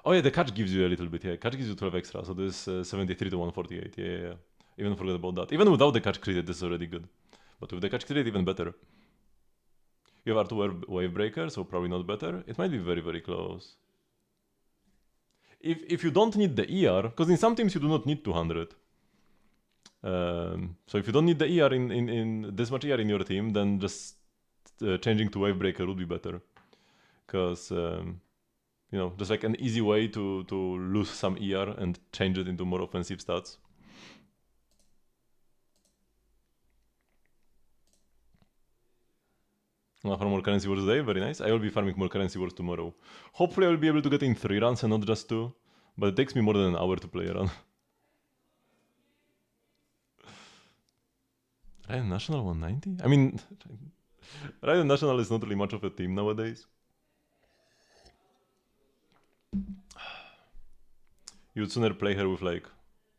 Oh yeah, the catch gives you a little bit, yeah, catch gives you 12 extra, so this is 73 to 148, yeah. Even forgot about that. Even without the catch crit, this is already good. But with the catch crit, even better. You have R2 Wave Breaker, so probably not better. It might be very, very close. If you don't need the ER, because in some teams you do not need 200. So if you don't need the ER in this much ER in your team, then just changing to Wave Breaker would be better. Because, you know, just like an easy way to lose some ER and change it into more offensive stats. For more currency wars today, very nice. I will be farming more currency wars tomorrow. Hopefully I will be able to get in 3 runs and not just 2. But it takes me more than an hour to play a run. Raiden National 190? I mean, Raiden National is not really much of a team nowadays. You'd sooner play her with like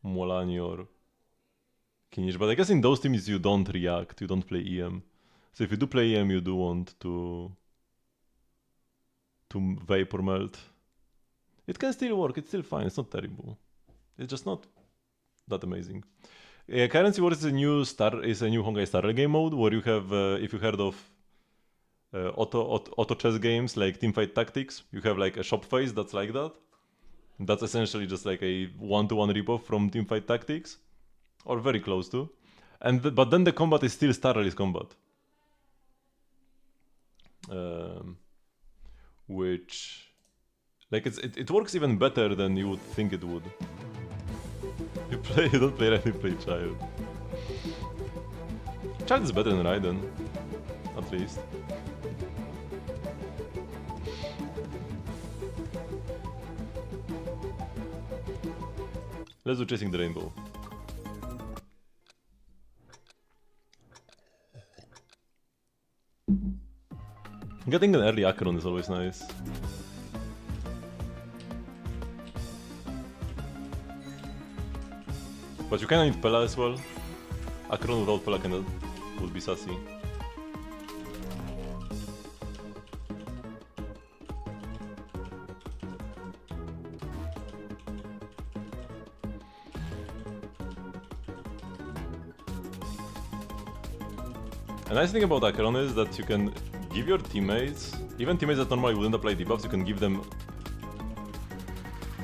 Molani or Kinish, but I guess in those teams you don't react, you don't play EM. So if you do play EM, you do want to Vapor Melt. It can still work, it's still fine, it's not terrible. It's just not that amazing. Currency Wars is a new Honkai Star game mode where you have, if you heard of auto chess games like Teamfight Tactics, you have like a shop phase that's like that. That's essentially just like a one-to-one ripoff from Teamfight Tactics, or very close to. But then the combat is still Star Release combat, which like it works even better than you would think it would. You don't play Raiden, you play Child. Child is better than Raiden, at least. Let's do Chasing the Rainbow. Getting an early Acheron is always nice. But you kinda need Pela as well. Acheron without Pela kinda would be sassy. The nice thing about Acheron is that you can give your teammates, even teammates that normally wouldn't apply debuffs, you can give them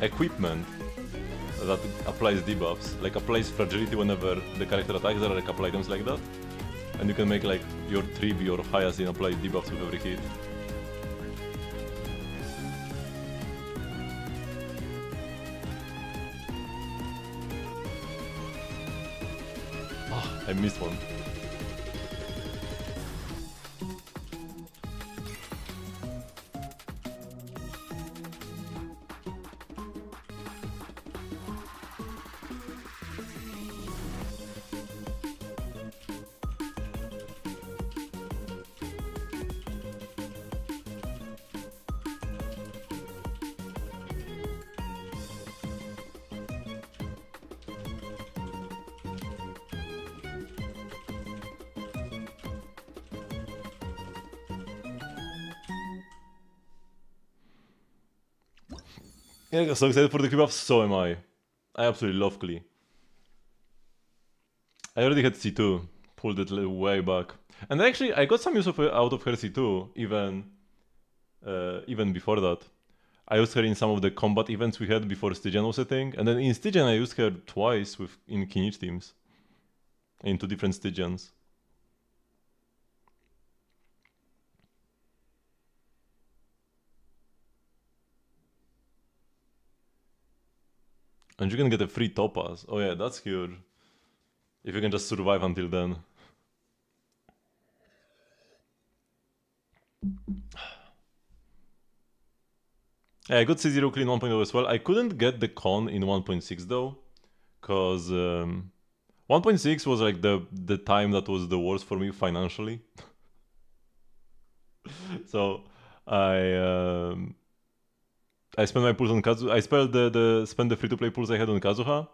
equipment that applies debuffs, like applies fragility whenever the character attacks, there are a couple items like that. And you can make like your Tribi or Hyacinth apply debuffs with every hit. Oh, I missed one. Yeah, so excited for the creep ups, so am I. I absolutely love Klee. I already had C2, pulled it way back. And actually, I got some use out of her C2, even before that. I used her in some of the combat events we had before Stygian was a thing, and then in Stygian I used her twice in Kinich teams. In 2 different Stygians. And you can get a free topaz. Oh yeah, that's huge. If you can just survive until then. Yeah, I got C0 clean 1.0 as well. I couldn't get the con in 1.6 though. Cause 1.6 was like the time that was the worst for me financially. So I spent my pools on Kazuha. I spent the free-to-play pools I had on Kazuha,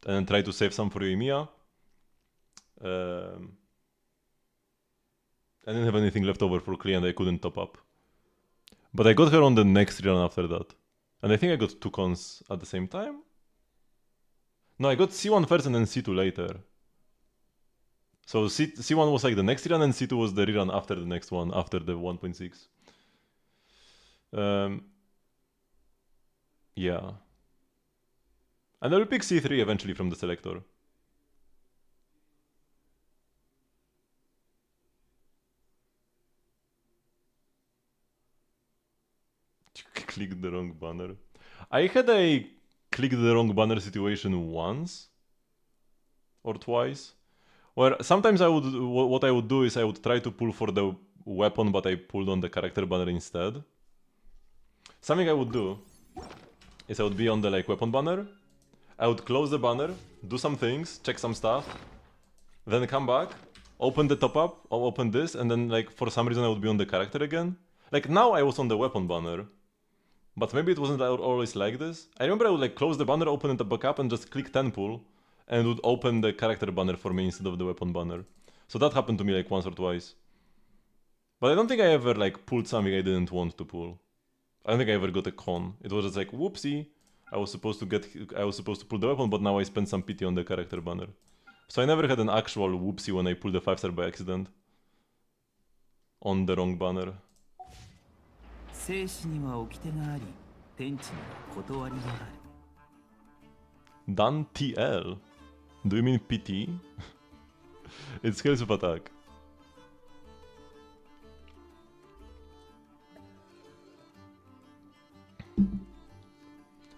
and then tried to save some for Yoimiya. I didn't have anything left over for Klee, and I couldn't top up. But I got her on the next run after that, and I think I got 2 cons at the same time. No, I got C1 first and then C2 later. So C1 was like the next rerun, and C2 was the rerun after the next one, after the 1.6. Yeah. And I will pick C3 eventually from the selector. You clicked the wrong banner. I had a click the wrong banner situation once or twice, where sometimes what I would do is I would try to pull for the weapon, but I pulled on the character banner instead. Something I would do is I would be on the like weapon banner, I would close the banner, do some things, check some stuff, then come back, open the top up, or open this, and then like for some reason I would be on the character again. Like now I was on the weapon banner, but maybe it wasn't always like this. I remember I would like close the banner, open it back up, and just click 10 pull, and it would open the character banner for me instead of the weapon banner. So that happened to me like once or twice. But I don't think I ever like pulled something I didn't want to pull. I don't think I ever got a con. It was just like, whoopsie, I was supposed to pull the weapon, but now I spent some pity on the character banner. So I never had an actual whoopsie when I pulled the 5-star by accident. On the wrong banner. 生死には掟があり、天地には断りがある。 Dan TL? Do you mean PT? It scales with attack.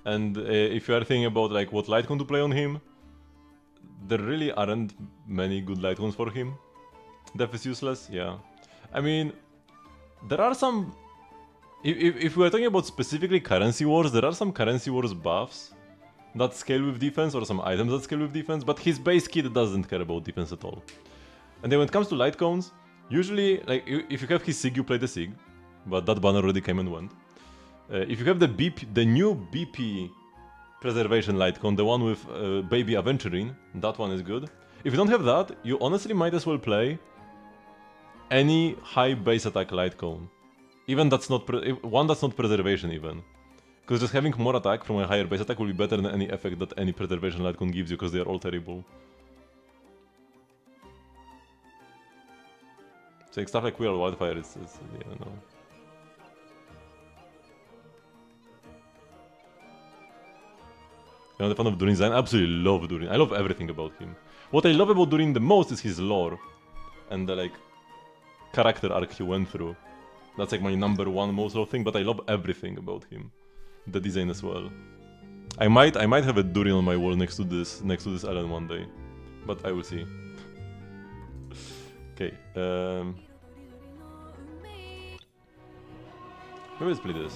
And if you are thinking about like what light cone to play on him, there really aren't many good light cones for him. Def is useless, yeah. I mean, there are some... If we are talking about specifically currency wars, there are some currency wars buffs that scale with defense, or some items that scale with defense, but his base kit doesn't care about defense at all. And then when it comes to light cones, usually, like, if you have his Sig, you play the Sig, but that banner already came and went. If you have the new BP preservation light cone, the one with Baby Aventurine, that one is good. If you don't have that, you honestly might as well play any high base attack light cone. Even that's not one that's not preservation even. Because just having more attack from a higher base attack will be better than any effect that any preservation light cone gives you, because they are all terrible. So like stuff like Wheel Wildfire is yeah, I don't know. You know, the fan of Durin's design? I absolutely love Durin. I love everything about him. What I love about Durin the most is his lore. And the like character arc he went through. That's like my #1 most loved thing, but I love everything about him. The design as well. I might have a Durin on my wall next to this island one day. But I will see. Okay, maybe let's play this.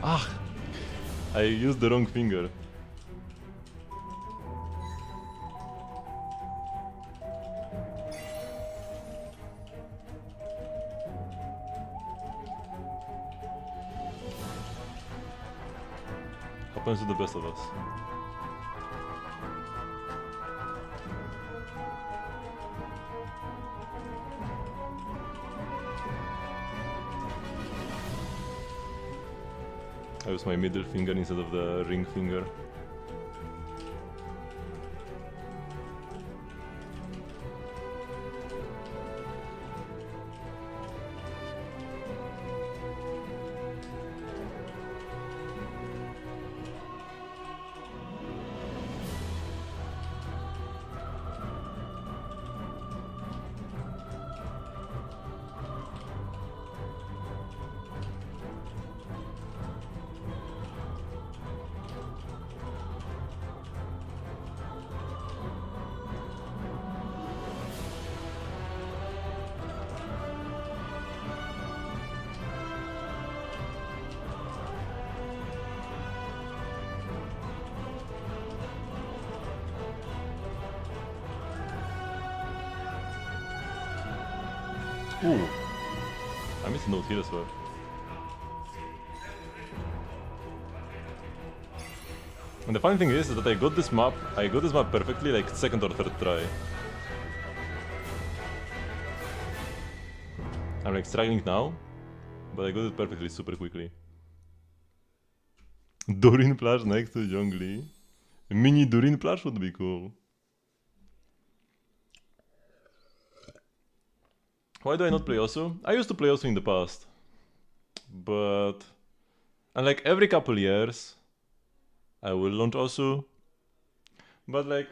Ah! I used the wrong finger. Happens to the best of us. I use my middle finger instead of the ring finger. Ooh, I missed a note here as well. And the funny thing is that I got this map perfectly like second or third try. I'm like struggling now, but I got it perfectly super quickly. Durin plush next to Zhongli. Mini Durin plush would be cool. Why do I not play Osu? I used to play Osu in the past. But... And like every couple years, I will launch Osu. But like...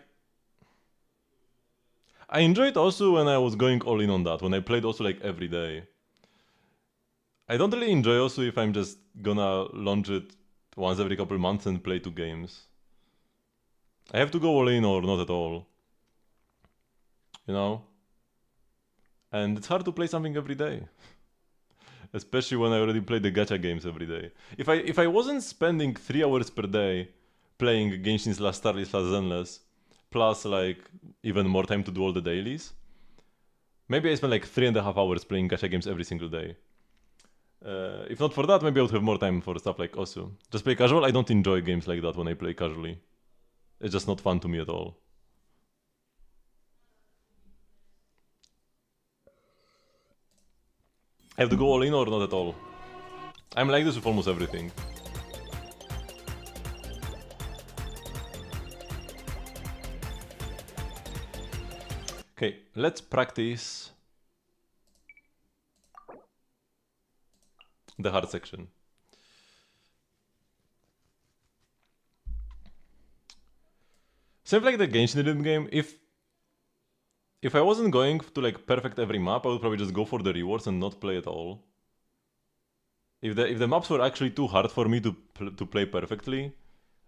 I enjoyed Osu when I was going all in on that, when I played Osu like every day. I don't really enjoy Osu if I'm just gonna launch it once every couple months and play 2 games. I have to go all in or not at all. You know? And it's hard to play something every day. Especially when I already play the gacha games every day. If I wasn't spending 3 hours per day playing Genshin / Starly / Zenless, plus like even more time to do all the dailies, maybe I spend like 3.5 hours playing gacha games every single day. If not for that, maybe I would have more time for stuff like Osu. Just play casual, I don't enjoy games like that when I play casually. It's just not fun to me at all. I have to go all in or not at all. I'm like this with almost everything. Okay, let's practice the hard section. Same like the Genshin rhythm game, if I wasn't going to like perfect every map, I would probably just go for the rewards and not play at all. If the maps were actually too hard for me to play perfectly,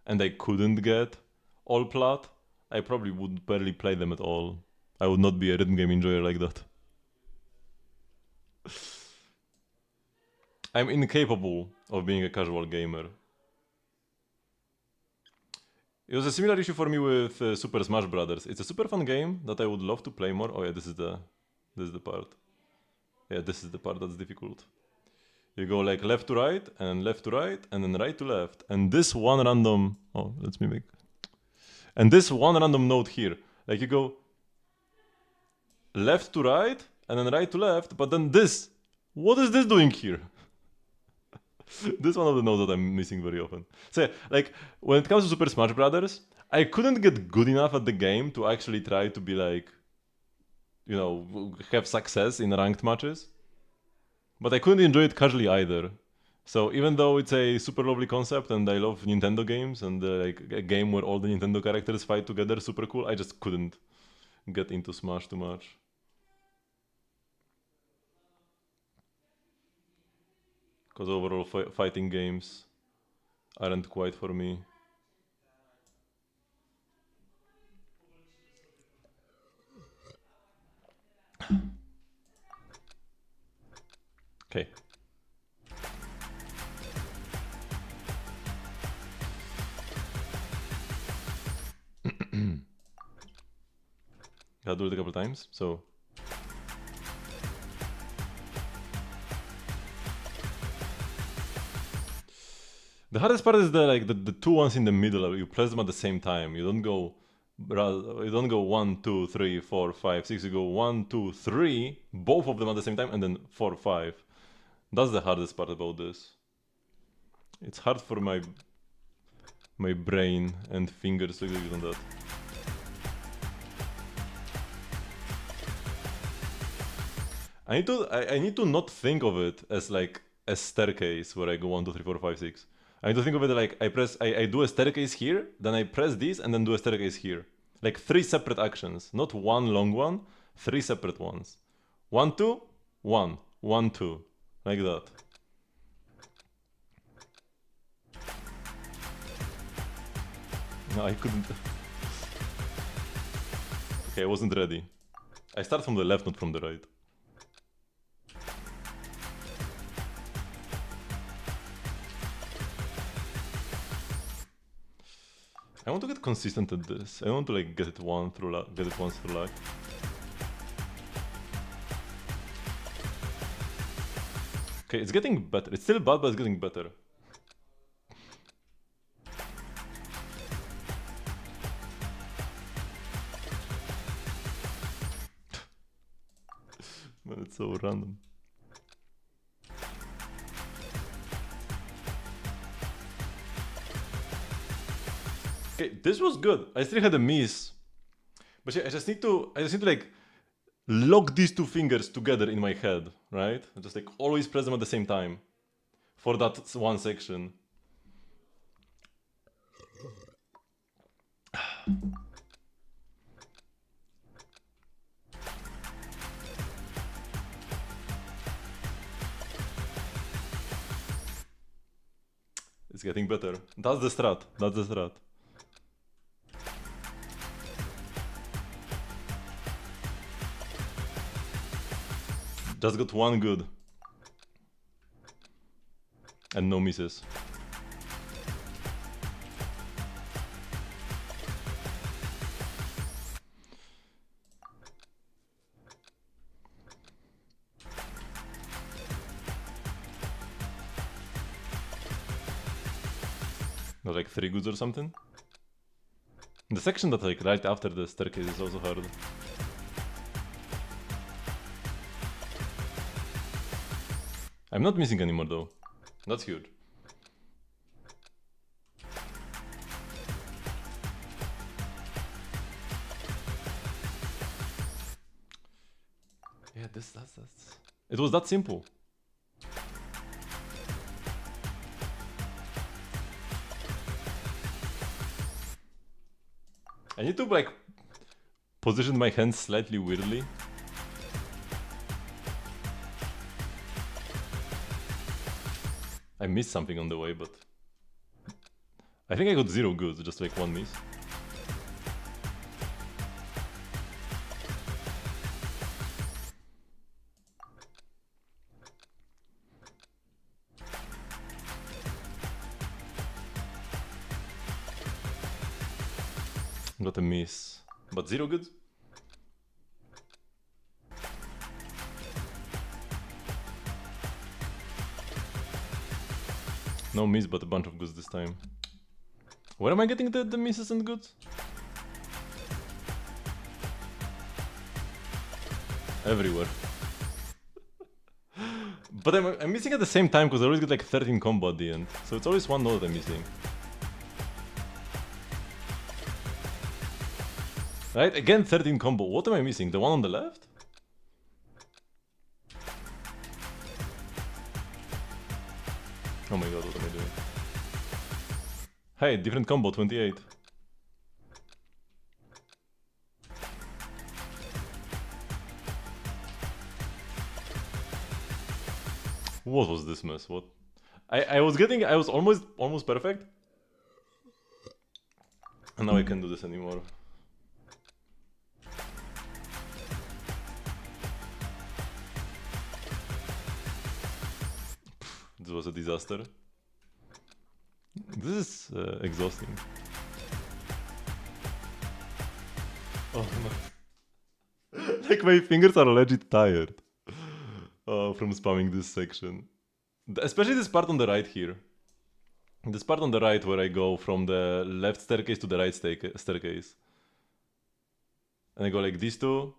and I couldn't get all plat, I probably would barely play them at all. I would not be a rhythm game enjoyer like that. I'm incapable of being a casual gamer. It was a similar issue for me with Super Smash Brothers. It's a super fun game that I would love to play more. Oh yeah, this is the part. Yeah, this is the part that's difficult. You go like left to right, and then right to left. And this one random... Oh, let's mimic. And this one random node here. Like you go left to right, and then right to left, but then this. What is this doing here? This is one of the nodes that I'm missing very often. So yeah, like, when it comes to Super Smash Brothers, I couldn't get good enough at the game to actually try to be like, you know, have success in ranked matches. But I couldn't enjoy it casually either. So even though it's a super lovely concept and I love Nintendo games and like a game where all the Nintendo characters fight together, super cool, I just couldn't get into Smash too much. Because overall fighting games aren't quite for me. Okay. Gotta do it a couple times, so... The hardest part is the 2 ones in the middle. You press them at the same time. You don't go 1, 2, 3, 4, 5, 6. You go 1, 2, 3, both of them at the same time, and then 4, 5. That's the hardest part about this. It's hard for my brain and fingers to execute on that. I need to not think of it as like a staircase where I go 1, 2, 3, 4, 5, 6. I need to think of it like I do a staircase here, then I press this and then do a staircase here. Like 3 separate actions, not one long one, 3 separate ones. 1, 2, 1, 1, 2, like that. No, I couldn't. Okay, I wasn't ready. I start from the left, not from the right. I want to get consistent at this. I don't want to like get it once through luck. Okay, it's getting better. It's still bad, but it's getting better. Man, it's so random. Okay, this was good. I still had a miss. But yeah, I just need to like lock these two fingers together in my head, right? Just like always press them at the same time for that one section. It's getting better. That's the strat. That's the strat. Just got one good. And no misses. Not like 3 goods or something? The section that like right after the staircase is also hard. I'm not missing anymore though. That's huge. Yeah, that's it was that simple. I need to like position my hands slightly weirdly. I missed something on the way, but I think I got 0 goods, just like 1 miss. Got a miss, but 0 goods. No miss, but a bunch of goods this time. Where am I getting the misses and goods? Everywhere. But I'm missing at the same time because I always get like 13 combo at the end. So it's always one node I'm missing. Right? Again 13 combo. What am I missing? The one on the left? Oh my god, what am I doing? Hey, different combo, 28. What was this mess? What? I was almost perfect. And now I can't do this anymore. This was a disaster. This is exhausting. Oh my. Like my fingers are legit tired from spamming this section. Especially this part on the right here. This part on the right where I go from the left staircase to the right staircase. And I go like these two.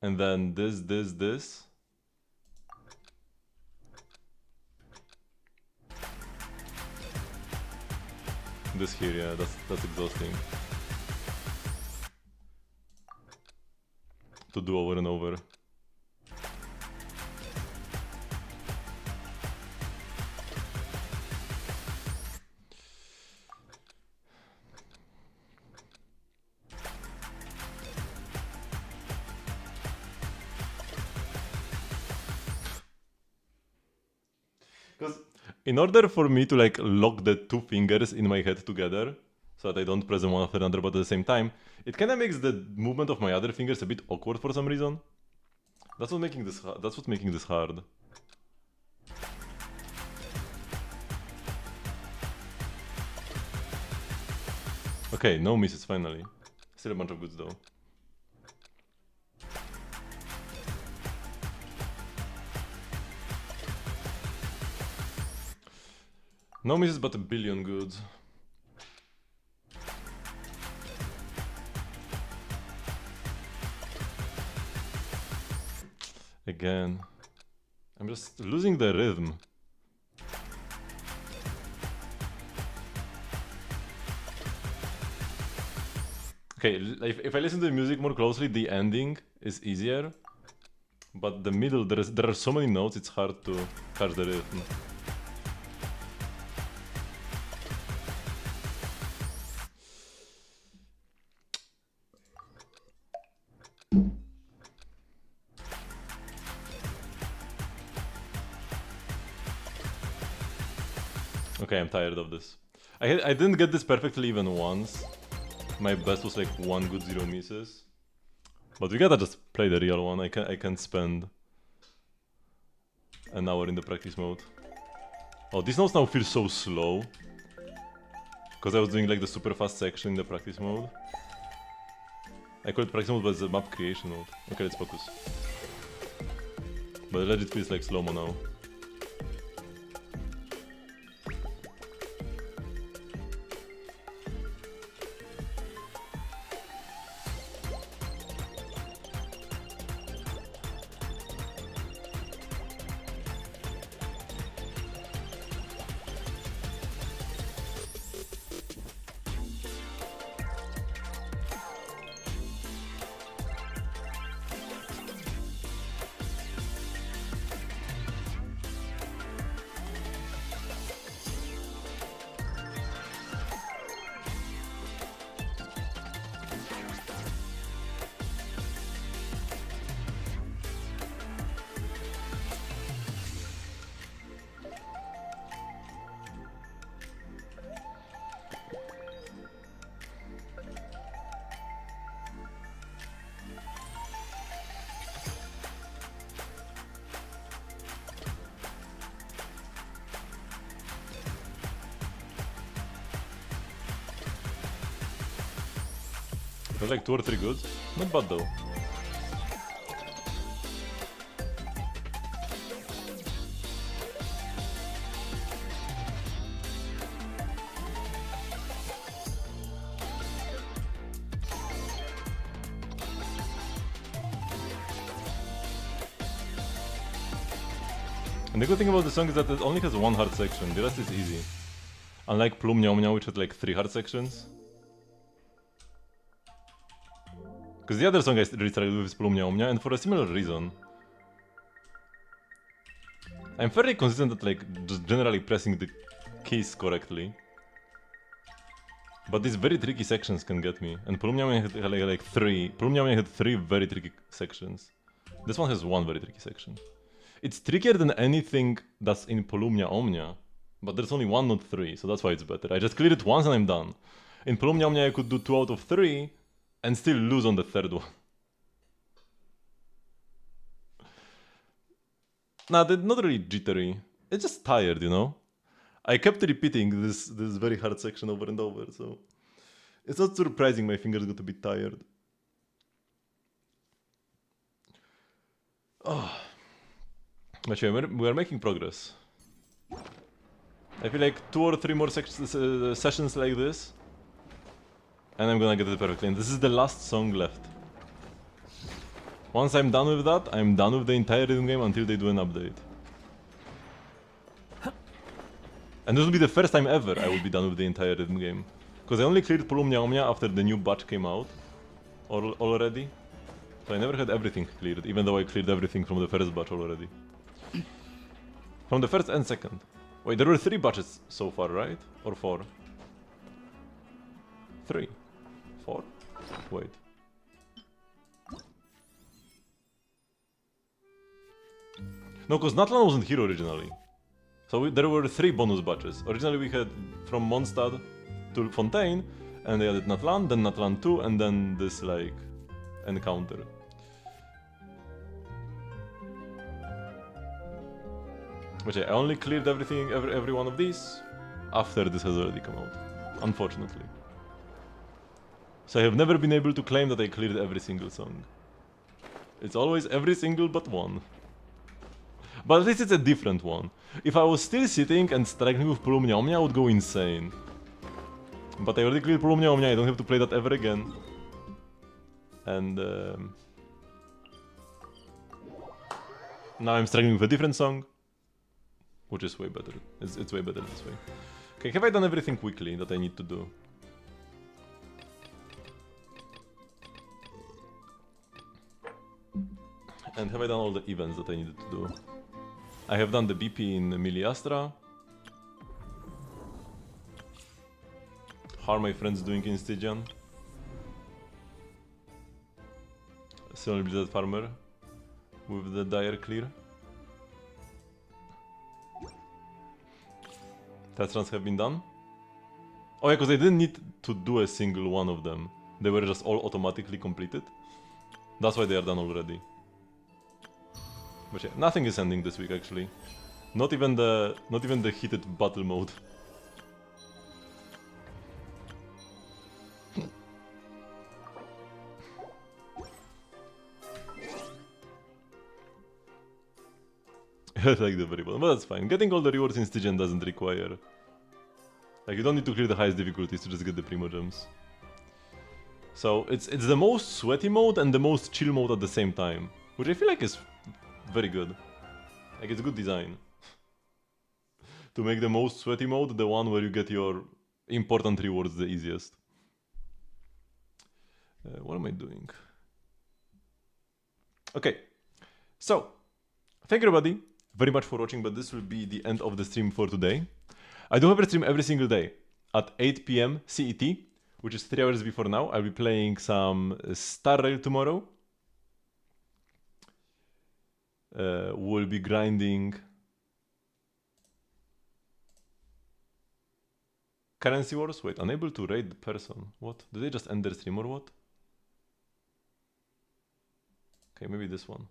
And then this. This here, yeah, that's exhausting. To do over and over. Because in order for me to like lock the two fingers in my head together, so that I don't press them one after another but at the same time, it kinda makes the movement of my other fingers a bit awkward for some reason. That's what's making this hard. Okay, no misses finally. Still a bunch of goods though. No misses but a billion goods. Again. I'm just losing the rhythm. Okay, if I listen to the music more closely, the ending is easier. But the middle, there are so many notes, it's hard to catch the rhythm. Okay, I'm tired of this. I didn't get this perfectly even once. My best was like 1 good 0 misses. But we gotta just play the real one. I can't spend an hour in the practice mode. Oh, these notes now feel so slow. Because I was doing like the super fast section in the practice mode. I call it practice mode, but it's the map creation mode. Okay, let's focus. But it legit feels like slow-mo now. There's like 2 or 3 good. Not bad though. And the good thing about the song is that it only has 1 hard section, the rest is easy. Unlike Plum Meow Meow, which had like 3 hard sections. Because the other song I really struggled with is Plum Meow Meow, and for a similar reason. I'm fairly consistent at like just generally pressing the keys correctly. But these very tricky sections can get me, and Plum Meow Meow had like 3. Plum Meow Meow had 3 very tricky sections. This one has 1 very tricky section. It's trickier than anything that's in Polumnia Omnia, but there's only 1, not 3, so that's why it's better. I just cleared it once and I'm done. In Polumnia Omnia I could do 2 out of 3 and still lose on the 3rd one. Nah, they're not really jittery. It's just tired, you know? I kept repeating this very hard section over and over, so it's not surprising my fingers got a bit tired. Oh. Actually, we are making progress. I feel like 2 or 3 more sessions like this, and I'm gonna get it perfectly. And this is the last song left. Once I'm done with that, I'm done with the entire rhythm game until they do an update. And this will be the first time ever I will be done with the entire rhythm game. Because I only cleared Polumnia Omnia after the new batch came out already. So I never had everything cleared, even though I cleared everything from the first batch already. From the first and second. Wait, there were 3 batches so far, right? Or 4? 3. 4? Wait. No, because Natlan wasn't here originally. So there were 3 bonus batches. Originally we had from Mondstadt to Fontaine, and they added Natlan, then Natlan 2, and then this, like, encounter. Which I only cleared everything, every one of these after this has already come out, unfortunately. So I have never been able to claim that I cleared every single song. It's always every single but one. But at least it's a different one. If I was still sitting and struggling with Polumnia Omnia, I would go insane. But I already cleared Polumnia Omnia, I don't have to play that ever again. And now I'm struggling with a different song. Which is way better. It's way better this way. Okay, have I done everything quickly that I need to do? And have I done all the events that I needed to do? I have done the BP in Miliastra. How are my friends doing in Stygian? Still Blizzard Farmer with the Dire clear. Test runs have been done. Oh yeah, because I didn't need to do a single one of them. They were just all automatically completed. That's why they are done already. But yeah, nothing is ending this week actually. Not even the heated battle mode. I like the very bottom, but that's fine. Getting all the rewards in Stygian doesn't require... Like, you don't need to clear the highest difficulties to just get the Primo Gems. So, it's the most sweaty mode and the most chill mode at the same time. Which I feel like is very good. Like, it's good design. To make the most sweaty mode the one where you get your important rewards the easiest. What am I doing? Okay. So, thank you everybody very much for watching, but this will be the end of the stream for today. I do have a stream every single day at 8 PM CET, which is 3 hours before now. I'll be playing some Star Rail tomorrow. We'll be grinding Currency Wars. Wait, unable to raid the person. What? Did they just end their stream or what? Okay, maybe this one.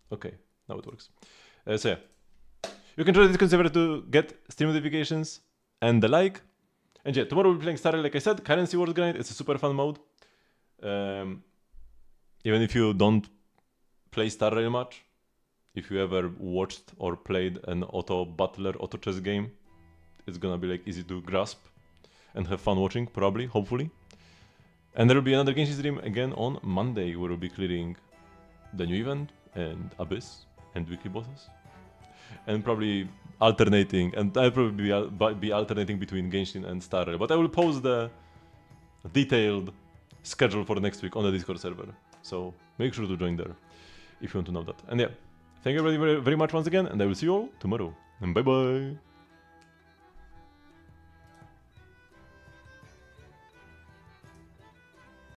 Okay, now it works. So yeah, you can try this conservator to get stream notifications and the like. And yeah, tomorrow we'll be playing Star Rail, like I said, Currency Wars grind. It's a super fun mode. Even if you don't play Star Rail much, if you ever watched or played an auto battler, auto chess game, it's gonna be like easy to grasp and have fun watching, probably, hopefully. And there will be another Genshin stream again on Monday, where we'll be clearing the new event and Abyss and weekly bosses, and probably alternating, and I'll probably be alternating between Genshin and Star Rail, but I will post the detailed schedule for next week on the Discord server, so make sure to join there if you want to know that. And yeah, thank you everybody very, very much once again, and I will see you all tomorrow, and bye bye!